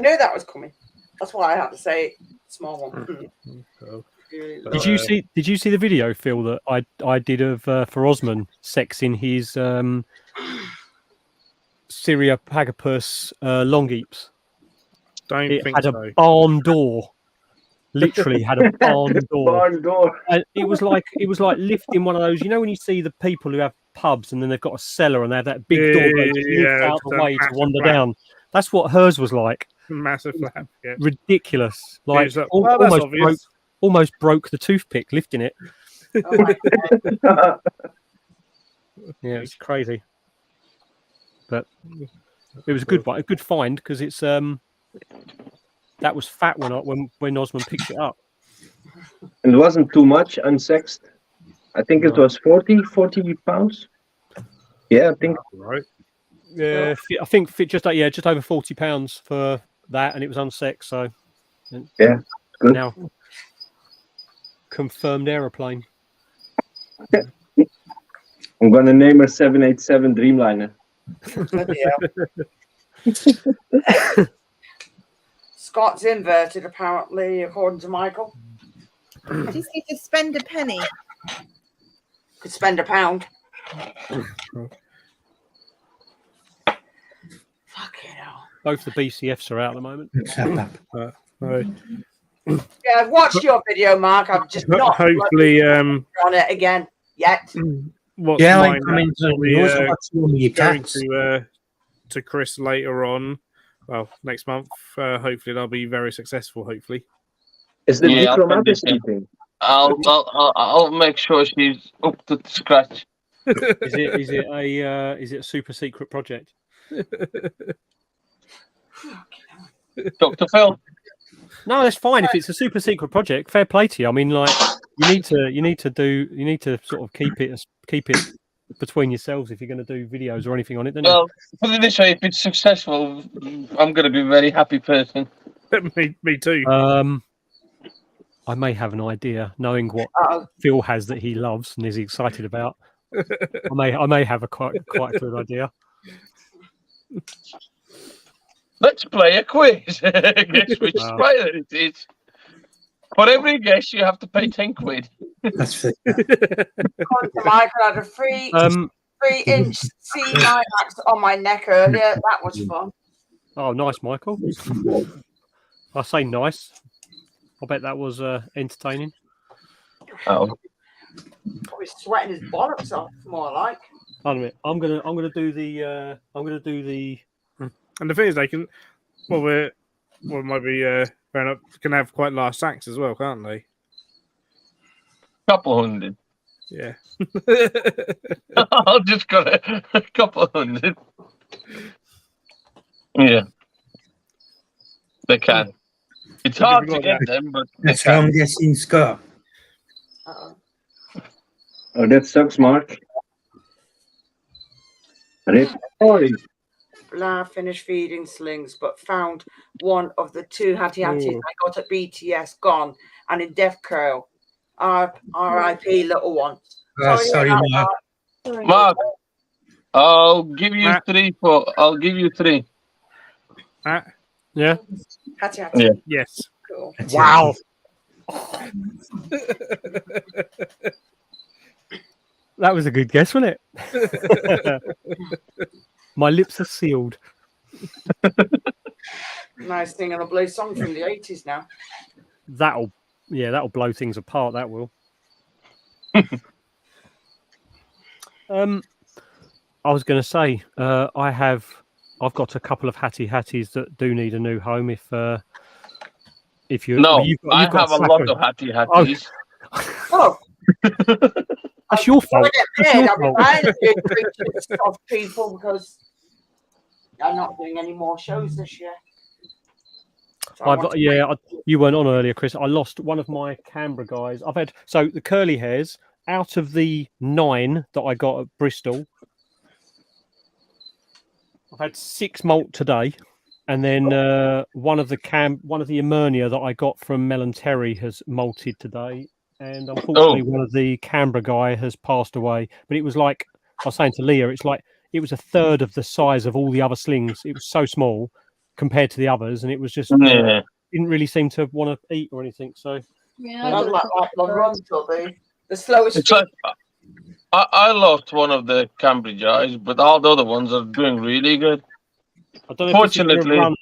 knew that was coming. That's why I had to say small one. Did you see the video, Phil, that I did of for Osman sexing his Syriapagopus longeeps? Don't think had a barn door. Literally had a barn door. Barn door. And it was like lifting one of those. You know when you see the people who have pubs and then they've got a cellar and they have that big door that lifts out the way to wander down. That's what hers was like. Massive flap. Yeah. Ridiculous. Like well, almost broke the toothpick lifting it. Oh my God. Yeah, it's crazy. But it was a good find because it's that was fat when Osman picked it up. And it wasn't too much unsexed. I think it was 40 pounds. Yeah, I think. Right. Yeah, I think just over 40 pounds for that, and it was unsexed. So yeah, good. Now confirmed aeroplane. I'm gonna name her 787 Dreamliner. Scott's inverted, apparently, according to Michael. I just need to spend a penny. Could spend £1. Fucking hell. Both the BCFs are out at the moment. Yeah, I've watched your video, Mark. I've just not hopefully on it again yet. What's Yeah, mine, I'm coming to going to Chris later on. Well, next month. Hopefully, they'll be very successful. Hopefully. Is the diplomatic eating? I'll make sure she's up to scratch. Is it a super secret project? Dr. Phil. No, that's fine. If it's a super secret project, fair play to you. I mean, like you need to sort of keep it between yourselves if you're going to do videos or anything on it. Well, put it this way: if it's successful, I'm going to be a very happy person. Me too. I may have an idea, knowing what Phil has that he loves and is excited about. I may have a quite a good idea. Let's play a quiz. Guess which spider it is. For every guess, you have to pay 10 quid. That's it. Michael had a 3-inch C9 axe on my neck earlier. That was fun. Oh, nice, Michael. I say nice. I bet that was entertaining. Oh, Probably sweating his bollocks off, more like. Hold a minute. I'm gonna do the. And the thing is, they can. Well, might be fair enough. Can have quite large sacks as well, can't they? couple hundred. Yeah. I've just got a couple hundred. Yeah, they can. It's hard to get them, but that's how I'm guessing, Scott. Oh, that sucks, Mark. Blah, finished feeding slings, but found one of the 2 hattie-hatties I got at BTS gone and in death curl. R.I.P. little one. Sorry, Mark. Mark, I'll give you 3 for. I'll give you 3. Yeah. Hattie-hattie. Yeah. Yes. Cool. Wow. That was a good guess, wasn't it? My lips are sealed. Nice thing on a blue song from the 80s now. That'll blow things apart. That will. I was going to say, I've got a couple of hatties that do need a new home. If you I have a lot of hatties. Oh. It's your fault. It's your fault. I appreciate of people because I'm not doing any more shows this year. So you weren't on earlier, Chris. I lost one of my Canberra guys. I've had the curly hairs out of the 9 that I got at Bristol. I've had 6 molt today, and then one of the Emernia that I got from Mel and Terry has molted today, and unfortunately one of the Canberra guy has passed away. But it was like I was saying to Leah, it's like it was a third of the size of all the other slings. It was so small compared to the others, and it was just didn't really seem to want to eat or anything. So yeah, the slowest. It's like, I lost one of the Cambridge eyes, but all the other ones are doing really good. I don't know Fortunately, I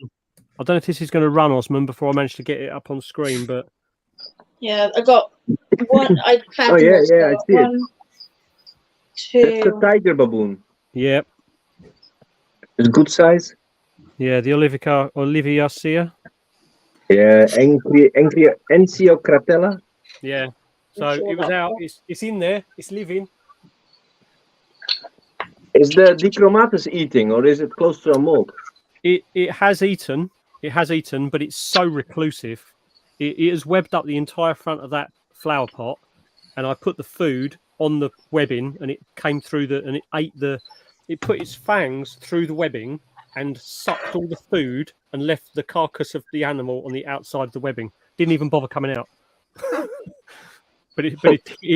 don't know if this is going to run, Osman, before I manage to get it up on screen. But yeah, I got one. I found I see it. 1, 2. That's a tiger baboon. Yep. It's good size. Yeah, the Oliviacea. Yeah, Enciocratella. Yeah. So it was out. It's in there. It's living. Is the Dichromatus eating, or is it close to a molt? It has eaten. It has eaten, but it's so reclusive. It has webbed up the entire front of that flower pot, and I put the food on the webbing, and it came through and it ate it put its fangs through the webbing and sucked all the food and left the carcass of the animal on the outside of the webbing. Didn't even bother coming out. But it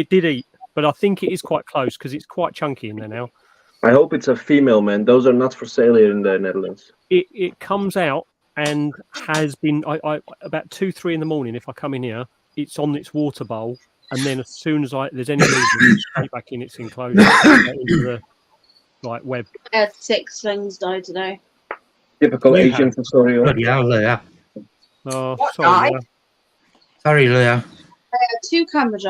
did eat. But I think it is quite close because it's quite chunky in there now. I hope it's a female, man. Those are not for sale here in the Netherlands. It comes out and has been I about 2-3 in the morning. If I come in here, it's on its water bowl, and then as soon as there's any movement, it's straight back in its enclosure into the web. I had 6 slings die today. Typical Asian Fossorial. Bloody hell, Leah. Oh, sorry, Leah. Sorry, Leah. I had 2 Cambridge.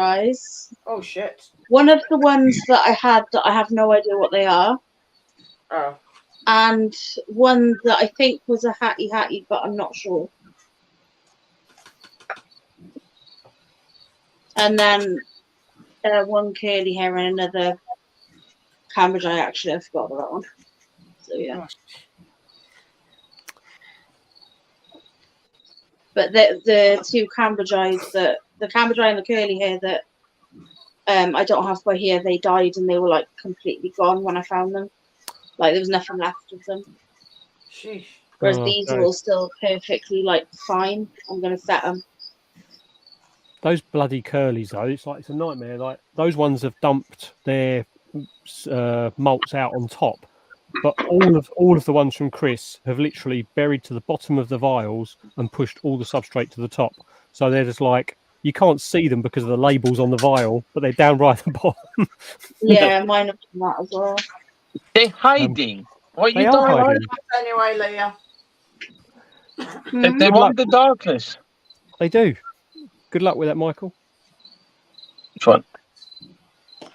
Oh shit! One of the ones that I had that I have no idea what they are. Oh. And one that I think was a hattie, but I'm not sure. And then one curly hair and another Cambridge. Actually, I forgot about that one. So yeah. But the 2 Cambridge eyes the Cambridge eye and the curly hair that I don't have by here, they died and they were like completely gone when I found them. Like there was nothing left of them. Sheesh. Whereas these are all still perfectly fine. I'm gonna set them. Those bloody curlies though, it's a nightmare. Like those ones have dumped their malts out on top. But all of the ones from Chris have literally buried to the bottom of the vials and pushed all the substrate to the top. So they're just you can't see them because of the labels on the vial, but they're down right at the bottom. Yeah, mine have done that as well. They're hiding. What they you are doing? hiding. Anyway, Leah. They want the darkness. They do. Good luck with that, Michael. Which one?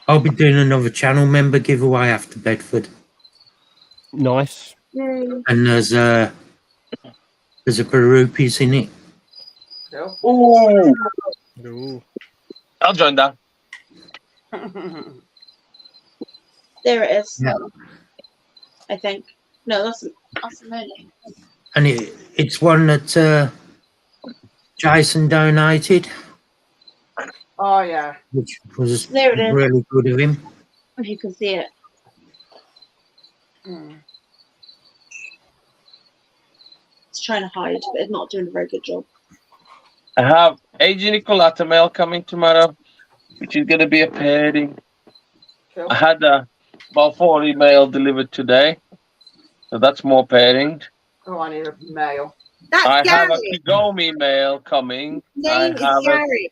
I'll be doing another channel member giveaway after Bedford. Nice. And there's a Barupies in it. Ooh. Ooh. I'll join that. There it is. Yeah. I think. No, that's a Merlin. And it's one that Jason donated. Oh yeah. Which was There it is. really good of him. If you can see it. It's trying to hide, but it's not doing a very good job. I have AG Nicolata mail coming tomorrow, which is going to be a pairing. Cool. I had about 40 mail delivered today, so that's more pairing. Oh, I need a mail. That's I Gary. have a Kigomi mail coming. Name is Gary.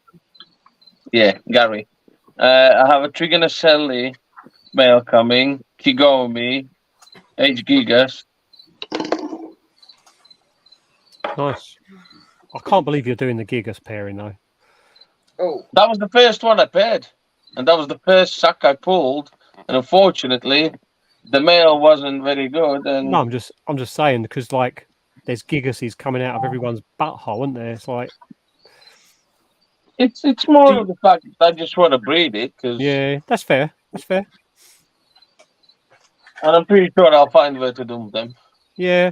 Gary. I have a Trigonocelli mail coming. Kigomi, H Gigas. Nice. I can't believe you're doing the Gigas pairing though. Oh, That was the first one I paired, and that was the first sack I pulled. And unfortunately, the mail wasn't very good. And No, I'm just saying because there's Gigases coming out of everyone's butthole, isn't there? It's It's more of the fact that I just want to breed it because Yeah, that's fair. That's fair. and I'm pretty sure I'll find where to dump them. Yeah.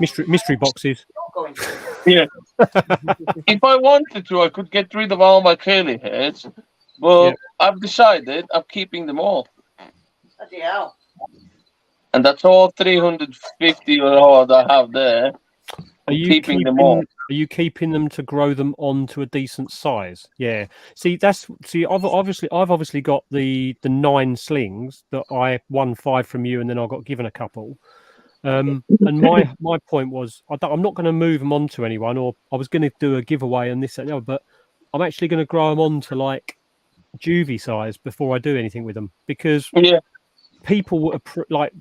Mystery boxes. Yeah. If I wanted to, I could get rid of all my curly hairs, but I've decided I'm keeping them all. Bloody hell. And that's all 350 or odd I have there. Are you keeping them all? Are you keeping them to grow them on to a decent size? Yeah. I've obviously got the 9 slings that I won 5 from you, and then I got given a couple. And my point was, I'm not going to move them on to anyone, or I was going to do a giveaway and this and that, but I'm actually going to grow them on to like juvie size before I do anything with them, because people were like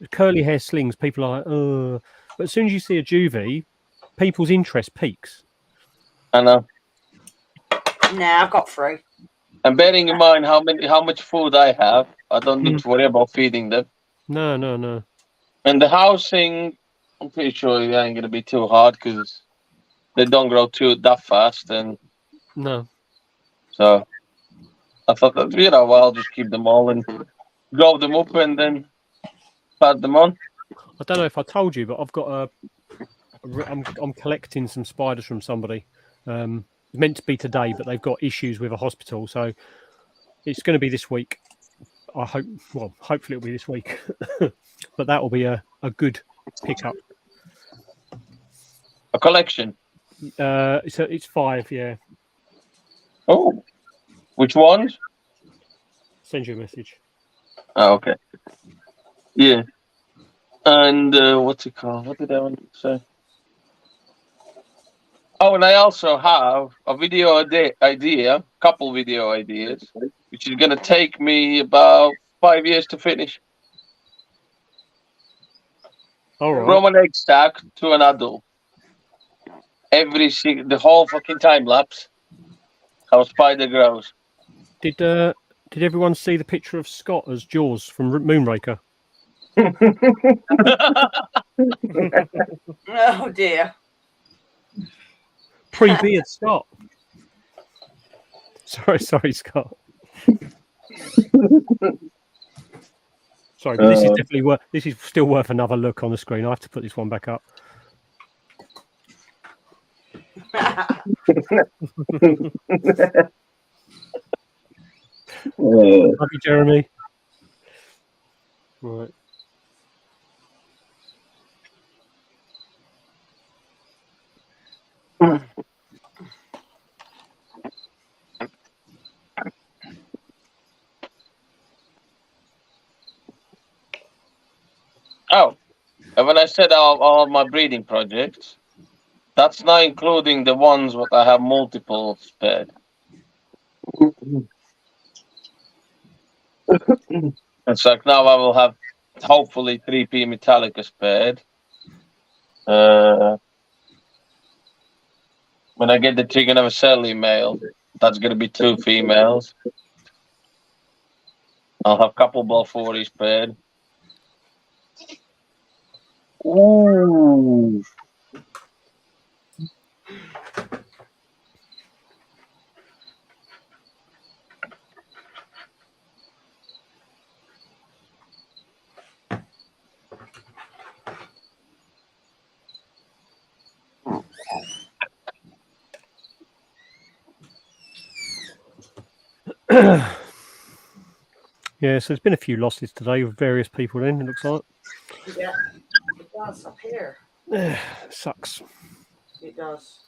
curly hair slings. People are like, but as soon as you see a juvie, people's interest peaks. I know. Nah, I've got 3. And bearing in mind how much food I have, I don't need to worry about feeding them. No. And the housing, I'm pretty sure it ain't gonna be too hard because they don't grow that fast. And no, so I thought that I'll just keep them all and grow them up and then pad them on. I don't know if I told you, but I've got I'm collecting some spiders from somebody. It's meant to be today, but they've got issues with a hospital, so it's going to be this week. I hope. Well, hopefully it'll be this week, but that will be a good pickup. A collection. It's 5, yeah. Oh, which ones? Send you a message. Oh, okay. Yeah. And what's it called? What did I want to say? Oh, and I also have a video idea, couple video ideas, which is going to take me about 5 years to finish. All right. From an egg stack to an adult. The whole fucking time lapse. How spider grows. Did everyone see the picture of Scott as Jaws from Moonraker? Oh dear. Pre-beard Scott. Sorry, Scott. Sorry, but this is definitely this is still worth another look on the screen. I have to put this one back up. Love you, Jeremy. Right. Oh, and when I said all my breeding projects, that's not including the ones that I have multiple spared. It's like now I will have hopefully 3P Metallica spared. When I get the Chicken of a Sally male, that's going to be 2 females. I'll have couple ball 40 spared. Ooh. Yeah, so there's been a few losses today with various people in, it looks like. Yeah, it does up here. Sucks. It does.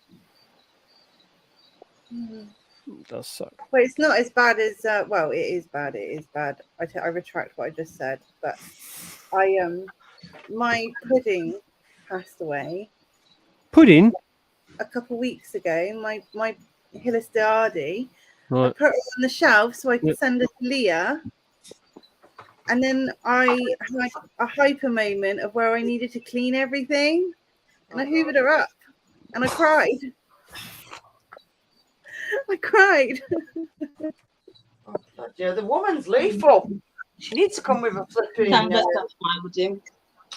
It does suck. Well, it's not as bad as well, it is bad. It is bad. I retract what I just said, but my pudding passed away. Pudding? A couple of weeks ago. My Hillis Dardy. Right. I put it on the shelf so I could send it to Leah. And then I had a hyper moment of where I needed to clean everything. And I hoovered her up. And I cried. I cried. Oh, yeah, the woman's lethal. She needs to come with a flipping. That's what I would do.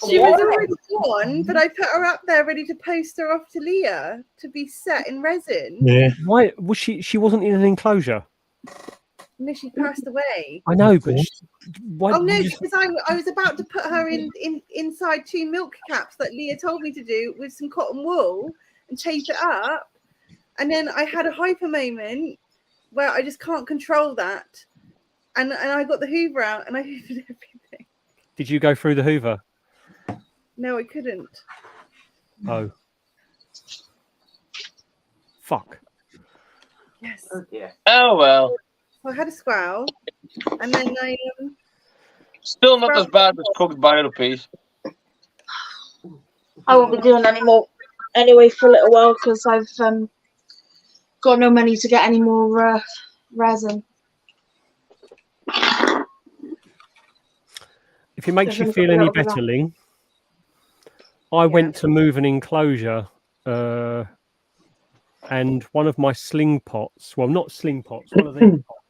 She was already on, but I put her up there ready to post her off to Leah to be set in resin. Yeah. Why was she? She wasn't in an enclosure. No, she passed away. I know, but why? Oh no, because I was about to put her inside 2 milk caps that Leah told me to do with some cotton wool and tape it up, and then I had a hyper moment where I just can't control that, and I got the Hoover out and I hoovered everything. Did you go through the Hoover? No, I couldn't. Oh, fuck. Yes. Oh dear. Oh well. So I had a squirrel, and then I Still not as bad as cooked biopiece. I won't be doing any more anyway for a little while because I've got no money to get any more resin. If it makes you feel any better, Ling, I went to move an enclosure and one of my sling pots, well, not sling pots, one of these pots.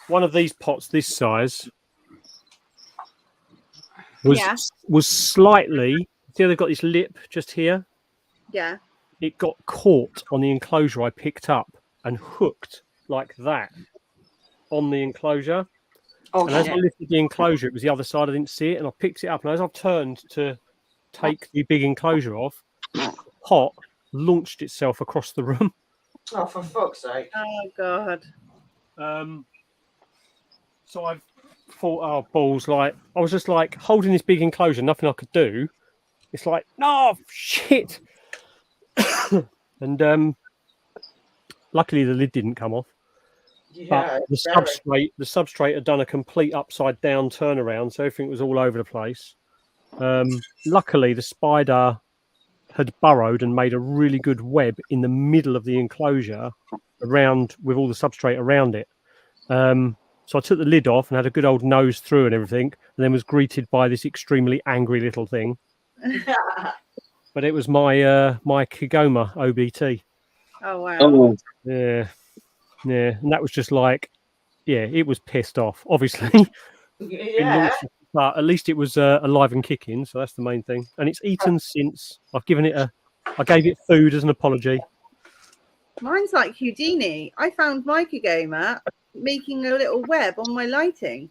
One of these pots this size was slightly, see how they've got this lip just here? Yeah. It got caught on the enclosure I picked up and hooked like that on the enclosure. Oh, and as I lifted the enclosure, it was the other side. I didn't see it, and I picked it up. And as I turned to take the big enclosure off, the pot launched itself across the room. Oh, for fuck's sake! Oh God. So I've thought, oh balls! Like I was just like holding this big enclosure, nothing I could do. It's like, no shit. And luckily the lid didn't come off. Yeah, but the substrate had done a complete upside down turnaround, so everything was all over the place. Luckily the spider had burrowed and made a really good web in the middle of the enclosure around with all the substrate around it. So I took the lid off and had a good old nose through and everything, and then was greeted by this extremely angry little thing. But it was my my Kigoma OBT. Oh wow. Oh. Yeah. And that was just like, yeah, it was pissed off, obviously. Yeah. But at least it was alive and kicking, so that's the main thing. And it's eaten since. I gave it food as an apology. Mine's like Houdini. I found my Kigoma making a little web on my lighting.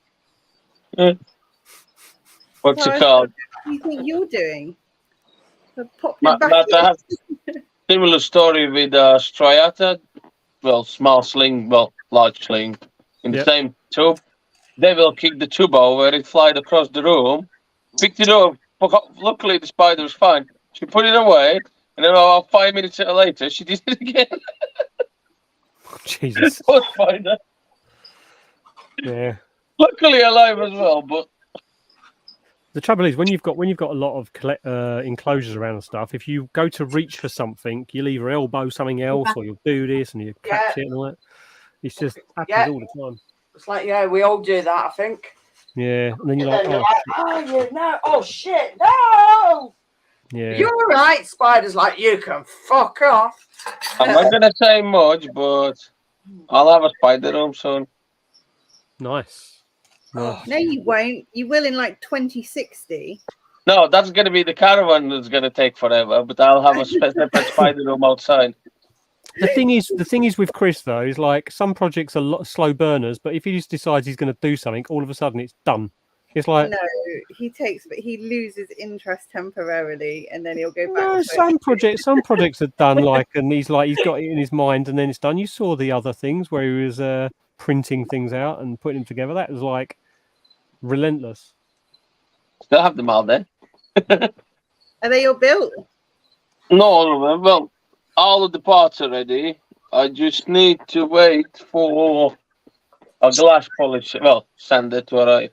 What's So it called? What do you think you're doing? I have similar story with striata. Well, small sling, well, large sling in the same tube. They will kick the tube over, it flied across the room, picked it up. Luckily, the spider was fine. She put it away, and then about 5 minutes later, she did it again. Jesus. Poor spider. Yeah. Luckily alive as well, but the trouble is when you've got a lot of enclosures around and stuff, if you go to reach for something, you'll either elbow something else or you'll do this and you catch it and all that. It's just happens all the time. It's like, yeah, we all do that, I think. Yeah, and then you're like, oh shit, no! Yeah. You're right, Spider's like, you can fuck off. I'm not going to say much, but I'll have a spider room soon. Nice. No, you won't. You will in like 2060. No, that's going to be the caravan that's going to take forever, but I'll have a separate spider room outside. The thing is with Chris though, is like some projects are slow burners, but if he just decides he's going to do something, all of a sudden it's done. It's like no, he loses interest temporarily, and then he'll go back. No, some projects are done like, and he's got it in his mind, and then it's done. You saw the other things where he was printing things out and putting them together. That was like relentless. Still have them out there. Are they all built? No, well, all of the parts are ready. I just need to wait for a glass polish, well, sander to arrive.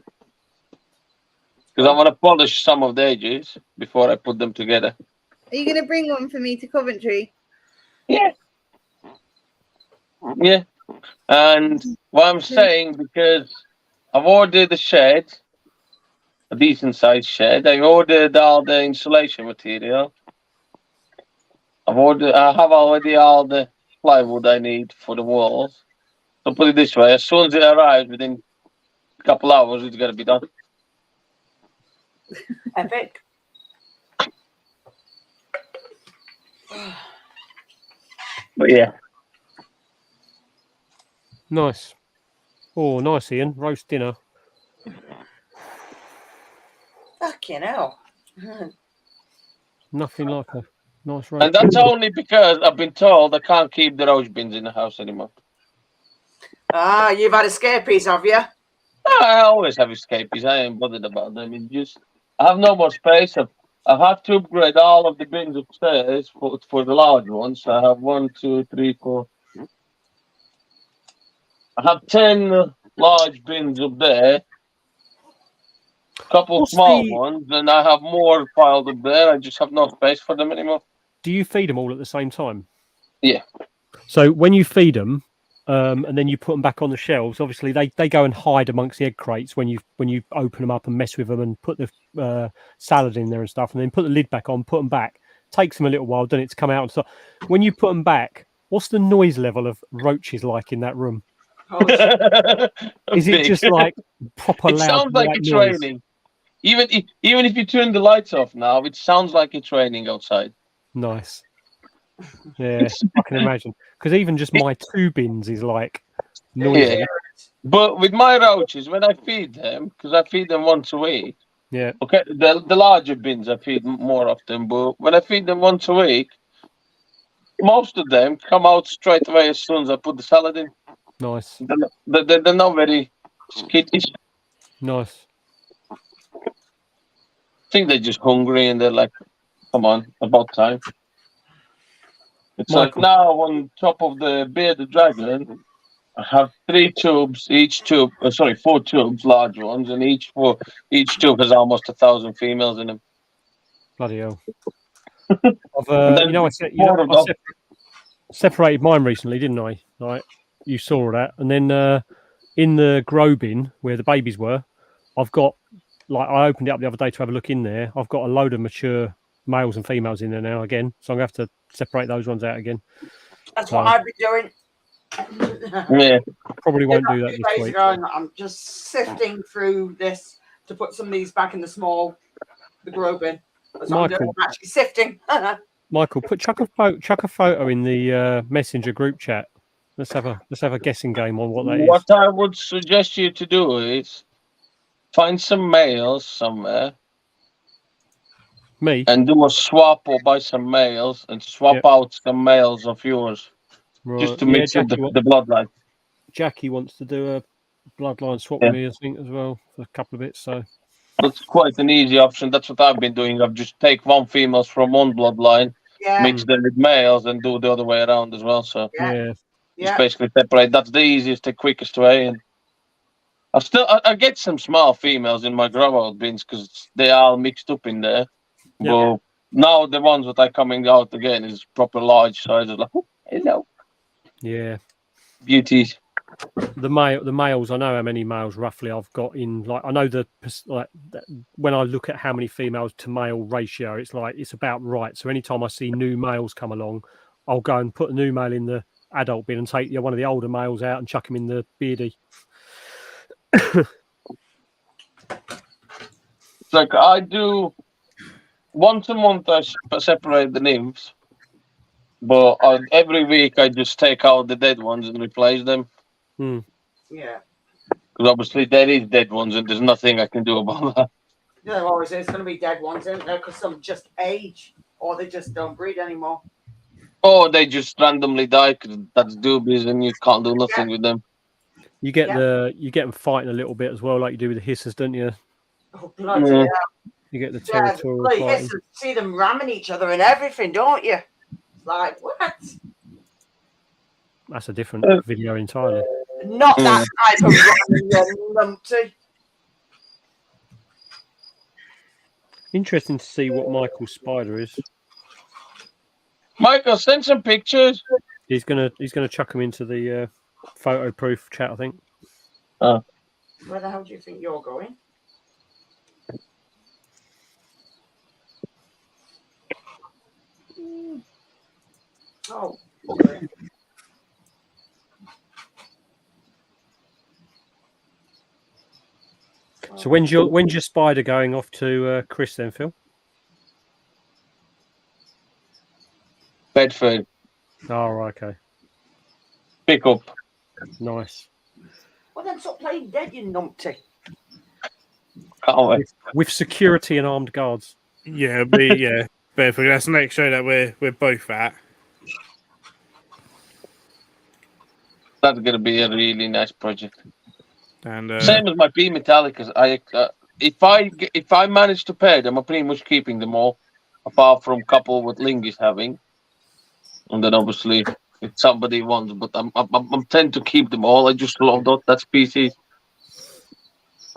Because I want to polish some of the edges before I put them together. Are you going to bring one for me to Coventry? Yeah. Yeah. And what I'm saying, because I've ordered a shed, a decent sized shed. I ordered all the insulation material. I have already all the plywood I need for the walls. So put it this way: as soon as it arrives, within a couple hours, it's gonna be done. Epic. But yeah, Nice. Oh, nice, Ian. Roast dinner. Fucking hell. Nothing like a nice roast. and that's only because I've been told I can't keep the roast bins in the house anymore. Ah, you've had escapees, have you? I always have escapees. I ain't bothered about them. It's just I have no more space. I've had to upgrade all of the bins upstairs for the large ones. So I have 1, 2, 3, 4. I have 10 large bins up there. Couple What's small the- ones, and I have more piled up there. I just have no space for them anymore. Do you feed them all at the same time? Yeah. So when you feed them, and then you put them back on the shelves, obviously they go and hide amongst the egg crates when you open them up and mess with them and put the salad in there and stuff, and then put the lid back on, put them back. Takes them a little while, doesn't it, to come out and stuff. When you put them back, what's the noise level of roaches like in that room? Is it just like proper It loud? sounds like white it's noise? raining. Even if you turn the lights off now, it sounds like it's raining outside. Nice. Yeah, I can imagine. Because even just my 2 bins is like noisy. Yeah. But with my roaches, when I feed them, because I feed them once a week. Yeah. Okay, the larger bins I feed more often, but when I feed them once a week, most of them come out straight away as soon as I put the salad in. Nice. They're not very skittish. Nice. I think they're just hungry and they're like, come on, about time. It's Michael. like now on top of the bearded dragon, I have 3 tubes, each tube, 4 tubes, large ones, and each tube has almost 1,000 females in them. Bloody hell. I separated mine recently, didn't I? Like you saw that, and then in the grow bin where the babies were, I've got I opened it up the other day to have a look in there. I've got a load of mature males and females in there now again, so I'm gonna have to separate those ones out again. That's what I've been doing. Yeah, probably won't do that 2 this days week. ago, and I'm just sifting through this to put some of these back in the grow bin. That's what I'm doing. I'm actually sifting. Michael, chuck a photo in the messenger group chat. Let's have a guessing game on what that is. What I would suggest you to do is find some males somewhere. Me? And do a swap or buy some males and swap out some males of yours. Right. Just to mix up the bloodline. Jackie wants to do a bloodline swap with me, I think, as well, for a couple of bits. So that's quite an easy option. That's what I've been doing. I've just take 1 females from one bloodline, mix them with males, and do the other way around as well. So just basically separate. That's the easiest, the quickest way. And I get some small females in my grow out bins because they are all mixed up in there. Yeah. But now the ones that are coming out again is proper large sizes. Like, hello. Yeah. Beauties. The males, I know how many males roughly I've got in. Like I know when I look at how many females to male ratio, it's about right. So anytime I see new males come along, I'll go and put a new male in the adult bin and take one of the older males out and chuck him in the beardy. It's like I do once a month. I separate the nymphs, but every week I just take out the dead ones and replace them. Yeah. Because obviously there is dead ones, and there's nothing I can do about that. There always is going to be dead ones, isn't there? Because some just age, or they just don't breed anymore. Or they just randomly die because that's doobies, and you can't do nothing with them. You get them fighting a little bit as well, like you do with the hissers, don't you? Oh bloody hell! You get the territorial fighting. See them ramming each other and everything, don't you? It's like what? That's a different video entirely. Not that type of ramming, numpty. Interesting to see what Michael's spider is. Michael, send some pictures. He's gonna chuck them into the photo proof chat, I think. Oh. Where the hell do you think you're going? Oh. So when's your spider going off to Chris then, Phil? Bedford. Oh, right, okay. Pick up. Nice. Well, then stop playing dead, you numpty. Can't wait. With security and armed guards. Yeah, Bedford. That's the next show that we're both at. That's gonna be a really nice project. And same as my B Metallicas. If I manage to pair them, I'm pretty much keeping them all, apart from a couple what Ling is having, and then obviously if somebody wants. But I'm tend to keep them all. I just love that's PCs.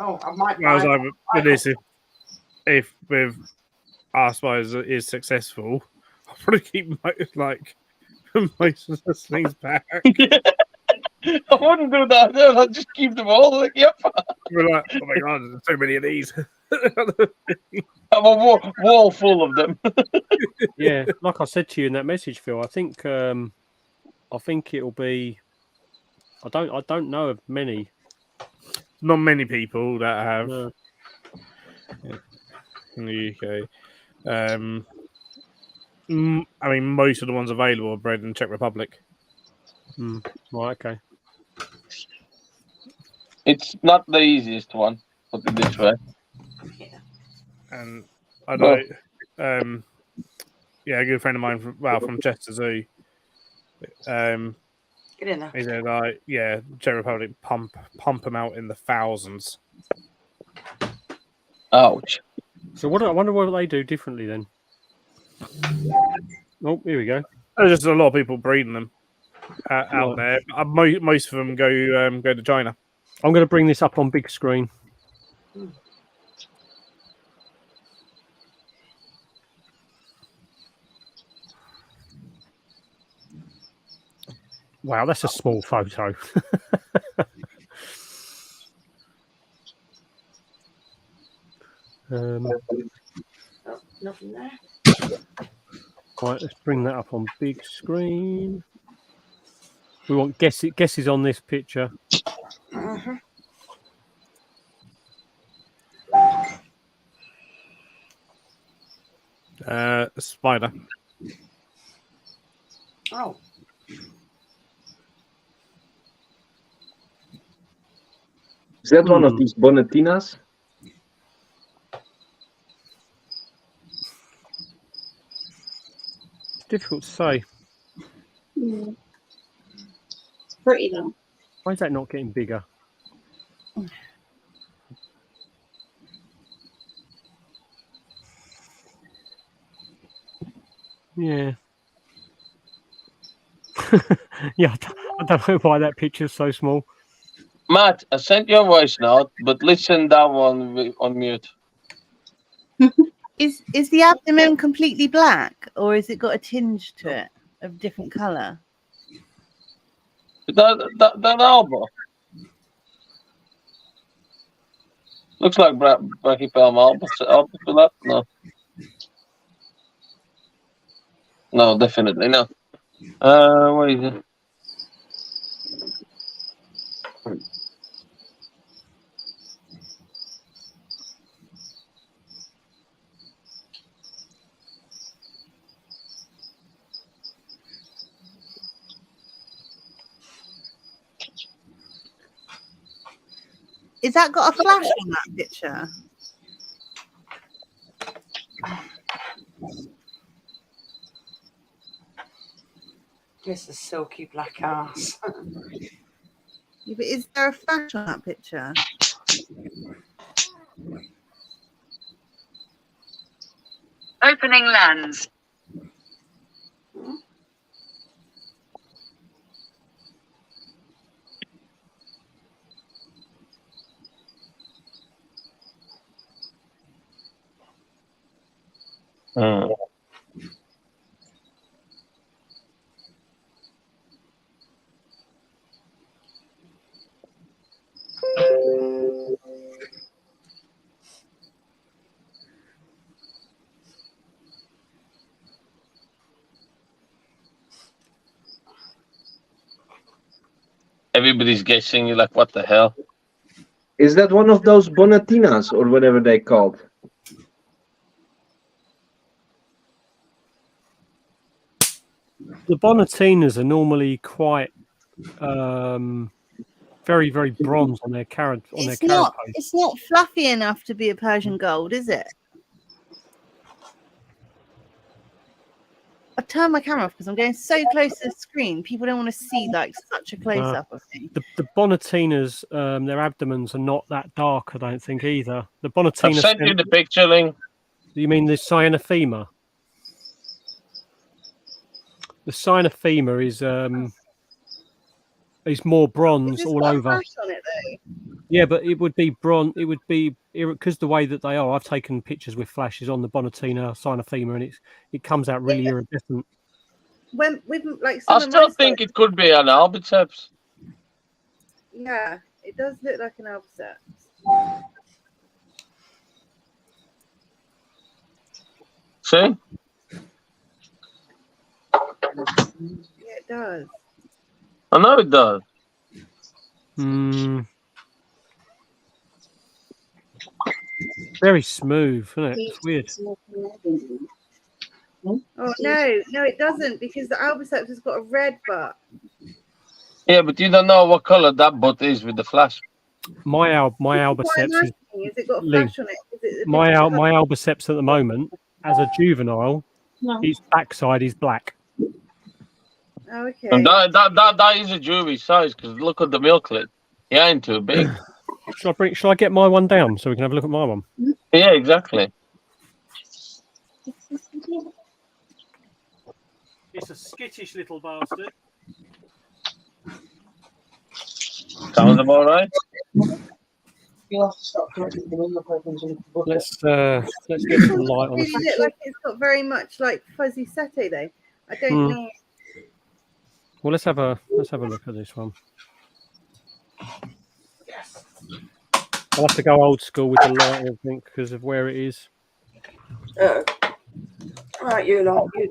Oh, I might. With this, if with our spies is successful, I'll probably keep most of the slings back. I wouldn't do that. I'll just keep them all. Like, yep. We're like, oh my god, there's so many of these. I'm a wall full of them. Yeah, like I said to you in that message, Phil. I think it'll be. I don't know of many. Not many people that have in the UK. I mean, most of the ones available are bred in Czech Republic. Right, okay. It's not the easiest one, put it this way. And I know, a good friend of mine from Chester Zoo. Get in there. He said, Czech Republic pump them out in the thousands. Ouch. So I wonder what they do differently then. Oh, here we go. There's just a lot of people breeding them out there. Most of them go to China. I'm going to bring this up on big screen. Wow, that's a small photo. Nothing there. Right, let's bring that up on big screen. We want guesses on this picture. Spider. Oh. Is that one of these Bonnetinas? It's difficult to say. It's pretty though. Why is that not getting bigger? Yeah. Yeah, I don't know why that picture's so small. Matt, I sent you a voice note, but listen that one on mute. Is the abdomen completely black, or has it got a tinge to it of different colour? That elbow looks like brachypelm elbow for that. No, definitely no. What is it? Is that got a flash on that picture? Just a silky black ass. Yeah, but is there a flash on that picture? Opening lens. Everybody's guessing. You're like, what the hell? Is that one of those bonatinas or whatever they called? The bonatinas are normally quite very, very bronze on their carapace. It's not fluffy enough to be a Persian gold, is it? I've turned my camera off because I'm getting so close to the screen. People don't want to see like such a close up of me. The bonatinas, their abdomens are not that dark, I don't think either. The bonatina. I've sent you the picture, Ling. You mean the cyanothema? The cyanothema is more bronze all over. Flash on it though. Yeah, but it would be bronze. It would be because the way that they are. I've taken pictures with flashes on the bonatina cyanothema, and it comes out really iridescent. When with like, I still think it could be an albiceps. Yeah, it does look like an albiceps. See? Yeah, it does. I know it does. Very smooth, isn't it? It's weird. Oh no, it doesn't, because the albiceps has got a red butt. Yeah, but you don't know what color that butt is with the flash. My albiceps Is it got a flash on it? My albiceps at the moment, as a juvenile, its backside is black. Oh, okay. And that is a juvie size, because look at the milk lid. He ain't too big. Shall I get my one down so we can have a look at my one? Yeah, exactly. It's a skittish little bastard. Sounds about right. You'll have to start correcting them in the problems. Let's get some light on It really look like it's got very much like fuzzy sete though. I don't know. Well, let's have a look at this one. I'll have to go old school with the light, I think, because of where it is. Right, you lot, you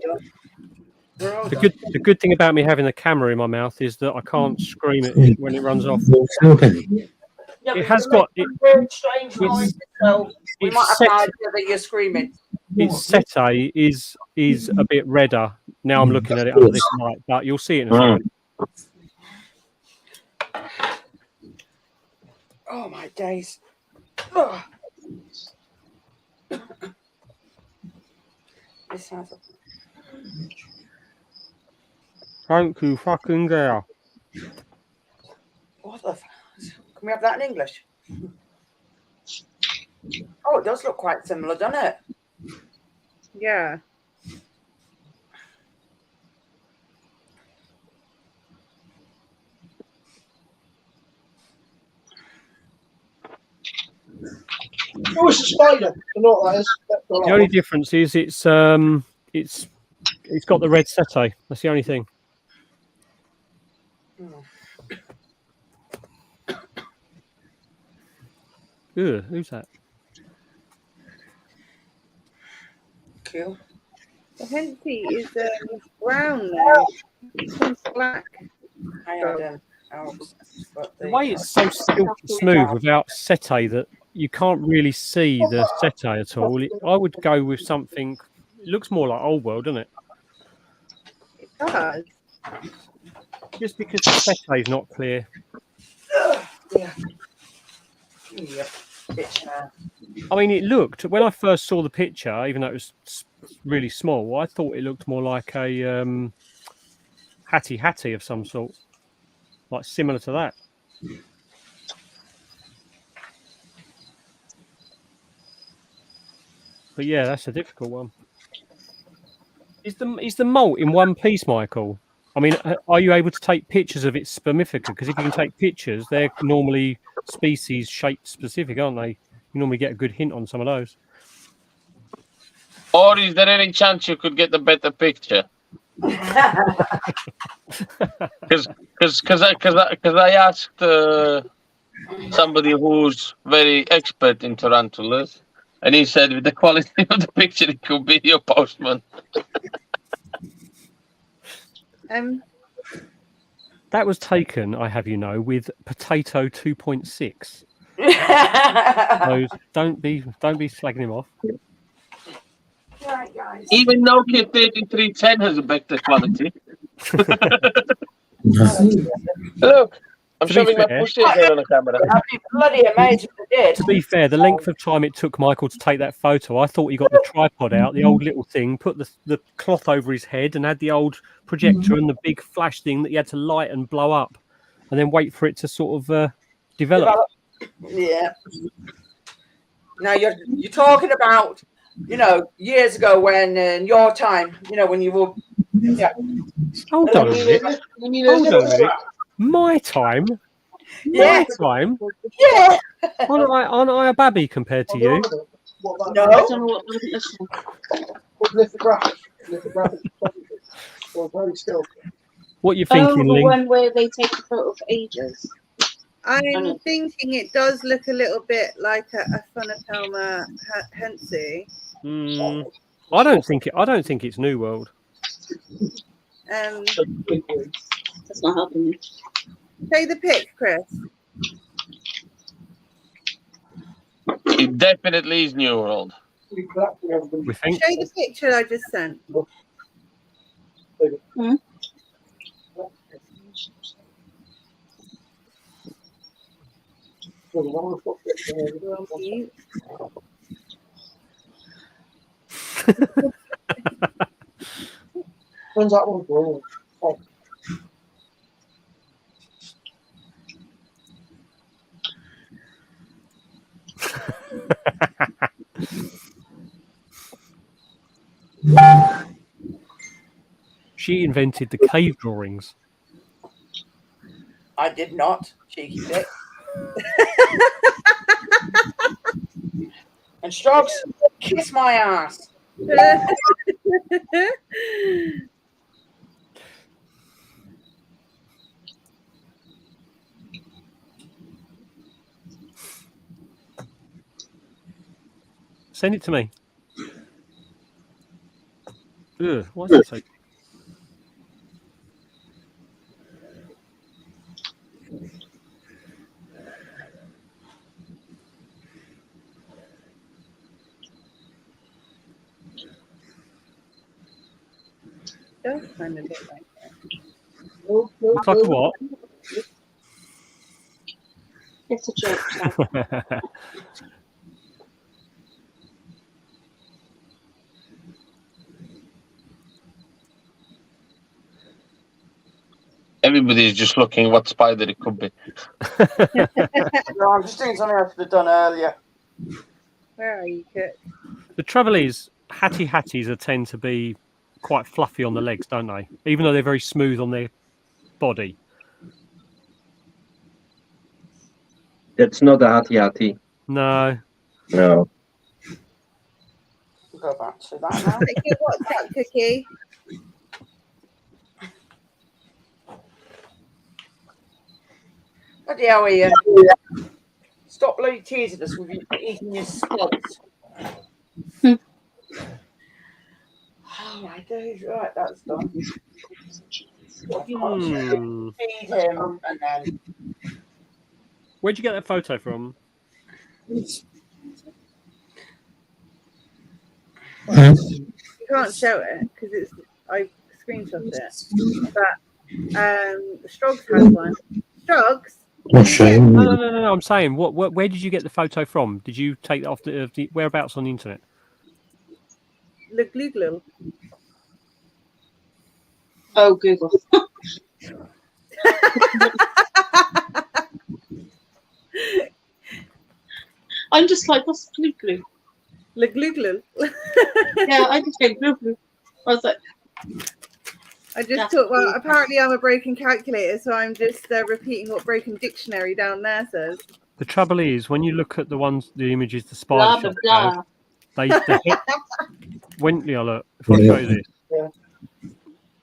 done. The good thing about me having the camera in my mouth is that I can't scream at it when it runs off. Yeah, It has got it. Very strange noise, so we might have no idea that you're screaming. Its sete is a bit redder. Now I'm looking at it under this light, but you'll see it in a second. Oh my days. Oh. This sounds. Thank you, fucking girl. What the? Can we have that in English? Oh, it does look quite similar, doesn't it? Yeah. Oh, it's a spider. You know what that is? The only difference is it's got the red sete. That's the only thing. Ugh, who's that? Cool. The Henty is brown though. It's black. The way it's so silky smooth without sete that you can't really see the sete at all. I would go with something. It looks more like Old World, doesn't it? It does. Just because the sete is not clear. Yeah. I mean, it looked, when I first saw the picture, even though it was really small, I thought it looked more like a hattie of some sort, like similar to that. But yeah, that's a difficult one. Is the molt in one piece, Michael? I mean, are you able to take pictures of its spermifica? Because if you can take pictures, they're normally species shape specific, aren't they? You normally get a good hint on some of those. Or is there any chance you could get a better picture? Because I asked somebody who's very expert in tarantulas, and he said with the quality of the picture, it could be your postman. That was taken, I have you know, with potato 2.6. So don't be slagging him off. Right, guys. Even Nokia 3310 has a better quality. Look, I'm To be shoving my fair- pussy again on the camera. I'd be bloody amazed if they did. To be fair, the length of time it took Michael to take that photo, I thought he got the tripod out, the old little thing, put the cloth over his head, and had the old projector and the big flash thing that he had to light and blow up, and then wait for it to sort of develop. Yeah. Now you're talking about, years ago when in your time, when you were. Yeah. Hold on a minute. Hold on a minute. My time. Yeah. My time. Yeah. Aren't I a babby compared to you? No. I don't know what this one. Lift the graphic. Lift the graphic. Very still. What you thinking, the Ling? one where they take the photo for ages. I'm thinking it does look a little bit like a Funapelma Hensi. I don't think it's New World. That's not helping me. Say the pic, Chris. It definitely is New World. We think. Show the picture I just sent. When's that one going? She invented the cave drawings. I did not, cheeky bit. And Strokes, kiss my ass. Send it to me. Ugh, why is that so? Does kind of look like Looks like a what? It's a joke. Everybody's just looking what spider it could be. No, I'm just doing something I should have done earlier. Where are you, Kurt? The trouble is, hatties tend to be quite fluffy on the legs, don't they? Even though they're very smooth on their body. It's not a hattie. No. No. Go back to that now. What's that, Cookie? Bloody hell, Ian. Stop bloody teasing us with you eating your spuds. Oh my days, right, that's done. Feed him and then. Where'd you get that photo from? You can't show it because I screenshot it. But Stroggs has one. Stroggs? No. I'm saying, where did you get the photo from? Did you take that off the whereabouts on the internet? Google. Oh, Google. I'm just like, what's glue glue? Glue. Yeah, I just say glue glue. I was like, I just thought, well, apparently I'm a broken calculator, so I'm just repeating what broken dictionary down there says. The trouble is, when you look at the images the spider shop blah. has, when look, if I show you this.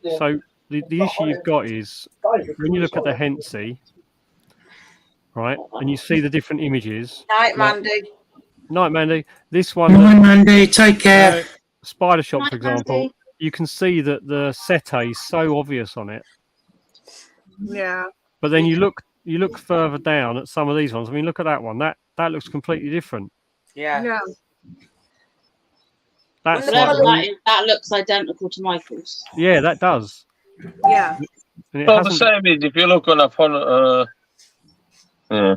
Yeah. So the issue you've got is when you look at the Hensi, right, and you see the different images. Night, Mandy. Night, Mandy. This one. Night, Mandy. Take care. Spider shop, Night, for example. Mandy. You can see that the setae is so obvious on it. Yeah. But then you look further down at some of these ones. I mean, look at that one. That looks completely different. Yeah. Yeah. That's that looks identical to Michael's. Yeah, that does. Yeah. And it So the hasn't. same is if you look on a phone. Yeah.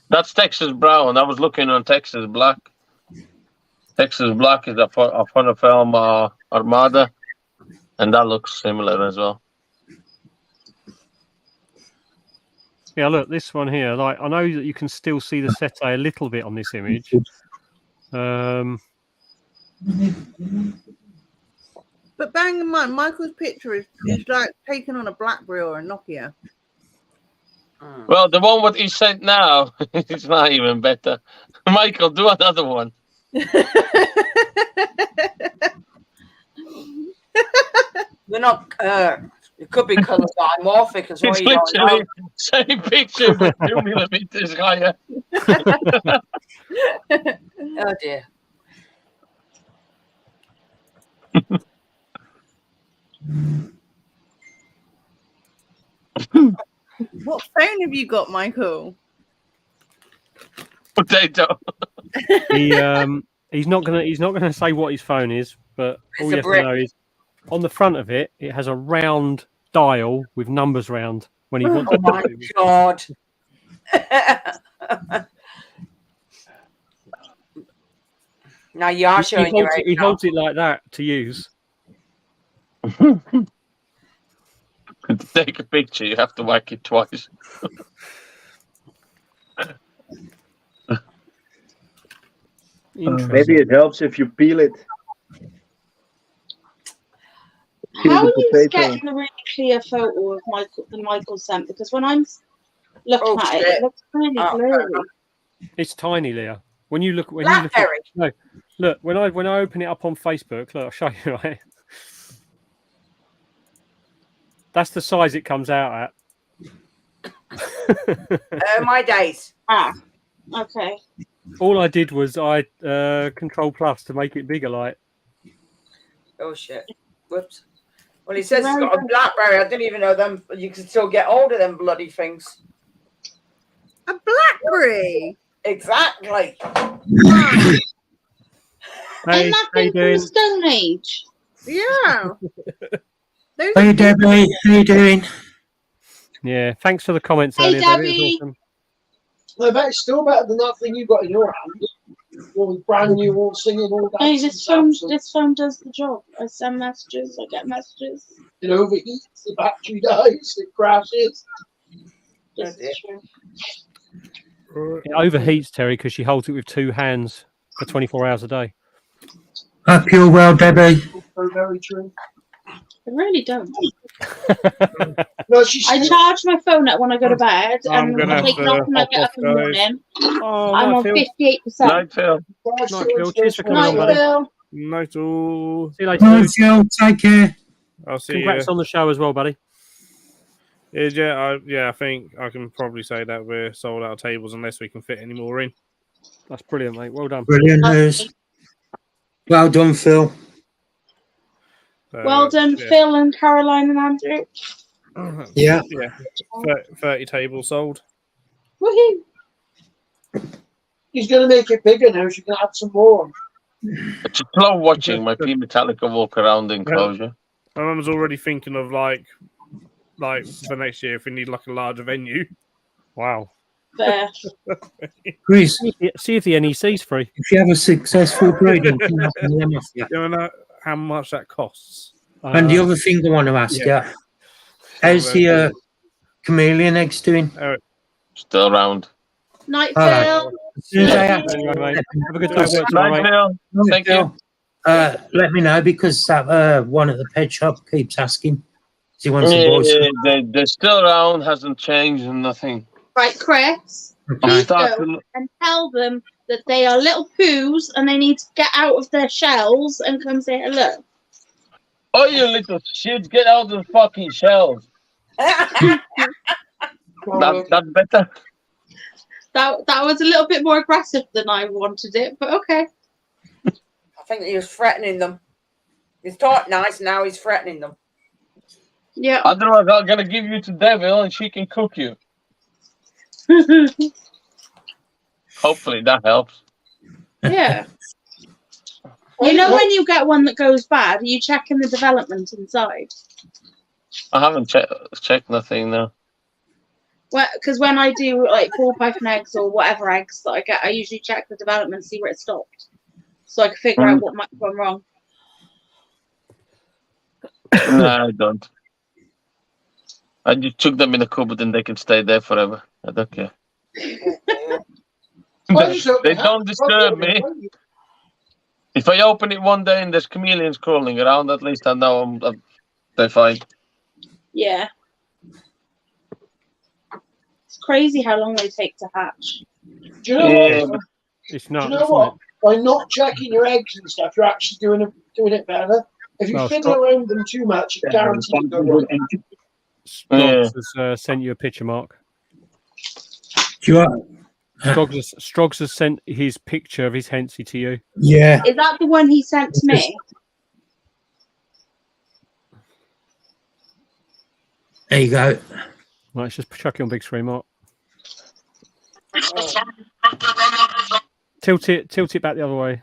That's Texas Brown. I was looking on Texas Black. Texas Black is a Phonofilm Armada, and that looks similar as well. Yeah, look, this one here. Like, I know that you can still see the sete a little bit on this image. But bearing in mind, Michael's picture is like taken on a BlackBerry or a Nokia. Well, the one what he sent now is not even better. Michael, do another one. They're not. It could be colour dimorphic as well. It's You don't know. literally same picture but 2 millimeters higher. Oh dear. What phone have you got, Michael? Potato. He's not gonna say what his phone is, but all you have to know is on the front of it, it has a round dial with numbers round when he wants. Oh my god. Now you are showing your age. He holds it like that to use. To take a picture, you have to whack it twice. Maybe it helps if you peel it. How are you getting a really clear photo of Michael sent? Because when I'm looking at it, it looks really blurry. It's tiny, Leah. When you look, when I open it up on Facebook, look, I'll show you. Right? That's the size it comes out at. My days. Ah, okay. All I did was Control Plus to make it bigger, like. Oh shit! Whoops. Well, he says he's got a BlackBerry. I didn't even know them. You can still get hold of them bloody things. A BlackBerry. Exactly. Ain't that thing from the Stone Age? Yeah. Hey Debbie, how you doing? Yeah, thanks for the comments Hey earlier, Debbie. It was Debbie. awesome. No, but it's still better than that thing you got in your hand. All brand new, all singing, all that. Hey, this phone does the job. I send messages, I get messages. It overheats, the battery dies, it crashes. This is true. It overheats, Terry, because she holds it with two hands for 24 hours a day. Hope you're well, Debbie. Very true. I really don't. No, I charge my phone up when I go to bed, I'm and I take it off when I get up in the morning. I'm on 58%. Night, Phil. Night, Phil. Cheers for coming on, buddy. Phil. Night all. See you later. Bye, Phil. Take care. I'll see Congrats you. on the show as well, buddy. I think I can probably say that we're sold out of tables unless we can fit any more in. That's brilliant, mate. Well done. Brilliant news. Well done, Phil. Well done, Phil and Caroline and Andrew. Yeah. 30 tables sold. Woohoo! He's going to make it bigger now. She's going to add some more. It's slow watching my P Metallica walk around the enclosure. My mum's already thinking of like for next year if we need like a larger venue. Wow. There. Chris, see if the NEC's free. if you have a successful breeding, can I have them off you? Do you know how much that costs? And the other thing I want to ask you, how's the chameleon eggs doing? Still around. Night, All right. Phil. As soon as I have Have a good Night, Phil. Thank you. let me know because that one at the pet shop keeps asking. He wants a voice. They're still around, hasn't changed and nothing. Right, Chris. Okay. You go and tell them that they are little poos and they need to get out of their shells and come say hello. Oh, you little shit, get out of the fucking shells. That's better. That was a little bit more aggressive than I wanted it, but okay. I think he was threatening them. He's taught nice, now he's threatening them. Yeah. Otherwise, I'm gonna give you to Devil and she can cook you. Hopefully that helps. Yeah. You know when you get one that goes bad, are you checking the development inside? I haven't checked nothing now. Well, because when I do like ball python eggs or whatever eggs that I get, I usually check the development, see where it stopped, so I can figure out what might have gone wrong. No, I don't. I just took them in a cupboard and they can stay there forever. I don't care. They don't disturb me. If I open it one day and there's chameleons crawling around, at least I know they're fine. Yeah. It's crazy how long they take to hatch. Do you know what? It's not. Do you know what? By not checking your eggs and stuff, you're actually doing it better. If you fiddle around them too much, it's guaranteed to go wrong. Strogs has sent you a picture, Mark. Strogs has sent his picture of his Hensi to you. Yeah. Is that the one he sent to me? There you go. Right, let's just chuck it on big screen, Mark. Tilt it back the other way.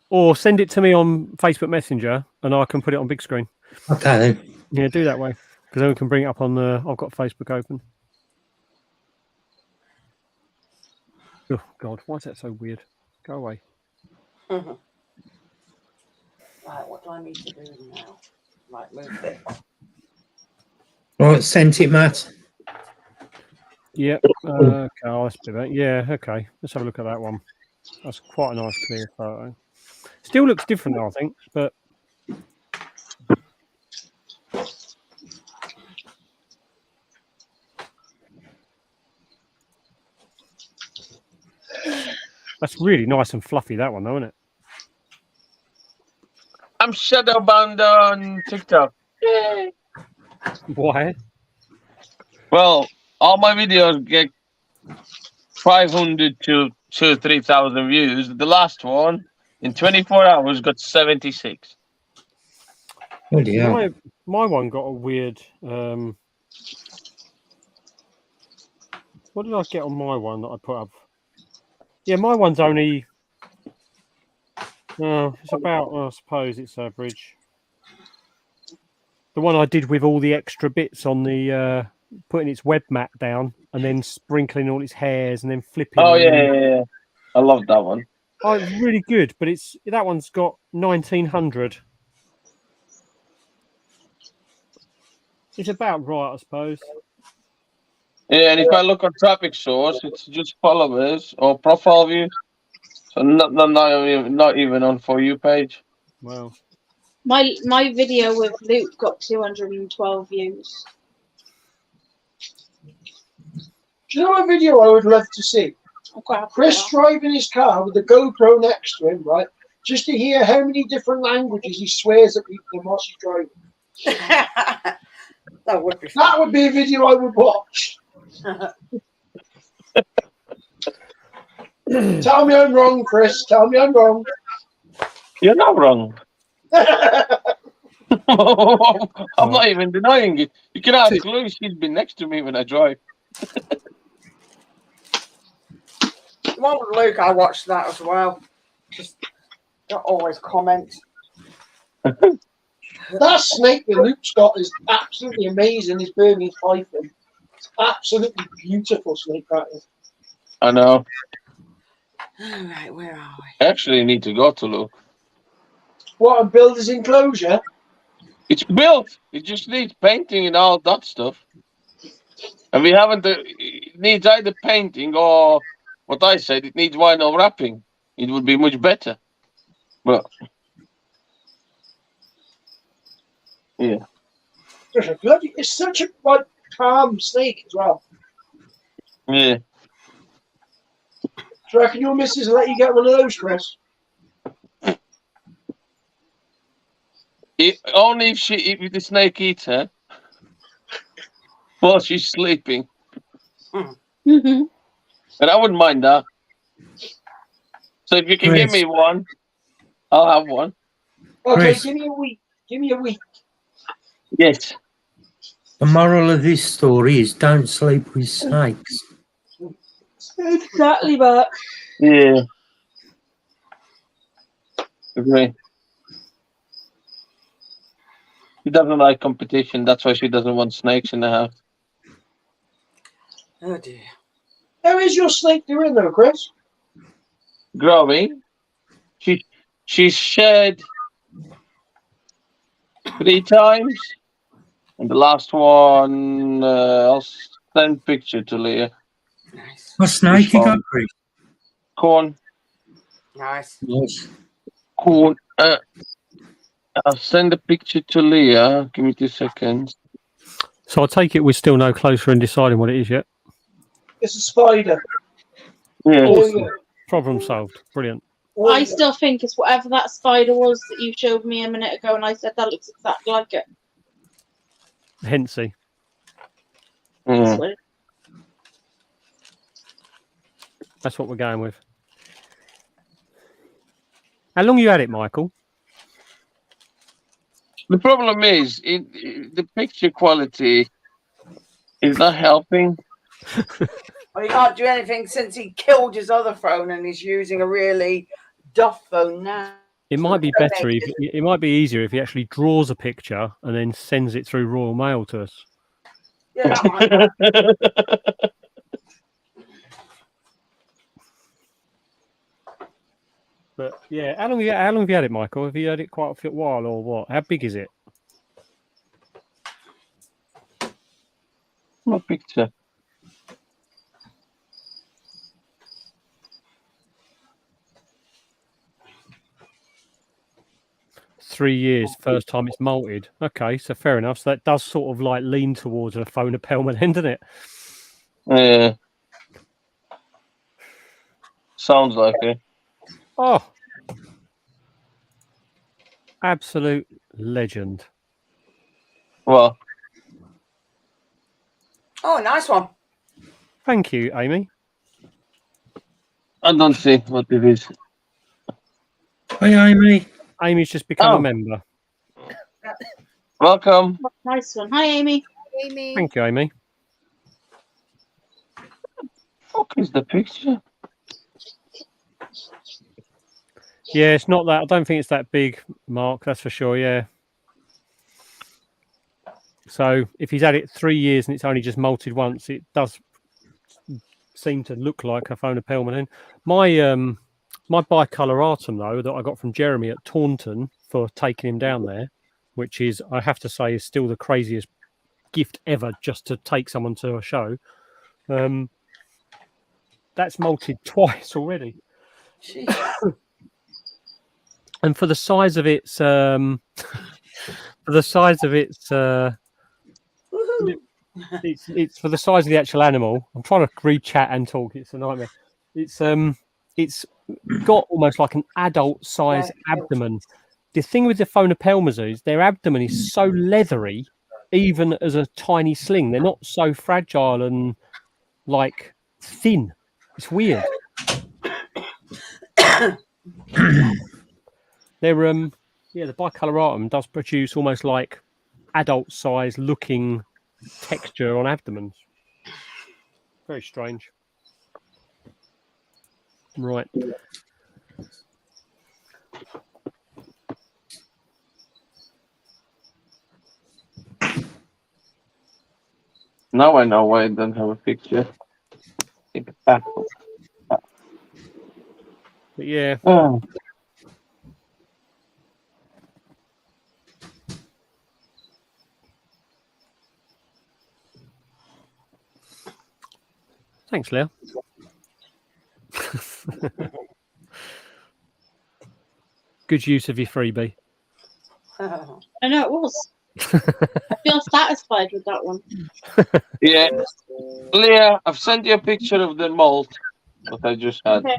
Or send it to me on Facebook Messenger and I can put it on big screen. Okay. Yeah, do that way. Because then we can bring it up on the... I've got Facebook open. Oh, God. Why is that so weird? Go away. Right, what do I need to do now? Right, move this. Right, sent it, Matt. Yep. Okay, let's do that. Yeah, okay. Let's have a look at that one. That's quite a nice clear photo. Still looks different, I think, but... That's really nice and fluffy, that one, though, isn't it? I'm shadowbound on TikTok. Why? Well, all my videos get 500 to 3,000 views. The last one, in 24 hours, got 76. My one got a weird... what did I get on my one that I put up? Yeah, my one's only... it's about, I suppose it's average. The one I did with all the extra bits on the... putting its web mat down and then sprinkling all its hairs and then flipping. Oh, yeah. I love that one. Oh, it's really good, but that one's got 1,900. It's about right, I suppose. Yeah, and if I look at traffic source, it's just followers or profile view. So not even on For You page. Wow. My video with Luke got 212 views. Do you know what video I would love to see? Chris driving his car with the GoPro next to him, right? Just to hear how many different languages he swears at people whilst he's driving. That would be fun. That would be a video I would watch. Tell me I'm wrong, Chris. Tell me I'm wrong. You're not wrong. I'm not even denying it. You can ask Louis. She's been next to me when I drive. One with Luke, I watched that as well. Just don't always comment. That snake that Luke's got is absolutely amazing. His Burmese python. It's absolutely beautiful snake that is. I know. All right, where are we? I actually need to go to Luke. What, and build his enclosure? It's built. It just needs painting and all that stuff. And we haven't. It needs either painting or what I said. It needs vinyl wrapping. It would be much better. But yeah, It's such a calm snake as well. yeah. Do you reckon your missus will let you get one of those, Chris? Only if the snake eats her while she's sleeping. Mm-hmm. And I wouldn't mind that. So if you can give me one, I'll have one. Okay, Chris. give me a week. Give me a week. Yes. The moral of this story is don't sleep with snakes. Exactly, but Yeah. Agree. She doesn't like competition. That's why she doesn't want snakes in the house. Oh dear. How is your snake doing though, Chris? Growing. She's shed 3 times. And the last one, I'll send picture to Leah. Nice. What snake you got, Chris? Corn. Nice. Yes. Corn. I'll send a picture to Leah. Give me 2 seconds. So I take it we're still no closer in deciding what it is yet. It's a spider. Yeah. Awesome. Problem solved. Brilliant. I still think it's whatever that spider was that you showed me a minute ago, and I said that looks exactly like it. Hensey. Mm. Sweet. That's what we're going with. How long you had it, Michael? The problem is, the picture quality is not helping. Well, he can't do anything since he killed his other phone and he's using a really duff phone now. It might be better if it might be easier if he actually draws a picture and then sends it through Royal Mail to us. Yeah, that might work. But yeah, how long have you had it, Michael? Have you had it quite a while or what? How big is it? What picture? Three years, first time it's molted. Okay, so fair enough. So that does sort of like lean towards a phone of Pelman, doesn't it? Yeah. Sounds like it. Oh, absolute legend. Well. Oh, nice one. Thank you, Amy. I don't see what it is. Hi, Amy. Amy's just become a member. Welcome. Nice one. Hi, Amy. Amy. Thank you, Amy. Fuck is the picture? Yeah, it's not that. I don't think it's that big, Mark. That's for sure. Yeah. So if he's had it 3 years and it's only just molted once, it does seem to look like a phone of Pelman. My bicolor though that I got from Jeremy at Taunton for taking him down there, which is I have to say is still the craziest gift ever just to take someone to a show. That's molted twice already. And for the size of its it's for the size of the actual animal. I'm trying to read chat and talk. It's a nightmare. It's got almost like an adult size abdomen. The thing with the Phonopelmas is their abdomen is so leathery, even as a tiny sling. They're not so fragile and like thin. It's weird. They're the bicolor does produce almost like adult size looking texture on abdomens. Very strange. Right. Now I know why I don't have a picture. Think apple. But yeah. Oh. Thanks, Leo. Good use of your freebie. I know it was. I feel satisfied with that one. Yeah. Leah, I've sent you a picture of the mold that I just had. Okay.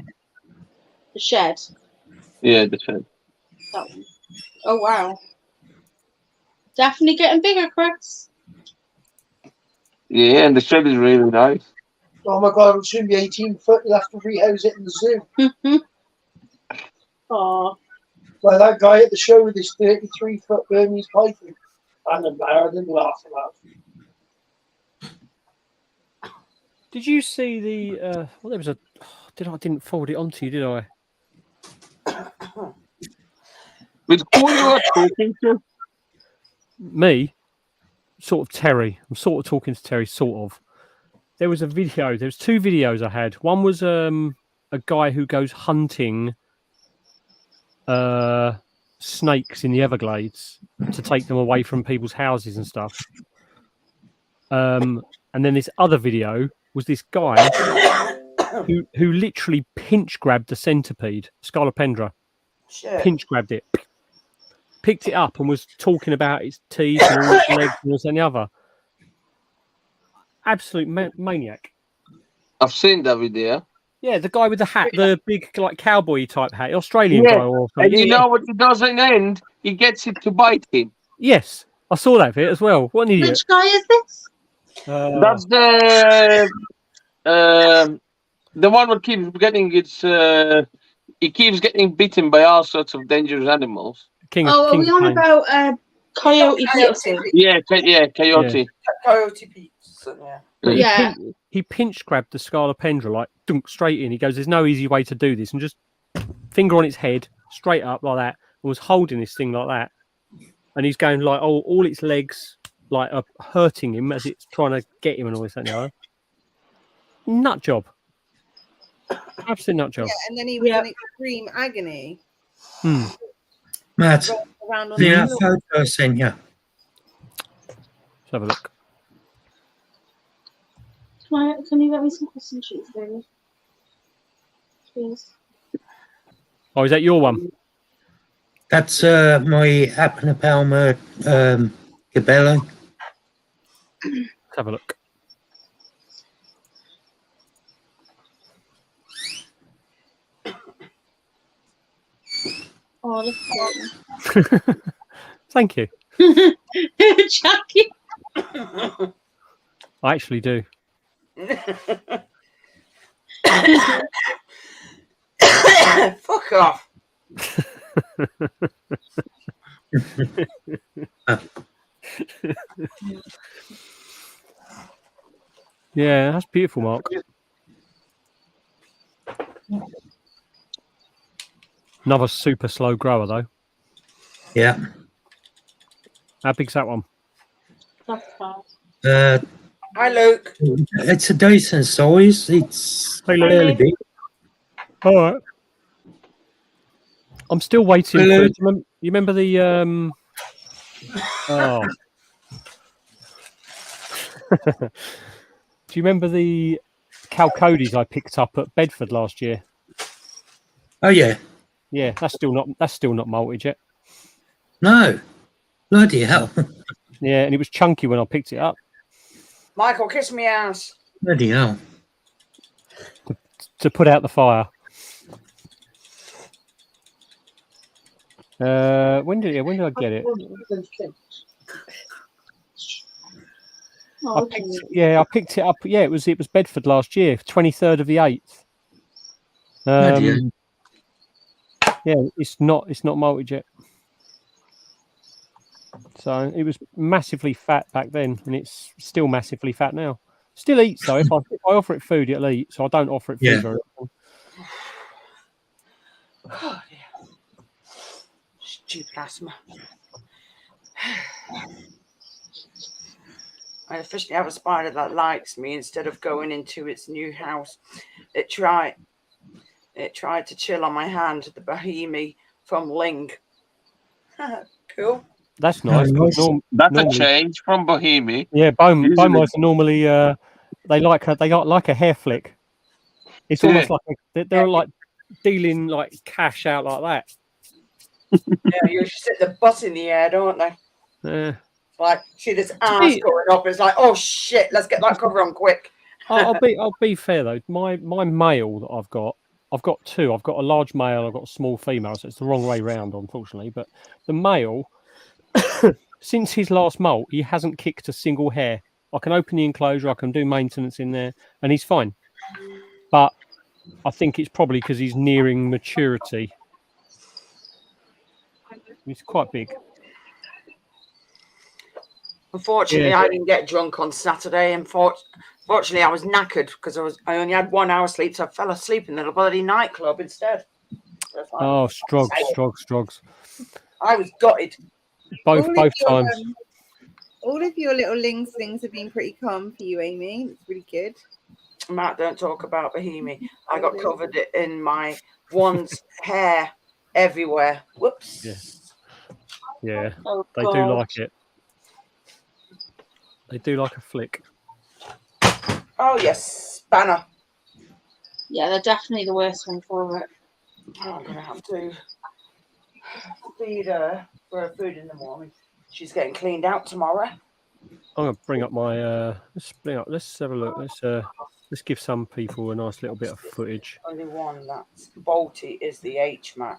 The shed. Yeah, the shed. That one. Oh wow. Definitely getting bigger, Chris. Yeah, and the shed is really nice. Oh my god, it'll soon be 18 foot. You'll have to rehouse it in the zoo. Oh. Like that guy at the show with his 33-foot Burmese python. I'm embarrassed and laugh about. Did you see the? Well, there was a. I didn't forward it on to you, did I? With who you are talking to? Me, sort of Terry. I'm sort of talking to Terry, sort of. There was a video. There's 2 videos I had. One was a guy who goes hunting snakes in the Everglades to take them away from people's houses and stuff. And then this other video was this guy who literally pinch grabbed the centipede, Scarlopendra. Shit. Pinch grabbed it, picked it up, and was talking about its teeth and all its legs and this and the other. Absolute maniac. I've seen that video. Yeah, the guy with the hat, the big like cowboy type hat, Australian guy or something. And you know what he does in the end? He gets it to bite him. Yes, I saw that bit as well. What an idiot. Which guy is this? That's the one that keeps getting he keeps getting bitten by all sorts of dangerous animals. Are we on about Coyote Peterson? Yeah, Coyote. Coyote Peterson, yeah. He pinch grabbed the Scarlopendra like dunk straight in. He goes, "There's no easy way to do this," and just finger on its head, straight up like that, and was holding this thing like that. And he's going like, all its legs like are hurting him as it's trying to get him and all this and the other. Nut job. Absolute nut job. Yeah, and then he was in extreme agony. Matt, Around on the the photo I sent you. Let's have a look. Can you get me some question sheets, David? Please. Oh, is that your one? That's my Apple Palmer Cabello. Let's have a look. Oh, Thank you. Jackie. I actually do. Fuck off. Yeah, that's beautiful, Mark. Another super slow grower, though. Yeah. How big's that one? Hi, Luke. It's a decent size. It's fairly big. All right. I'm still waiting for. You remember the? Oh. Do you remember the Calcodis I picked up at Bedford last year? Oh yeah. Yeah, that's still not malted yet. No. Bloody hell. Yeah, and it was chunky when I picked it up. Michael, kiss me ass. Bloody hell. To put out the fire. When did I get it? I picked it up. Yeah, it was Bedford last year, 23rd of the 8th. Yeah, it's not malted yet. So it was massively fat back then, and it's still massively fat now. Still eats though. If I offer it food, it'll eat. So I don't offer it food very often. Oh, dear. Stupid asthma. I officially have a spider that likes me. Instead of going into its new house, it tried to chill on my hand. The Bohemi from Ling. Cool. That's nice. That's a change from Bohemi. Yeah, bone mice are normally they like a hair flick. It's almost like they're like dealing like cash out like that. Yeah, you sit the butt in the air, don't they? Yeah. Like, see this ass going up. It's like, oh shit, let's get that cover on quick. I'll be fair though. My male that I've got two. I've got a large male. I've got a small female. So it's the wrong way round, unfortunately. But the male, since his last molt, he hasn't kicked a single hair. I can open the enclosure. I can do maintenance in there, and he's fine. But I think it's probably because he's nearing maturity. He's quite big. Unfortunately, I didn't get drunk on Saturday. And Fortunately, I was knackered because I only had 1 hour sleep, so I fell asleep in the bloody nightclub instead. Oh, Strogs. I was gutted. Both times. All of your little Lings things have been pretty calm for you, Amy. It's really good. Matt, don't talk about Bohemi. I got covered in my one's hair everywhere. Whoops. Yeah. Oh, They God. do like it. They do like a flick. Oh, yes. Spanner. Yeah, they're definitely the worst one for it. Oh, I'm going to have to feed her for her food in the morning. She's getting cleaned out tomorrow. I'm gonna bring up my let's have a look. Let's give some people a nice little bit of footage. The only one that's bolty is the HMAC.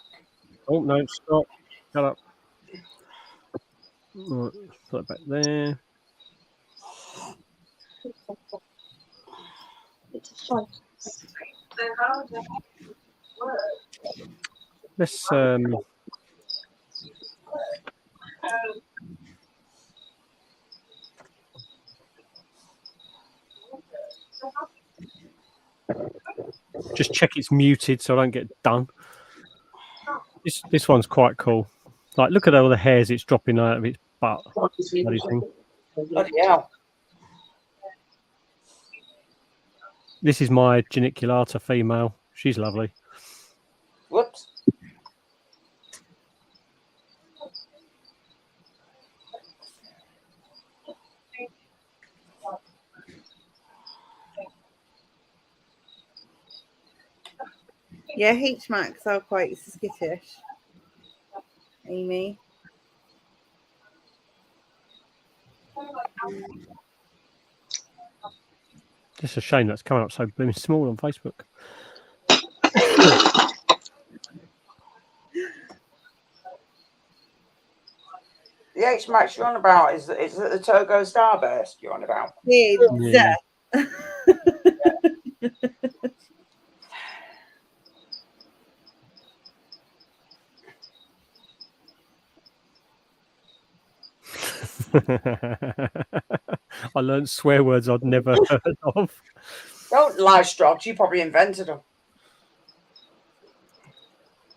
Oh no, stop. Shut up. Right, put it back there. It's fun. Let's just check it's muted so I don't get done. This one's quite cool. Like, look at all the hairs it's dropping out of its butt. Bloody thing. Bloody hell. This is my geniculata female. She's lovely. Whoops. Yeah, HMACs are quite skittish, Amy. It's a shame that's coming up so blooming small on Facebook. The HMAX you're on about is it the Togo Starburst you're on about? Yeah. I learned swear words I'd never heard of. Don't lie, Strogs. You probably invented them.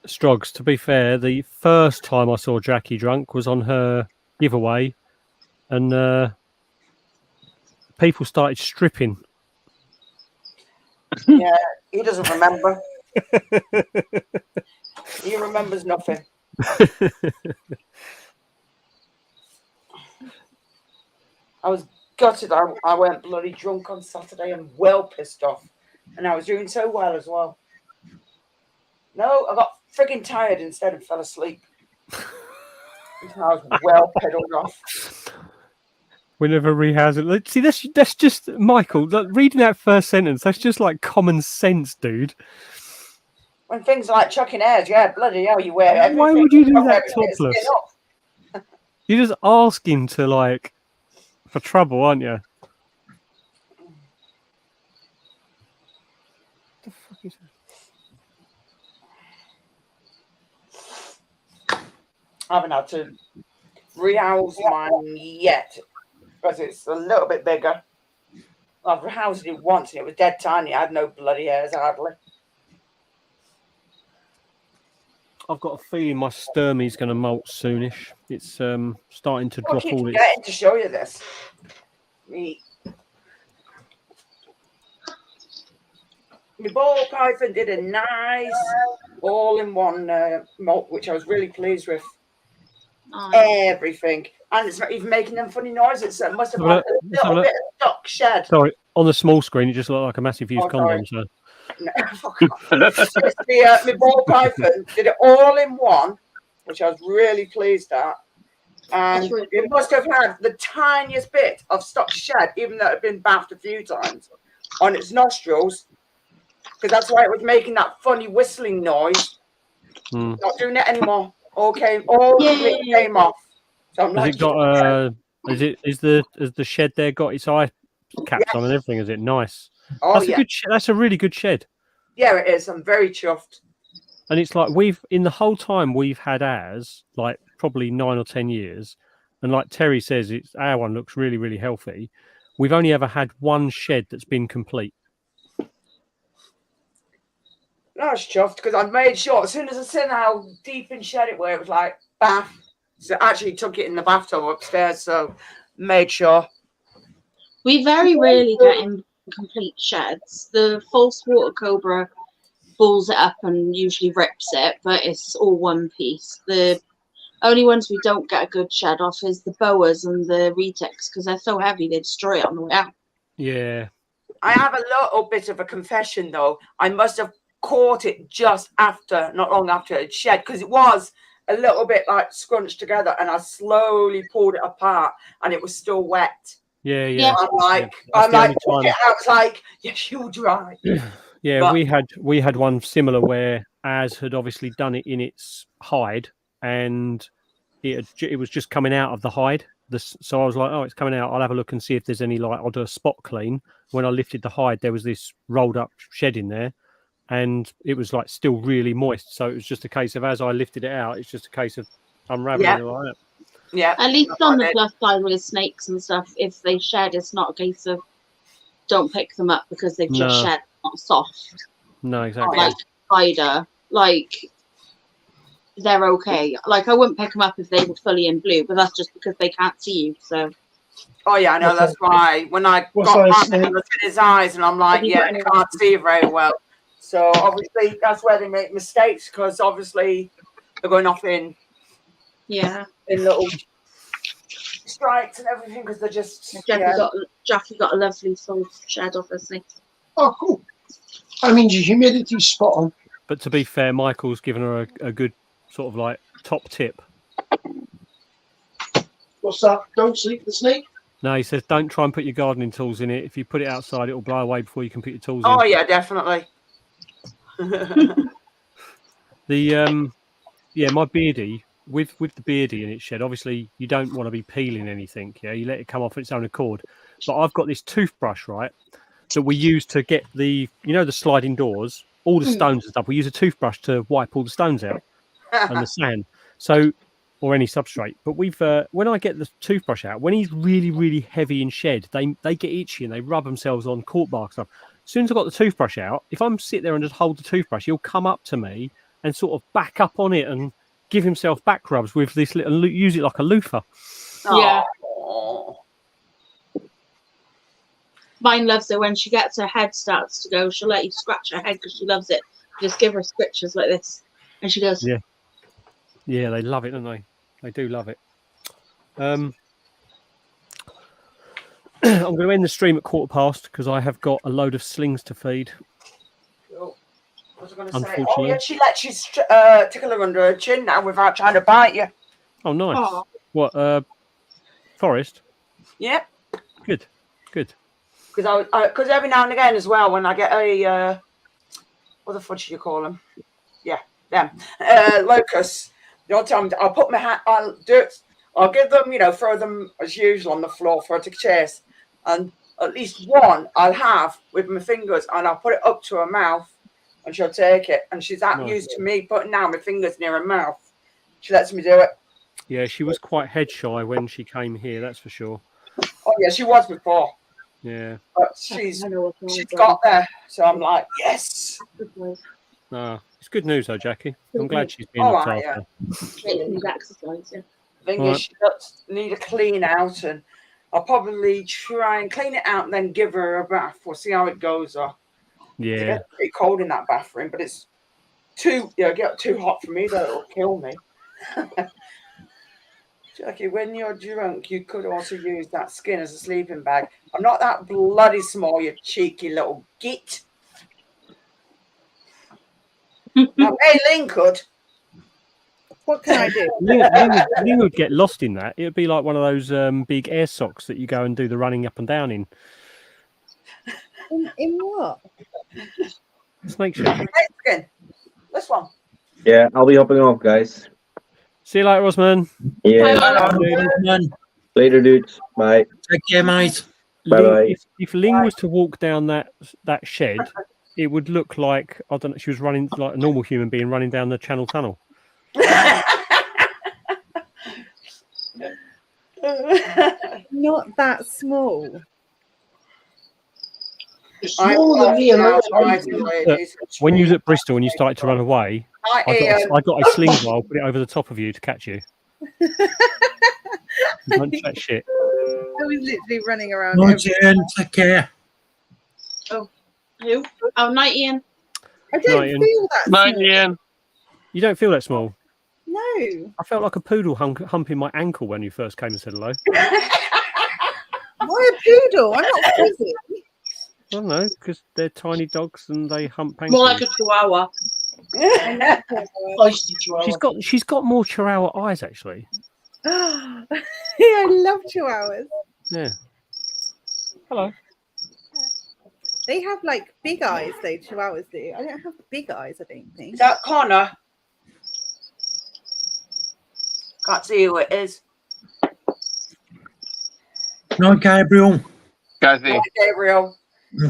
Strogs, to be fair, the first time I saw Jackie drunk was on her giveaway, and people started stripping. Yeah, he doesn't remember. He remembers nothing. I was gutted. I went bloody drunk on Saturday and well pissed off. And I was doing so well as well. No, I got frigging tired instead and fell asleep. I was well pedaled off. We never rehouse it. See, that's just Michael. Reading that first sentence, that's just like common sense, dude. When things like chucking hairs, yeah, bloody hell, you wear everything. Why would you do that topless? You're just asking to for trouble, aren't you? What the fuck is that? I haven't had to rehouse mine yet because it's a little bit bigger. I've rehoused it once and it was dead tiny. I had no bloody hairs hardly. I've got a feeling my Sturmey's going to molt soonish. It's starting to drop all its... I keep to show you this. My ball python did a nice all-in-one molt, which I was really pleased with. Everything. And it's not even making them funny noises. So it must have had a little bit of stock shed. Sorry, on the small screen, it just looked like a massive used condom. So. No, my ball python did it all in one, which I was really pleased at. And it must have had the tiniest bit of stock shed, even though it had been bathed a few times, on its nostrils, because that's why it was making that funny whistling noise. Not doing it anymore. All came off. So I'm has it got? Has the shed there got its eye caps on and everything? Is it nice? Oh, that's a good. That's a really good shed. Yeah, it is. I'm very chuffed. And it's like in the whole time we've had ours, probably 9 or 10 years, and like Terry says, our one looks really, really healthy. we've only ever had one shed that's been complete. I was chuffed because I made sure as soon as I seen how deep in shed it were, it was like bath. So I actually took it in the bathtub upstairs, so made sure. We very rarely get in complete sheds. The false water cobra balls it up and usually rips it, but it's all one piece. The only ones we don't get a good shed off is the boas and the retics because they're so heavy they destroy it on the way out. Yeah. I have a little bit of a confession though. I must have caught it just after, not long after it shed, because it was a little bit like scrunched together, and I slowly pulled it apart, and it was still wet. Yeah. I'm like, I was like, yes, you'll dry. Yeah, But we had one similar where Az had obviously done it in its hide, and it was just coming out of the hide. So I was like, oh, it's coming out. I'll have a look and see if there's any like I'll do a spot clean. When I lifted the hide, there was this rolled up shed in there, and it was like still really moist. So it was just a case of as I lifted it out, it's just a case of unraveling it like that. Yeah. At least on the plus side with snakes and stuff, if they shed, it's not a case of don't pick them up because they've just shed, not soft. No, exactly. Like spider, like they're okay. Like I wouldn't pick them up if they were fully in blue, but that's just because they can't see you. So. Oh yeah, I know. That's why when I got back, I looked at his eyes, and I'm like, yeah, I can't see very well. So obviously that's where they make mistakes because obviously they're going off in little strikes and everything because they're just. Jackie got a lovely full shed off her snake. Oh, cool. I mean, your humidity's spot on. But to be fair, Michael's given her a good sort of like top tip. What's that? Don't sleep with the snake? No, he says don't try and put your gardening tools in it. If you put it outside, it'll blow away before you can put your tools in. Oh yeah, definitely. My beardie with the beardie in its shed. Obviously, you don't want to be peeling anything. Yeah, you let it come off its own accord. But I've got this toothbrush, right, that we use to get the the sliding doors, all the stones and stuff. We use a toothbrush to wipe all the stones out and the sand. So. Or any substrate, but we've when I get the toothbrush out, when he's really, really heavy in shed, they get itchy and they rub themselves on cork bark stuff. As soon as I got the toothbrush out, if I'm sit there and just hold the toothbrush, he'll come up to me and sort of back up on it and give himself back rubs with this little, use it like a loofah. Yeah. Mine loves it when she gets her head starts to go. She'll let you scratch her head because she loves it. Just give her scratches like this, and she goes. Yeah. Yeah, they love it, don't they? They do love it. I'm going to end the stream at 15:15 because I have got a load of slings to feed. What was I going to say? Oh, yeah, she lets you tickle her under her chin now without trying to bite you. Oh, nice. Oh. What, Forest? Yeah. Good. Because every now and again as well, when I get a, what the fudge do you call them? Yeah, them. Locusts. The odd time I'll put my hand, I'll do it. I'll give them, throw them as usual on the floor for her to chase. And at least one I'll have with my fingers and I'll put it up to her mouth and she'll take it. And she's that used to me putting down my fingers near her mouth. She lets me do it. Yeah, she was quite head shy when she came here, that's for sure. Oh, yeah, she was before. Yeah. But she's got there. So I'm like, yes. It's good news, though, Jackie. I'm glad she's being looked after. Thing is, she does need a clean out, and I'll probably try and clean it out and then give her a bath. We'll see how it goes. Yeah. It's pretty cold in that bathroom, but it's get too hot for me, though it'll kill me. Jackie, when you're drunk, you could also use that skin as a sleeping bag. I'm not that bloody small, you cheeky little git. Now, hey, Lynn could. What can I do? Lynn would get lost in that. It would be like one of those big air socks that you go and do the running up and down in. In what? Snake shed. Skin. This one. Yeah, I'll be hopping off, guys. See you later, Osman. Yeah. Later, dudes. Bye. Take care, mate. Bye. If Ling was to walk down that shed, it would look like, I don't know, she was running like a normal human being running down the Channel Tunnel. Not that small. It's smaller than me and when you was at Bristol and you started to run away, I got a sling ball, put it over the top of you to catch you. Don't chat shit. I was literally running around. Take care. Oh, who? Oh, night, Ian. I don't feel that small. Ian. You don't feel that small? No. I felt like a poodle humping my ankle when you first came and said hello. Why a poodle? I'm not fuzzy. I don't know, because they're tiny dogs and they hump ankles. More like a chihuahua. She's got more chihuahua eyes actually. Yeah, I love chihuahuas. Yeah. Hello. They have like big eyes though, chihuahuas do. I don't have big eyes, I don't think. Is that Connor? Can't see who it is. No, Gabriel. Kathy. Hi, Gabriel.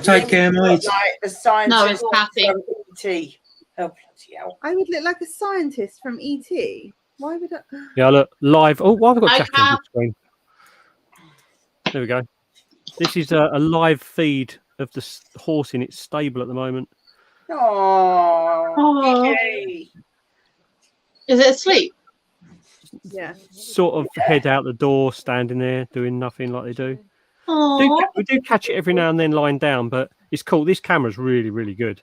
Take care, mate. Like the scientist No, it's Kathy. from E.T. Oh, bloody hell. I would look like a scientist from ET. Why would I? Yeah, look, live. Oh, why have I got I Jackie on the screen? There we go. This is a live feed of the horse in its stable at the moment. Oh. Is it asleep? Yeah. Sort of head out the door, standing there, doing nothing like they do. We do catch it every now and then lying down, but it's cool. This camera's really, really good.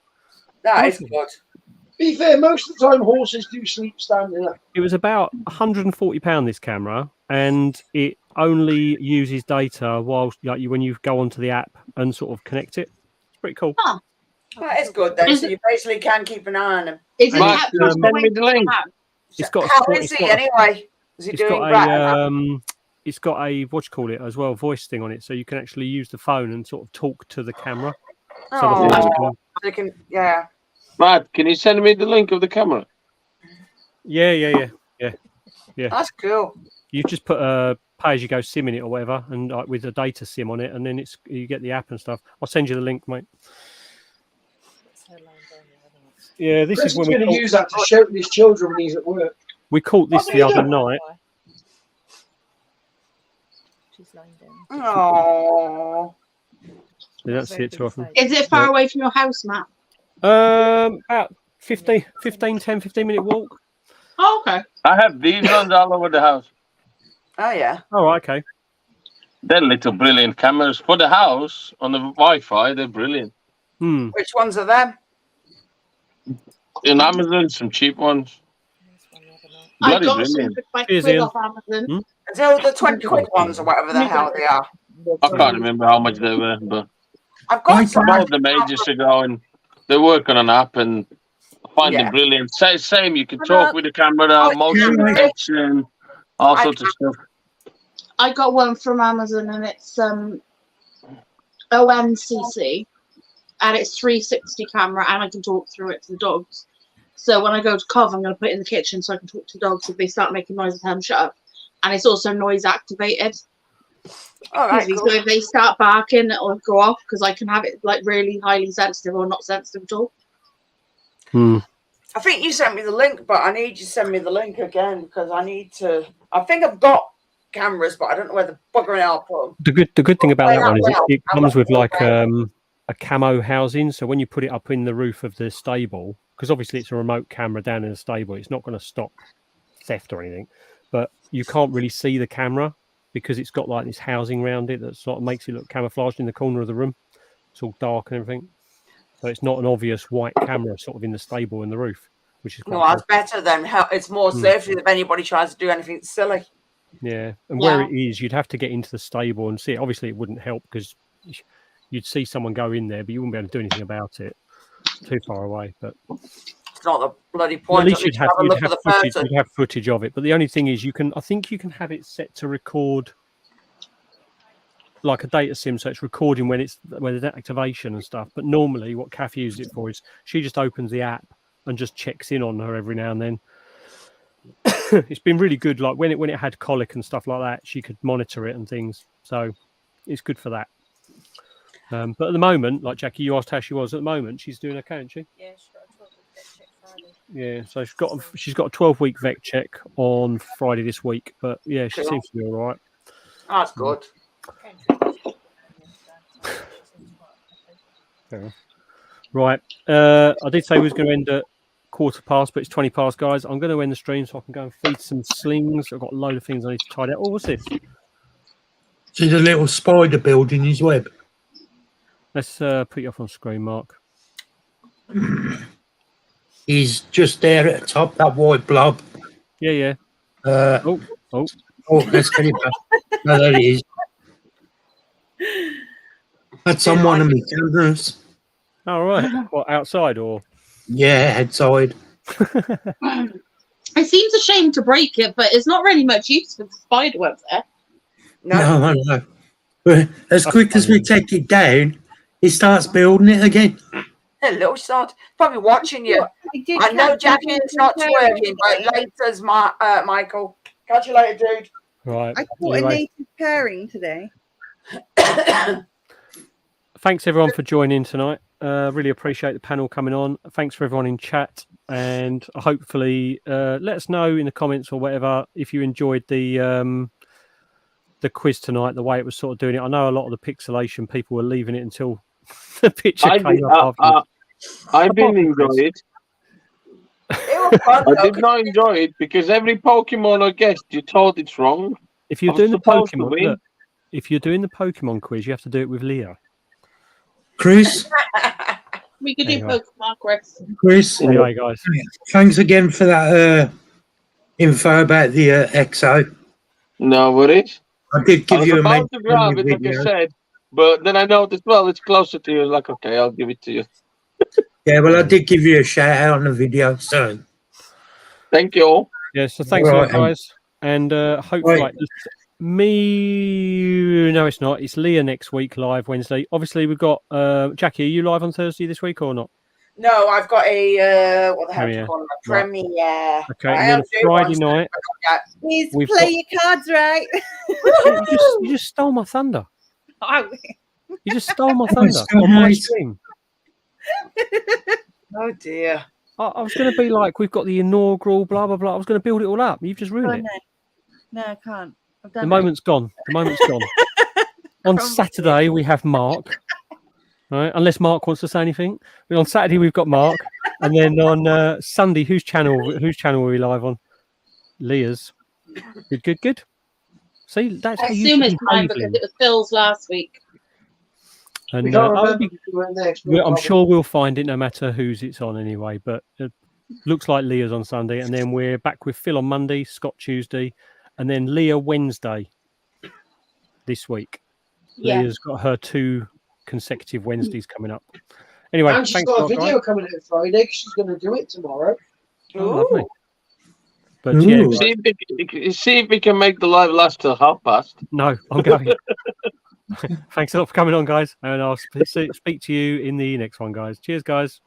That is good. To be fair, most of the time horses do sleep standing up. It was about £140 this camera, and it only uses data whilst when you go onto the app and sort of connect it. It's pretty cool. Huh. That is good then. So you basically can keep an eye on him. Is it Right, send me the link. It's got How is he anyway? Is he doing right? It's got a what do you call it as well, voice thing on it, so you can actually use the phone and sort of talk to the camera. Yeah. Matt, can you send me the link of the camera? Yeah. That's cool. You just put a pay-as-you-go SIM in it or whatever, and with a data SIM on it, and then you get the app and stuff. I'll send you the link, mate. Yeah, this Chris is when going to use that to shout at his children when he's at work. We caught this the other night. She's lying down. Oh. You don't see it too often. Is it far away from your house, Matt? About 10, 15-minute walk. Oh, okay. I have these ones all over the house. Oh, yeah. Oh, right, okay. They're little brilliant cameras for the house on the Wi-Fi. They're brilliant. Which ones are them? In Amazon, some cheap ones. I Bloody got brilliant. some for £20 off Amazon. So the 20 quid ones or whatever the hell they are. I can't remember how much they were, but I've got some. I bought them ages ago, and they work on an app, and I find them brilliant. Same, you can talk with the camera, motion detection, all sorts of stuff. I got one from Amazon, and it's ONCC, and it's 360 camera, and I can talk through it to the dogs. So when I go to Cov, I'm going to put it in the kitchen so I can talk to dogs if they start making noise and tell them shut up. And it's also noise activated. All right, So if they start barking, it'll go off because I can have it like really highly sensitive or not sensitive at all. I think you sent me the link, but I need you to send me the link again because I need to. I think I've got cameras, but I don't know where the bugger I'll put them. The good thing about that one is it comes with like a camo housing. So when you put it up in the roof of the stable, because obviously it's a remote camera down in the stable, it's not going to stop theft or anything. But you can't really see the camera because it's got like this housing around it that sort of makes it look camouflaged in the corner of the room. It's all dark and everything. So it's not an obvious white camera sort of in the stable in the roof, which is quite that's better then. It's more safe if anybody tries to do anything silly. Yeah, and where it is, you'd have to get into the stable and see it. Obviously, it wouldn't help because you'd see someone go in there, but you wouldn't be able to do anything about it. Too far away, but it's not the bloody point. At least you'd have footage of it. But the only thing is, I think you can have it set to record like a data sim, so it's recording when there's activation and stuff. But normally, what Kath uses it for is she just opens the app and just checks in on her every now and then. It's been really good. Like when it had colic and stuff like that, she could monitor it and things. So it's good for that. But at the moment, like Jackie, you asked how she was. At the moment, she's doing okay, isn't she? Yeah, she's got a 12-week vet check Friday. Yeah, so she's got a 12-week vet check on Friday this week. But yeah, she seems to be all right. That's good. Fair enough. Right. I did say we was going to end at 1:15, but it's 20 past, guys. I'm going to end the stream so I can go and feed some slings. I've got a load of things I need to tidy out. Oh, what's this? See the little spider building his web. Let's put you off on screen, Mark. He's just there at the top, that white blob. Yeah. Oh, let's get it back. No, there it is. That's on one of my cameras. All right. What, outside or? Yeah, outside. It seems a shame to break it, but it's not really much use with the spider web there. No, I know. But as quick as we take it down, he starts building it again. Hello, Sod. Probably watching you. I know Jackie's not twerking, but later's Michael. Catch you later, dude. Right. I caught a native pairing today. Thanks everyone for joining tonight. Really appreciate the panel coming on. Thanks for everyone in chat, and hopefully let us know in the comments or whatever if you enjoyed the quiz tonight, the way it was sort of doing it. I know a lot of the pixelation people were leaving it until the picture came up. I didn't enjoy it. I did not enjoy it because every Pokemon I guessed, you told it's wrong. If you're doing the Pokemon, look, if you're doing the Pokemon quiz, you have to do it with Leah. Chris? We could do Pokemon, Chris? Anyway, guys. Thanks again for that info about the XO. No worries. I did give you a about to grab it, like I said, but then I noticed, well, it's closer to you. I was like, okay, I'll give it to you. Yeah, well, I did give you a shout out on the video, so. Thank you all. Yeah, so thanks a lot, guys. And hopefully, no, it's not. It's Leah next week, live Wednesday. Obviously, we've got Jackie. Are you live on Thursday this week or not? No, I've got a what the hell do you Premiere. call it? A premiere. Okay, and then Friday night. Please We've play got- your cards right. You just stole my thunder. You just stole my thunder so on my nice. stream. Oh dear. I was going to be like, we've got the inaugural, blah blah blah. I was going to build it all up. You've just Oh, ruined it. no, I can't. I've done The moment's gone. The moment's gone. On Saturday we have Mark. Right, unless Mark wants to say anything. On Saturday we've got Mark, and then on Sunday, whose channel are we live on? Leah's. Good. See, that's I how you assume should it's mine behave, because Lynn. it was Phil's last week. And I'm sure we'll find it no matter whose it's on anyway. But it looks like Leah's on Sunday, and then we're back with Phil on Monday, Scott Tuesday, and then Leah Wednesday this week. Yeah. Leah's got her 2 consecutive Wednesdays coming up. Anyway, And she's thanks got a lot, video guys. coming out Friday 'cause she's going to do it tomorrow. Oh, lovely. But yeah, guys, See if we can make the live last till past. no, I'm going. Thanks a lot for coming on, guys, and I'll speak to you in the next one, guys. Cheers, guys.